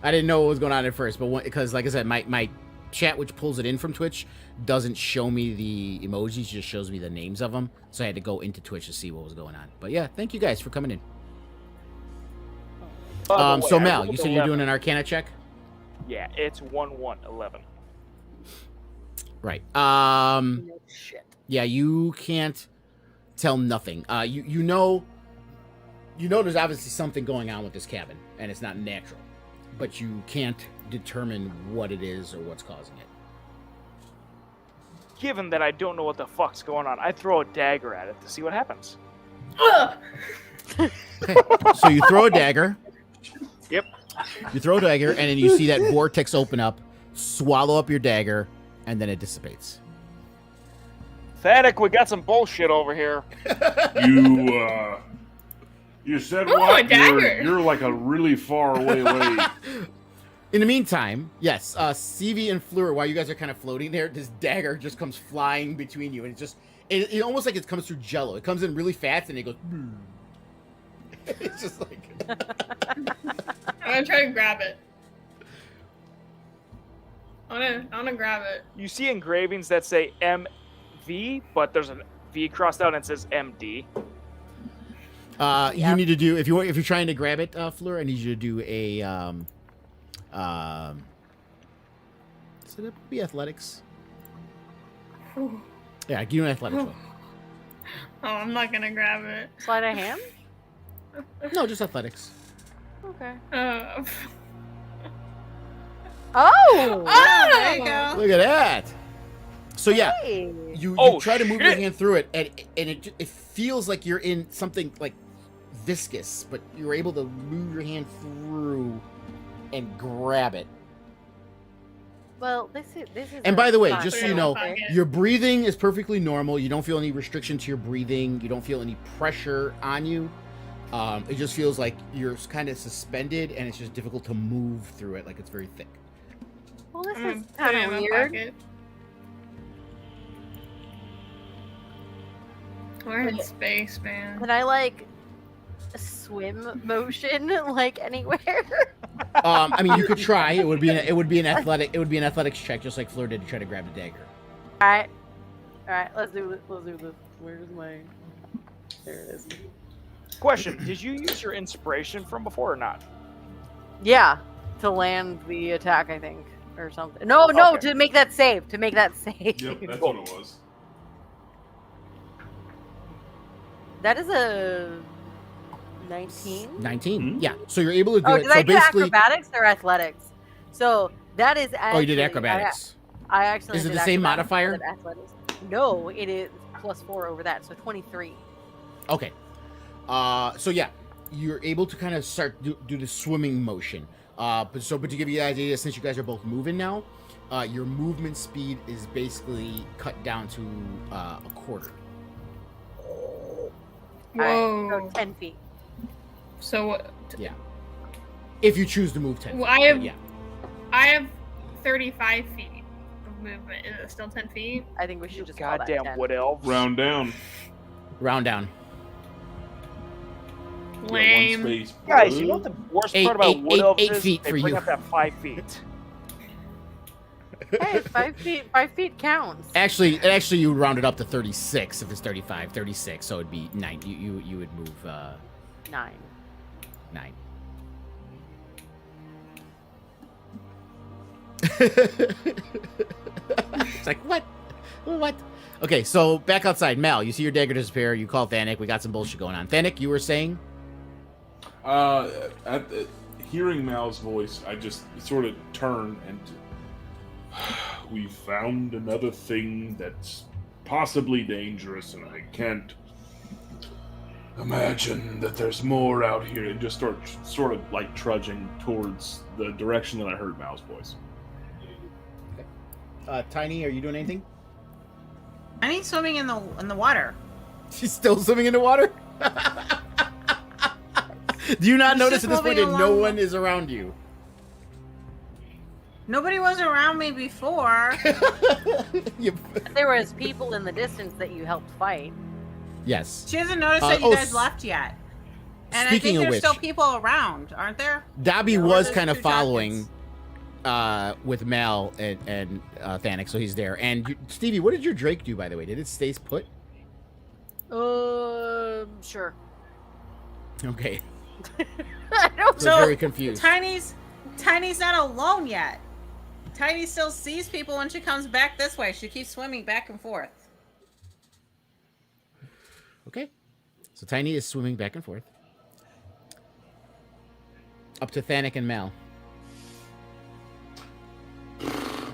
I didn't know what was going on at first, but because like I said, my chat, which pulls it in from Twitch, doesn't show me the emojis, just shows me the names of them. So I had to go into Twitch to see what was going on. But yeah, thank you guys for coming in. By the way, So I Mel, rolled you said you're 11. doing an Arcana check, Yeah, it's 1-1-11. right? No shit. Yeah, you can't. tell nothing. You know there's obviously something going on with this cabin, and it's not natural, but you can't determine what it is or what's causing it. Given that I don't know what the fuck's going on, I throw a dagger at it to see what happens. Ugh. Okay. So you throw a dagger. Yep. You throw a dagger, and then you see that vortex open up, swallow up your dagger, and then it dissipates. Thaddeus, we got some bullshit over here. You said Ooh, what? a dagger. You're like a really far away. In the meantime, yes, CV and Fleur, while you guys are kind of floating there, this dagger just comes flying between you, and it almost like it comes through jello. It comes in really fast, and it goes. It's just like. I'm gonna try to grab it. I wanna grab it. You see engravings that say MV, but there's a V crossed out and it says MD. You need to do if you're trying to grab it, Fleur. I need you to do a so that would be athletics. Whew. Yeah, give you an athletics roll. Oh, I'm not gonna grab it. Sleight of hand? No, just athletics. Okay. Uh, Oh! Oh, there you go. Look at that. So yeah, Hey. you Oh, try to move your shit. hand through it, and it feels like you're in something like viscous, but you're able to move your hand through and grab it. Well, this is. And by the way, fine. just so Put it you in know, my pocket. your breathing is perfectly normal. You don't feel any restriction to your breathing. You don't feel any pressure on you. It just feels like you're kind of suspended, and it's just difficult to move through it. Like it's very thick. Well, this I'm gonna is put kind it of in my weird. pocket. We're in space, man. Can I like swim motion like anywhere? I mean, you could try. It would be an athletics check, just like Fleur did to try to grab the dagger. All right. Let's do this. Where's my? There it is. Question: did you use your inspiration from before or not? Yeah, to land the attack, I think, or something. No, Okay. to make that save. To make that save. Yep, that's what it was. That is a 19. 19. Mhm. Yeah. So you're able to do Oh, it. did So I do basically, acrobatics or athletics? So that is actually. oh, you did acrobatics. I actually. Is it did the same acrobatics modifier? instead of athletics. No, it is +4 over that, so 23. Okay. So yeah, you're able to kind of start do the swimming motion. But to give you the idea, since you guys are both moving now, your movement speed is basically cut down to a quarter. Whoa. So 10 feet. So what? Yeah. If you choose to move 10. Well, feet, yeah. I have 35 feet of movement. Is it still 10 feet? I think we should just call that Goddamn 10. wood elves. Round down. Round down. Lame. One space. Guys, you know what the worst Eight- part about eight- wood eight- elves 8 is? feet They for bring you. up that 5 feet. Hey, 5 feet. 5 feet counts. Actually, you would round it up to 36 if it's 35, 36. So it'd be 9. You would move 9. 9. It's like, what? What? Okay, so back outside. Mal, you see your dagger disappear. You call Thanik. We got some bullshit going on. Thanik, you were saying? Hearing Mal's voice, I just sort of turn and we found another thing that's possibly dangerous, and I can't imagine that there's more out here. And just start sort of like trudging towards the direction that I heard Mal's voice. Tiny, are you doing anything? I need swimming in the water. She's still swimming in the water? Do you not She's notice just at this point moving that no along. one is around you? Nobody was around me before. You- There was people in the distance that you helped fight. Yes. She hasn't noticed that you oh, guys left yet. And speaking I of think there's which- still people around, aren't there? Dobby Or was there's kind of two following dragons. with Mal and Thanik, so he's there. And Stevie, what did your Drake do, by the way? Did it stay put? Sure. Okay. I don't So very confused. Tiny's not alone yet. Tiny still sees people when she comes back this way. She keeps swimming back and forth. Okay. So Tiny is swimming back and forth. Up to Thanik and Mal.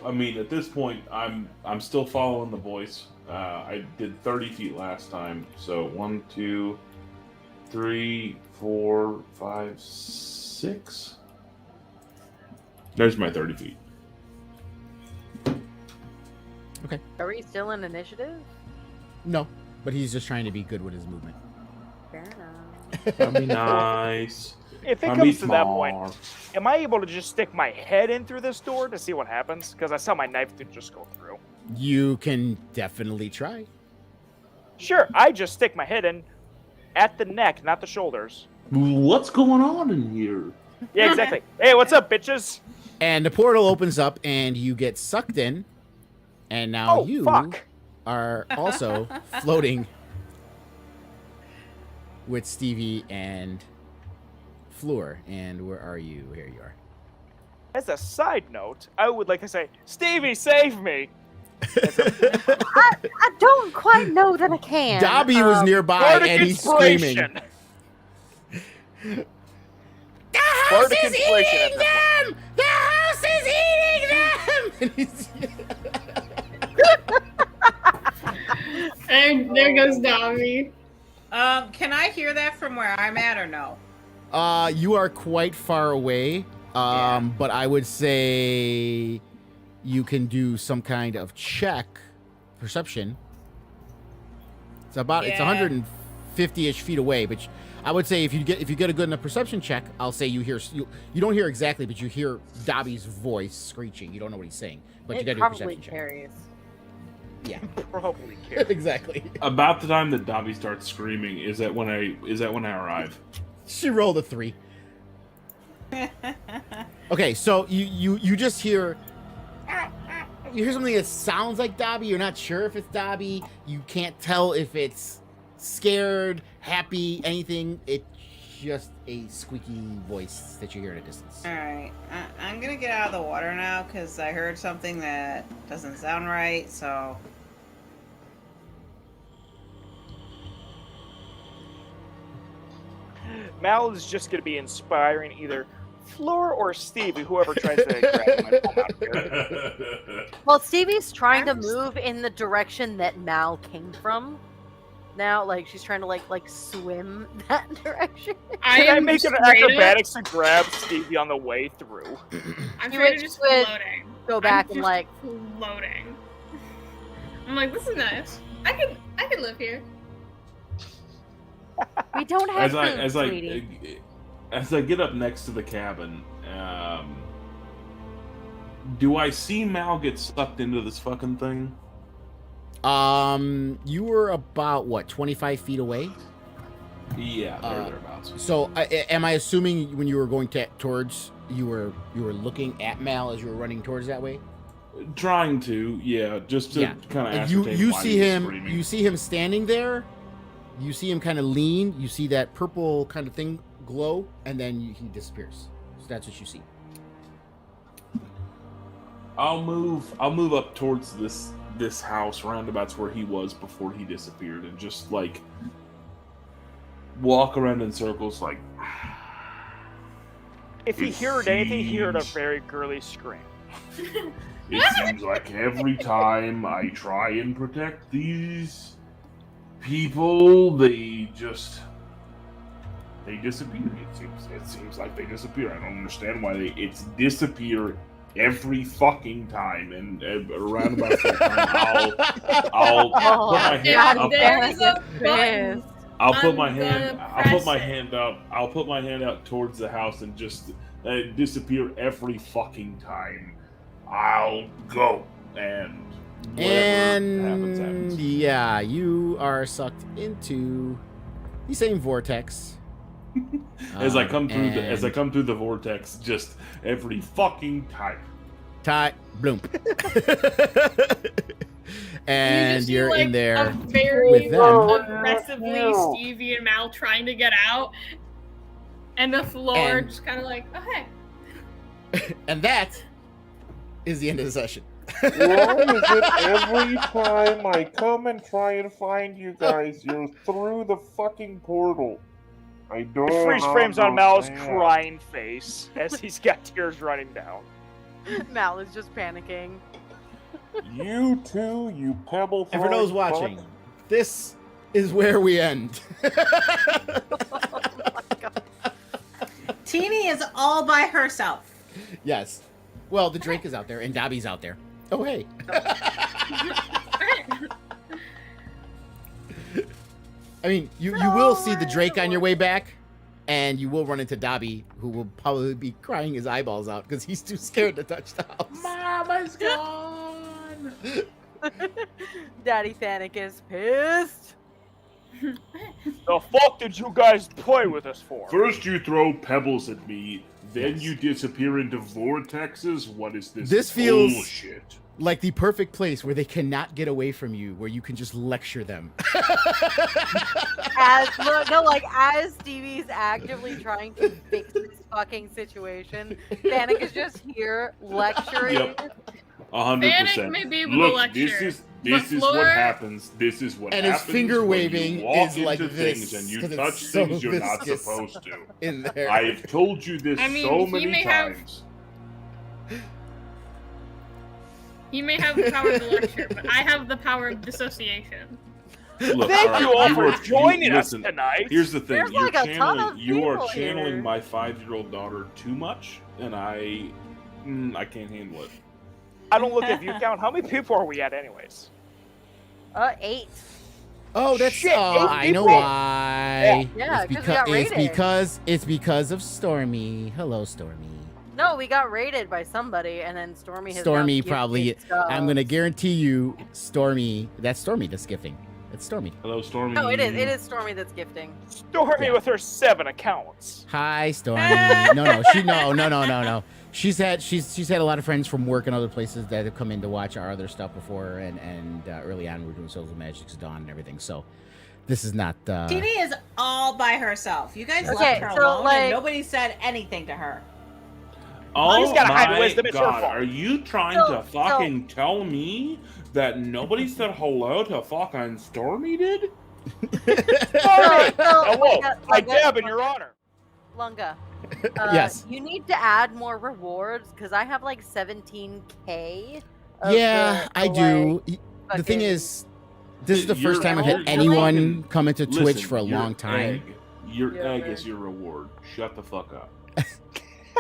I mean, at this point, I'm still following the voice. I did 30 feet last time, so 1, 2, 3, 4, 5, 6. There's my 30 feet. Okay. Are we still in initiative? No, but he's just trying to be good with his movement. Fair enough. That'd be nice. If it That'd be comes to that smart. point, am I able to just stick my head in through this door to see what happens? Because I saw my knife to just go through. You can definitely try. Sure, I just stick my head in at the neck, not the shoulders. What's going on in here? Yeah, exactly. Hey, what's up, bitches? And the portal opens up, and you get sucked in. And now Oh, you fuck. are also floating with Stevie and Fleur. And where are you? Here you are. As a side note, I would like to say, Stevie, save me! I don't quite know that I can. Dobby was nearby, Bardic and he's screaming. inspiration. The house Bardic is inspiration eating at this them! The house is eating them! And he's- And there goes Dobby. Can I hear that from where I'm at or no? You are quite far away, but I would say you can do some kind of check, perception. It's about it's Yeah. 150-ish feet away, but I would say if you get a good enough perception check, I'll say you hear you don't hear exactly, but you hear Dobby's voice screeching. You don't know what he's saying, but you got to do a probably perception carries. check. Probably Yeah, can't. exactly. About the time that Dobby starts screaming, is that when I arrive? She rolled a 3. Okay, so you just hear something that sounds like Dobby. You're not sure if it's Dobby. You can't tell if it's scared, happy, anything. It's just a squeaky voice that you hear at a distance. All right, I'm gonna get out of the water now because I heard something that doesn't sound right. So Mal is just going to be inspiring either Fleur or Stevie, whoever tries to grab him and pull him out of here. Well, Stevie's trying to move in the direction that Mal came from. Now, like she's trying to like swim that direction. Can I make an straight up- acrobatics to grab Stevie on the way through? I'm You straight would- up just would floating. Go back I'm and just like floating. I'm like, this is nice. I could live here. we don't have food, sweetie. as I get up next to the cabin, do I see Mal get sucked into this fucking thing? You were about what 25 feet away. Yeah, thereabouts. So, am I assuming when you were going towards, you were looking at Mal as you were running towards that way? Trying to, yeah, just to kind of ascertain You why see he was him. screaming. You see him standing there. You see him kind of lean. You see that purple kind of thing glow, and then he disappears. So that's what you see. I'll move up towards this house roundabouts where he was before he disappeared, and just like walk around in circles, like. If he heard anything, he heard a very girly scream. It seems like every time I try and protect these people, they disappear. It seems like they disappear. I don't understand why it's disappear every fucking time. And around about that time, I'll put my hand. There's a button. I'll put I'm my hand. gonna I'll put my press it. hand out. I'll put my hand out towards the house and just disappear every fucking time. I'll go and whatever happens. Yeah, you are sucked into the same vortex. As I come through and the vortex, just every fucking time. bloom. And You just see, you're like, in there a very with them. aggressively Stevie and Mal trying to get out, and the floor And- just kind of like, oh hey. And that is the end of the session. Why is it every time I come and try and find you guys, you're through the fucking portal? I don't Freeze frames on Mal's understand. crying face as he's got tears running down. Mal is just panicking. You two, you pebble And for those throwing watching, fuck. this is where we end. Teeny is all by herself. Yes. Well, the Drake is out there and Dobby's out there. Oh, hey. I mean, you will see the Drake on your way back, and you will run into Dobby, who will probably be crying his eyeballs out because he's too scared to touch the house. Mama's gone. Daddy Thanic is pissed. The fuck did you guys play with us for? First you throw pebbles at me, then you disappear into vortexes. What is this? This feels- bullshit. Like the perfect place where they cannot get away from you, where you can just lecture them. As Stevie's actively trying to fix this fucking situation, Thanic is just here lecturing. Yep. 100%. Vanek may be able to Look, lecture, this but is Floor- what happens. This is what And his happens. finger when waving you walk is like into this, things and you 'cause it's touch so things you're not viscous. supposed to. In there. I've told you this I mean, so he many may have- times. He may have the power to lecture, but I have the power of dissociation. Look, Thank all you all for are- joining us listen, tonight. Here's the thing: There's like a ton of you are people channeling here. my 5-year-old daughter too much, and I can't handle it. I don't look at view count. How many people are we at, anyways? 8. Oh, that's Shit, 8 I know people. why. Yeah, it's 'cause we got raided. because of Stormy. Hello, Stormy. No, we got raided by somebody, and then Stormy has Stormy now gifted probably. stuff. I'm gonna guarantee you, Stormy. That's Stormy that's gifting. It's Stormy. Hello, Stormy. No, it is. It is Stormy that's gifting. Stormy Yeah. with her 7 accounts. Hi, Stormy. No. She's had a lot of friends from work and other places that have come in to watch our other stuff before, and early on we're doing Social Magic's Dawn and everything. So this is not. Teeny is all by herself. You guys Okay, left her so, alone, like- and nobody said anything to her. Oh He's gotta hide my wisdom, it's her god! fault. Are you trying So- to fucking tell me that nobody said hello to fucking Stormy did? Stormy! Hello, I like, dab in your honor. Lunga. Yes. You need to add more rewards because I have like 17K. of Yeah, the, I do. The fucking- thing is, this is the You're- first time I've you're- had you're anyone fucking- come into Twitch Listen, for a your long time. Egg, your Yeah, egg man. is your reward. Shut the fuck up.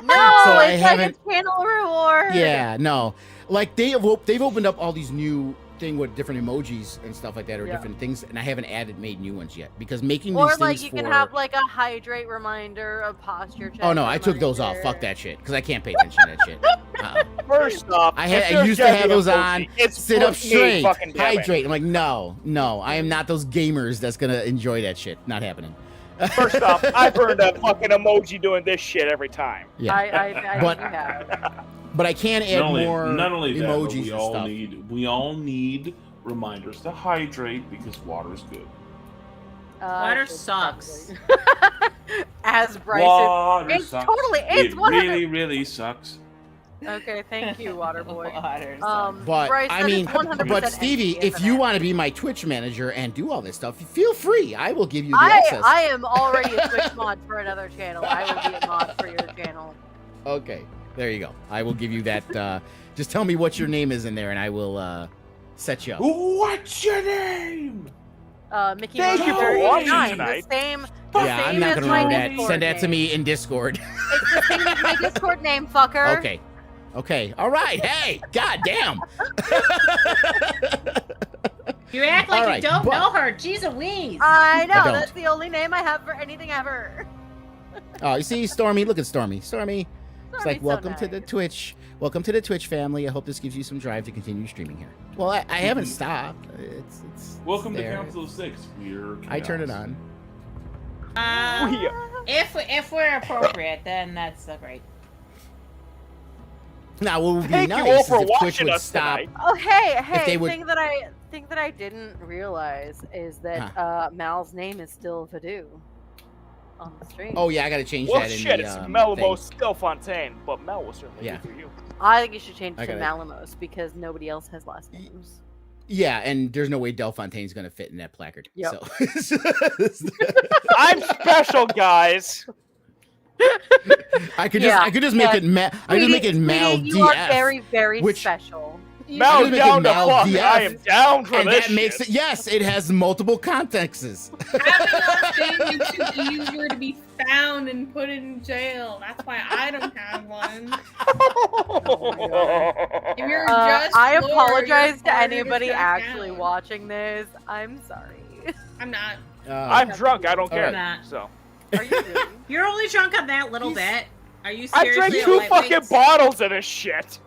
No, So I it's like haven't- a channel reward. Yeah, no. Like they've opened up all these new thing with different emojis and stuff like that, or Yeah. different things, and I haven't made new ones yet because making Or these like things you for. can have like a hydrate reminder, a posture check. Oh no, I took those off. reminder. Fuck that shit, because I can't pay attention to that shit. First off, I if had- I there's used to gonna have be a those emoji, on. It's Sit up for me, straight, fucking damn it. hydrate. I'm like, no, I am not those gamers that's gonna enjoy that shit. Not happening. First off, I've earned a fucking emoji doing this shit every time. Yeah, I But- think you have. but I can add more not only that, but emojis we and all stuff. we all need reminders to hydrate because water's good. Water should sucks. probably- As Bryson. Water It's sucks. totally- it's it 100 really sucks. Okay, thank you, Waterboy. Water sucks. But Bryce, I that is mean, 100% but Stevie, empty, if isn't you it? want to be my Twitch manager and do all this stuff, feel free. I will give you the access. I am already a Twitch mod for another channel. I will be a mod for your channel. Okay, there you go. I will give you that. Just tell me what your name is in there, and I will set you up. What's your name? Mickey Thank you for Monster watching 89, tonight. The same Yeah, I'm not as gonna my know that. Discord Send that to name. me in Discord. It's the same as my Discord name, fucker. Okay. Okay. All right. Hey. God damn. You act like All right, you don't but- know her. Jeez Louise. I know. don't. That's the only name I have for anything ever. Oh, you see, Stormy. Look at Stormy. Stormy. It's like, Stormy's so welcome to the nice. Twitch. Welcome to the Twitch family. I hope this gives you some drive to continue streaming here. Well, I haven't stopped. It's Welcome to there. Council of Six. We're I turn it chaos. on. If we're appropriate, then that's great. Now, what would be Thank you all nice is for if Twitch watching would us stop. tonight. Oh, hey, they would- thing that I didn't realize is that Mal's name is still Voodoo on the stream. Oh yeah, I gotta change Well, that in shit, the it's thing. Melamo Stillfontaine, but Mel will certainly Yeah. do for you. I think you should change I to gotta- Malamos because nobody else has last names. Yeah, and there's no way Delfontaine's going to fit in that placard. Yep. So I'm special, guys. I could just make it I could make it Mal Sweetie, you are DF. very, very which- special. Bow just make down it to Mal fuck. DF, I am down for and this that makes shit. it, yes, it has multiple contexts. Having a last name makes it easier to be found and put in jail. That's why I don't have one. If you're just I Lord, apologize you're to harder anybody track actually down. watching this. I'm sorry. I'm not. I'm drunk. I don't care. Alright. Not. So Are you really? You're only drunk on that little bit. Are you I seriously drank a 2 lightweight? fucking bottles of this shit.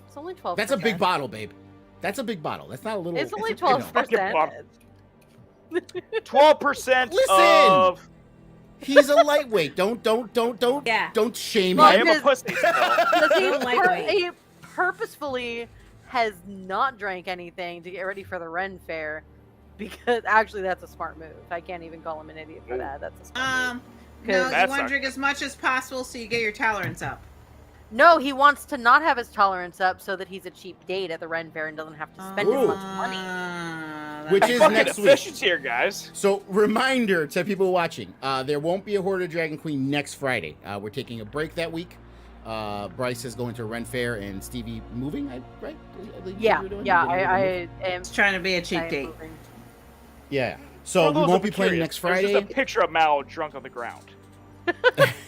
It's only 12%. That's a big bottle, babe. That's a big bottle. That's not a little. It's only you know. 12%. 12% Listen! of. He's a lightweight. Don't Yeah. don't shame Well, I him. am a pussy. Still. Because he, Lightweight. he purposefully has not drank anything to get ready for the Ren Fair, because actually that's a smart move. I can't even call him an idiot for that. That's a smart move. No, you That want to sucks. drink as much as possible so you get your tolerance up. No, he wants to not have his tolerance up so that he's a cheap date at the Ren Fair and doesn't have to spend as Ooh. much money. Which that's is Fucking next week. efficiency here, guys. So, reminder to people watching: there won't be a Hoard of Dragon Queen next Friday. We're taking a break that week. Bryce is going to a Ren Fair, and Stevie moving. Right? I believe Yeah, you're doing- yeah, you're gonna I move? am. It's trying to be a I cheap am date. moving. Yeah. For So we those won't that be are playing curious, next there's Friday. just a picture of Mal drunk on the ground.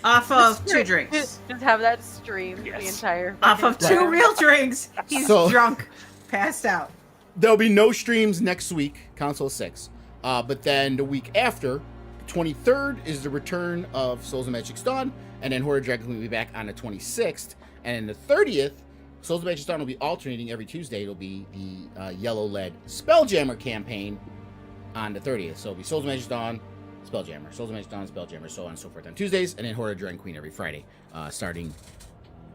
Off of 2 drinks. Just have that stream the Yes. entire. Off of fucking 2 time. real drinks. He's So- drunk. Passed out. There'll be no streams next week, Console 6. But then the week after, the 23rd, is the return of Souls of Magic's Dawn, and then Hoard of Dragon Queen will be back on the 26th. And then the 30th, Souls of Magic's Dawn will be alternating every Tuesday. It'll be the yellow-led Spelljammer campaign on the 30th. So it'll be Souls of Magic's Dawn, Spelljammer, Souls of Magic's Dawn, Spelljammer, so on and so forth on Tuesdays, and then Hoard of Dragon Queen every Friday, starting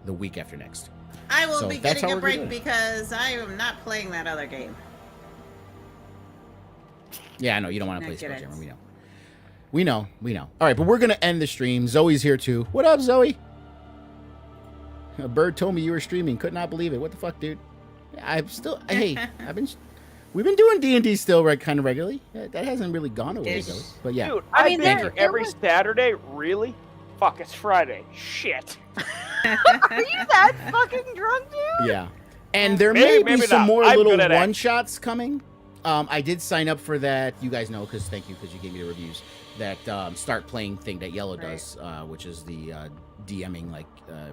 the week after next. I will So be that's getting how a we're break doing it. because I am not playing that other game. Yeah, I know you don't want to I play get it. Spelljammer. We know. All right, but we're gonna end the stream. Zoe's here too. What up, Zoe? A bird told me you were streaming. Could not believe it. What the fuck, dude? I'm still. Hey, we've been doing D&D still, right? Kind of regularly. That hasn't really gone away, Ish. Zoe. But yeah, Dude, I I've mean, been there- here there every was- Saturday. Really? Fuck, it's Friday. Shit. Are you that fucking drunk, dude? yeah. And there Maybe, may be maybe some not. more I'm little good at it. one shots coming. I did sign up for that. You guys know, because thank you, because you gave me the reviews. That start playing thing that Yellow does, which is the DMing, like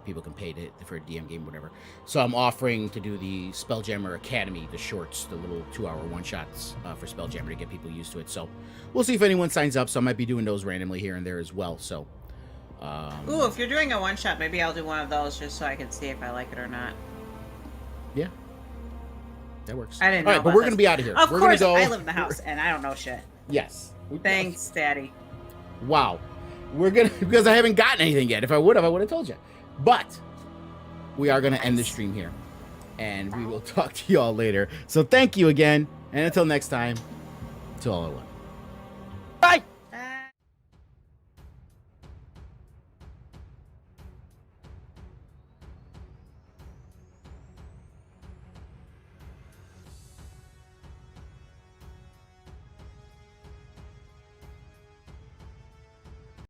people can pay for a DM game, whatever. So I'm offering to do the Spelljammer Academy, the shorts, the little 2-hour one-shots for Spelljammer to get people used to it. So we'll see if anyone signs up. So I might be doing those randomly here and there as well. So, Ooh, if you're doing a one shot, maybe I'll do one of those just so I can see if I like it or not. yeah, that works. I didn't All know right, but about we're this. gonna be out of here. Of we're course, gonna go. I live in the house and I don't know shit. Yes. Thanks, Daddy. Wow. We're gonna because I haven't gotten anything yet. If I would have told you. But we are gonna end the stream here. And we will talk to you all later. So thank you again. And until next time, to all our one.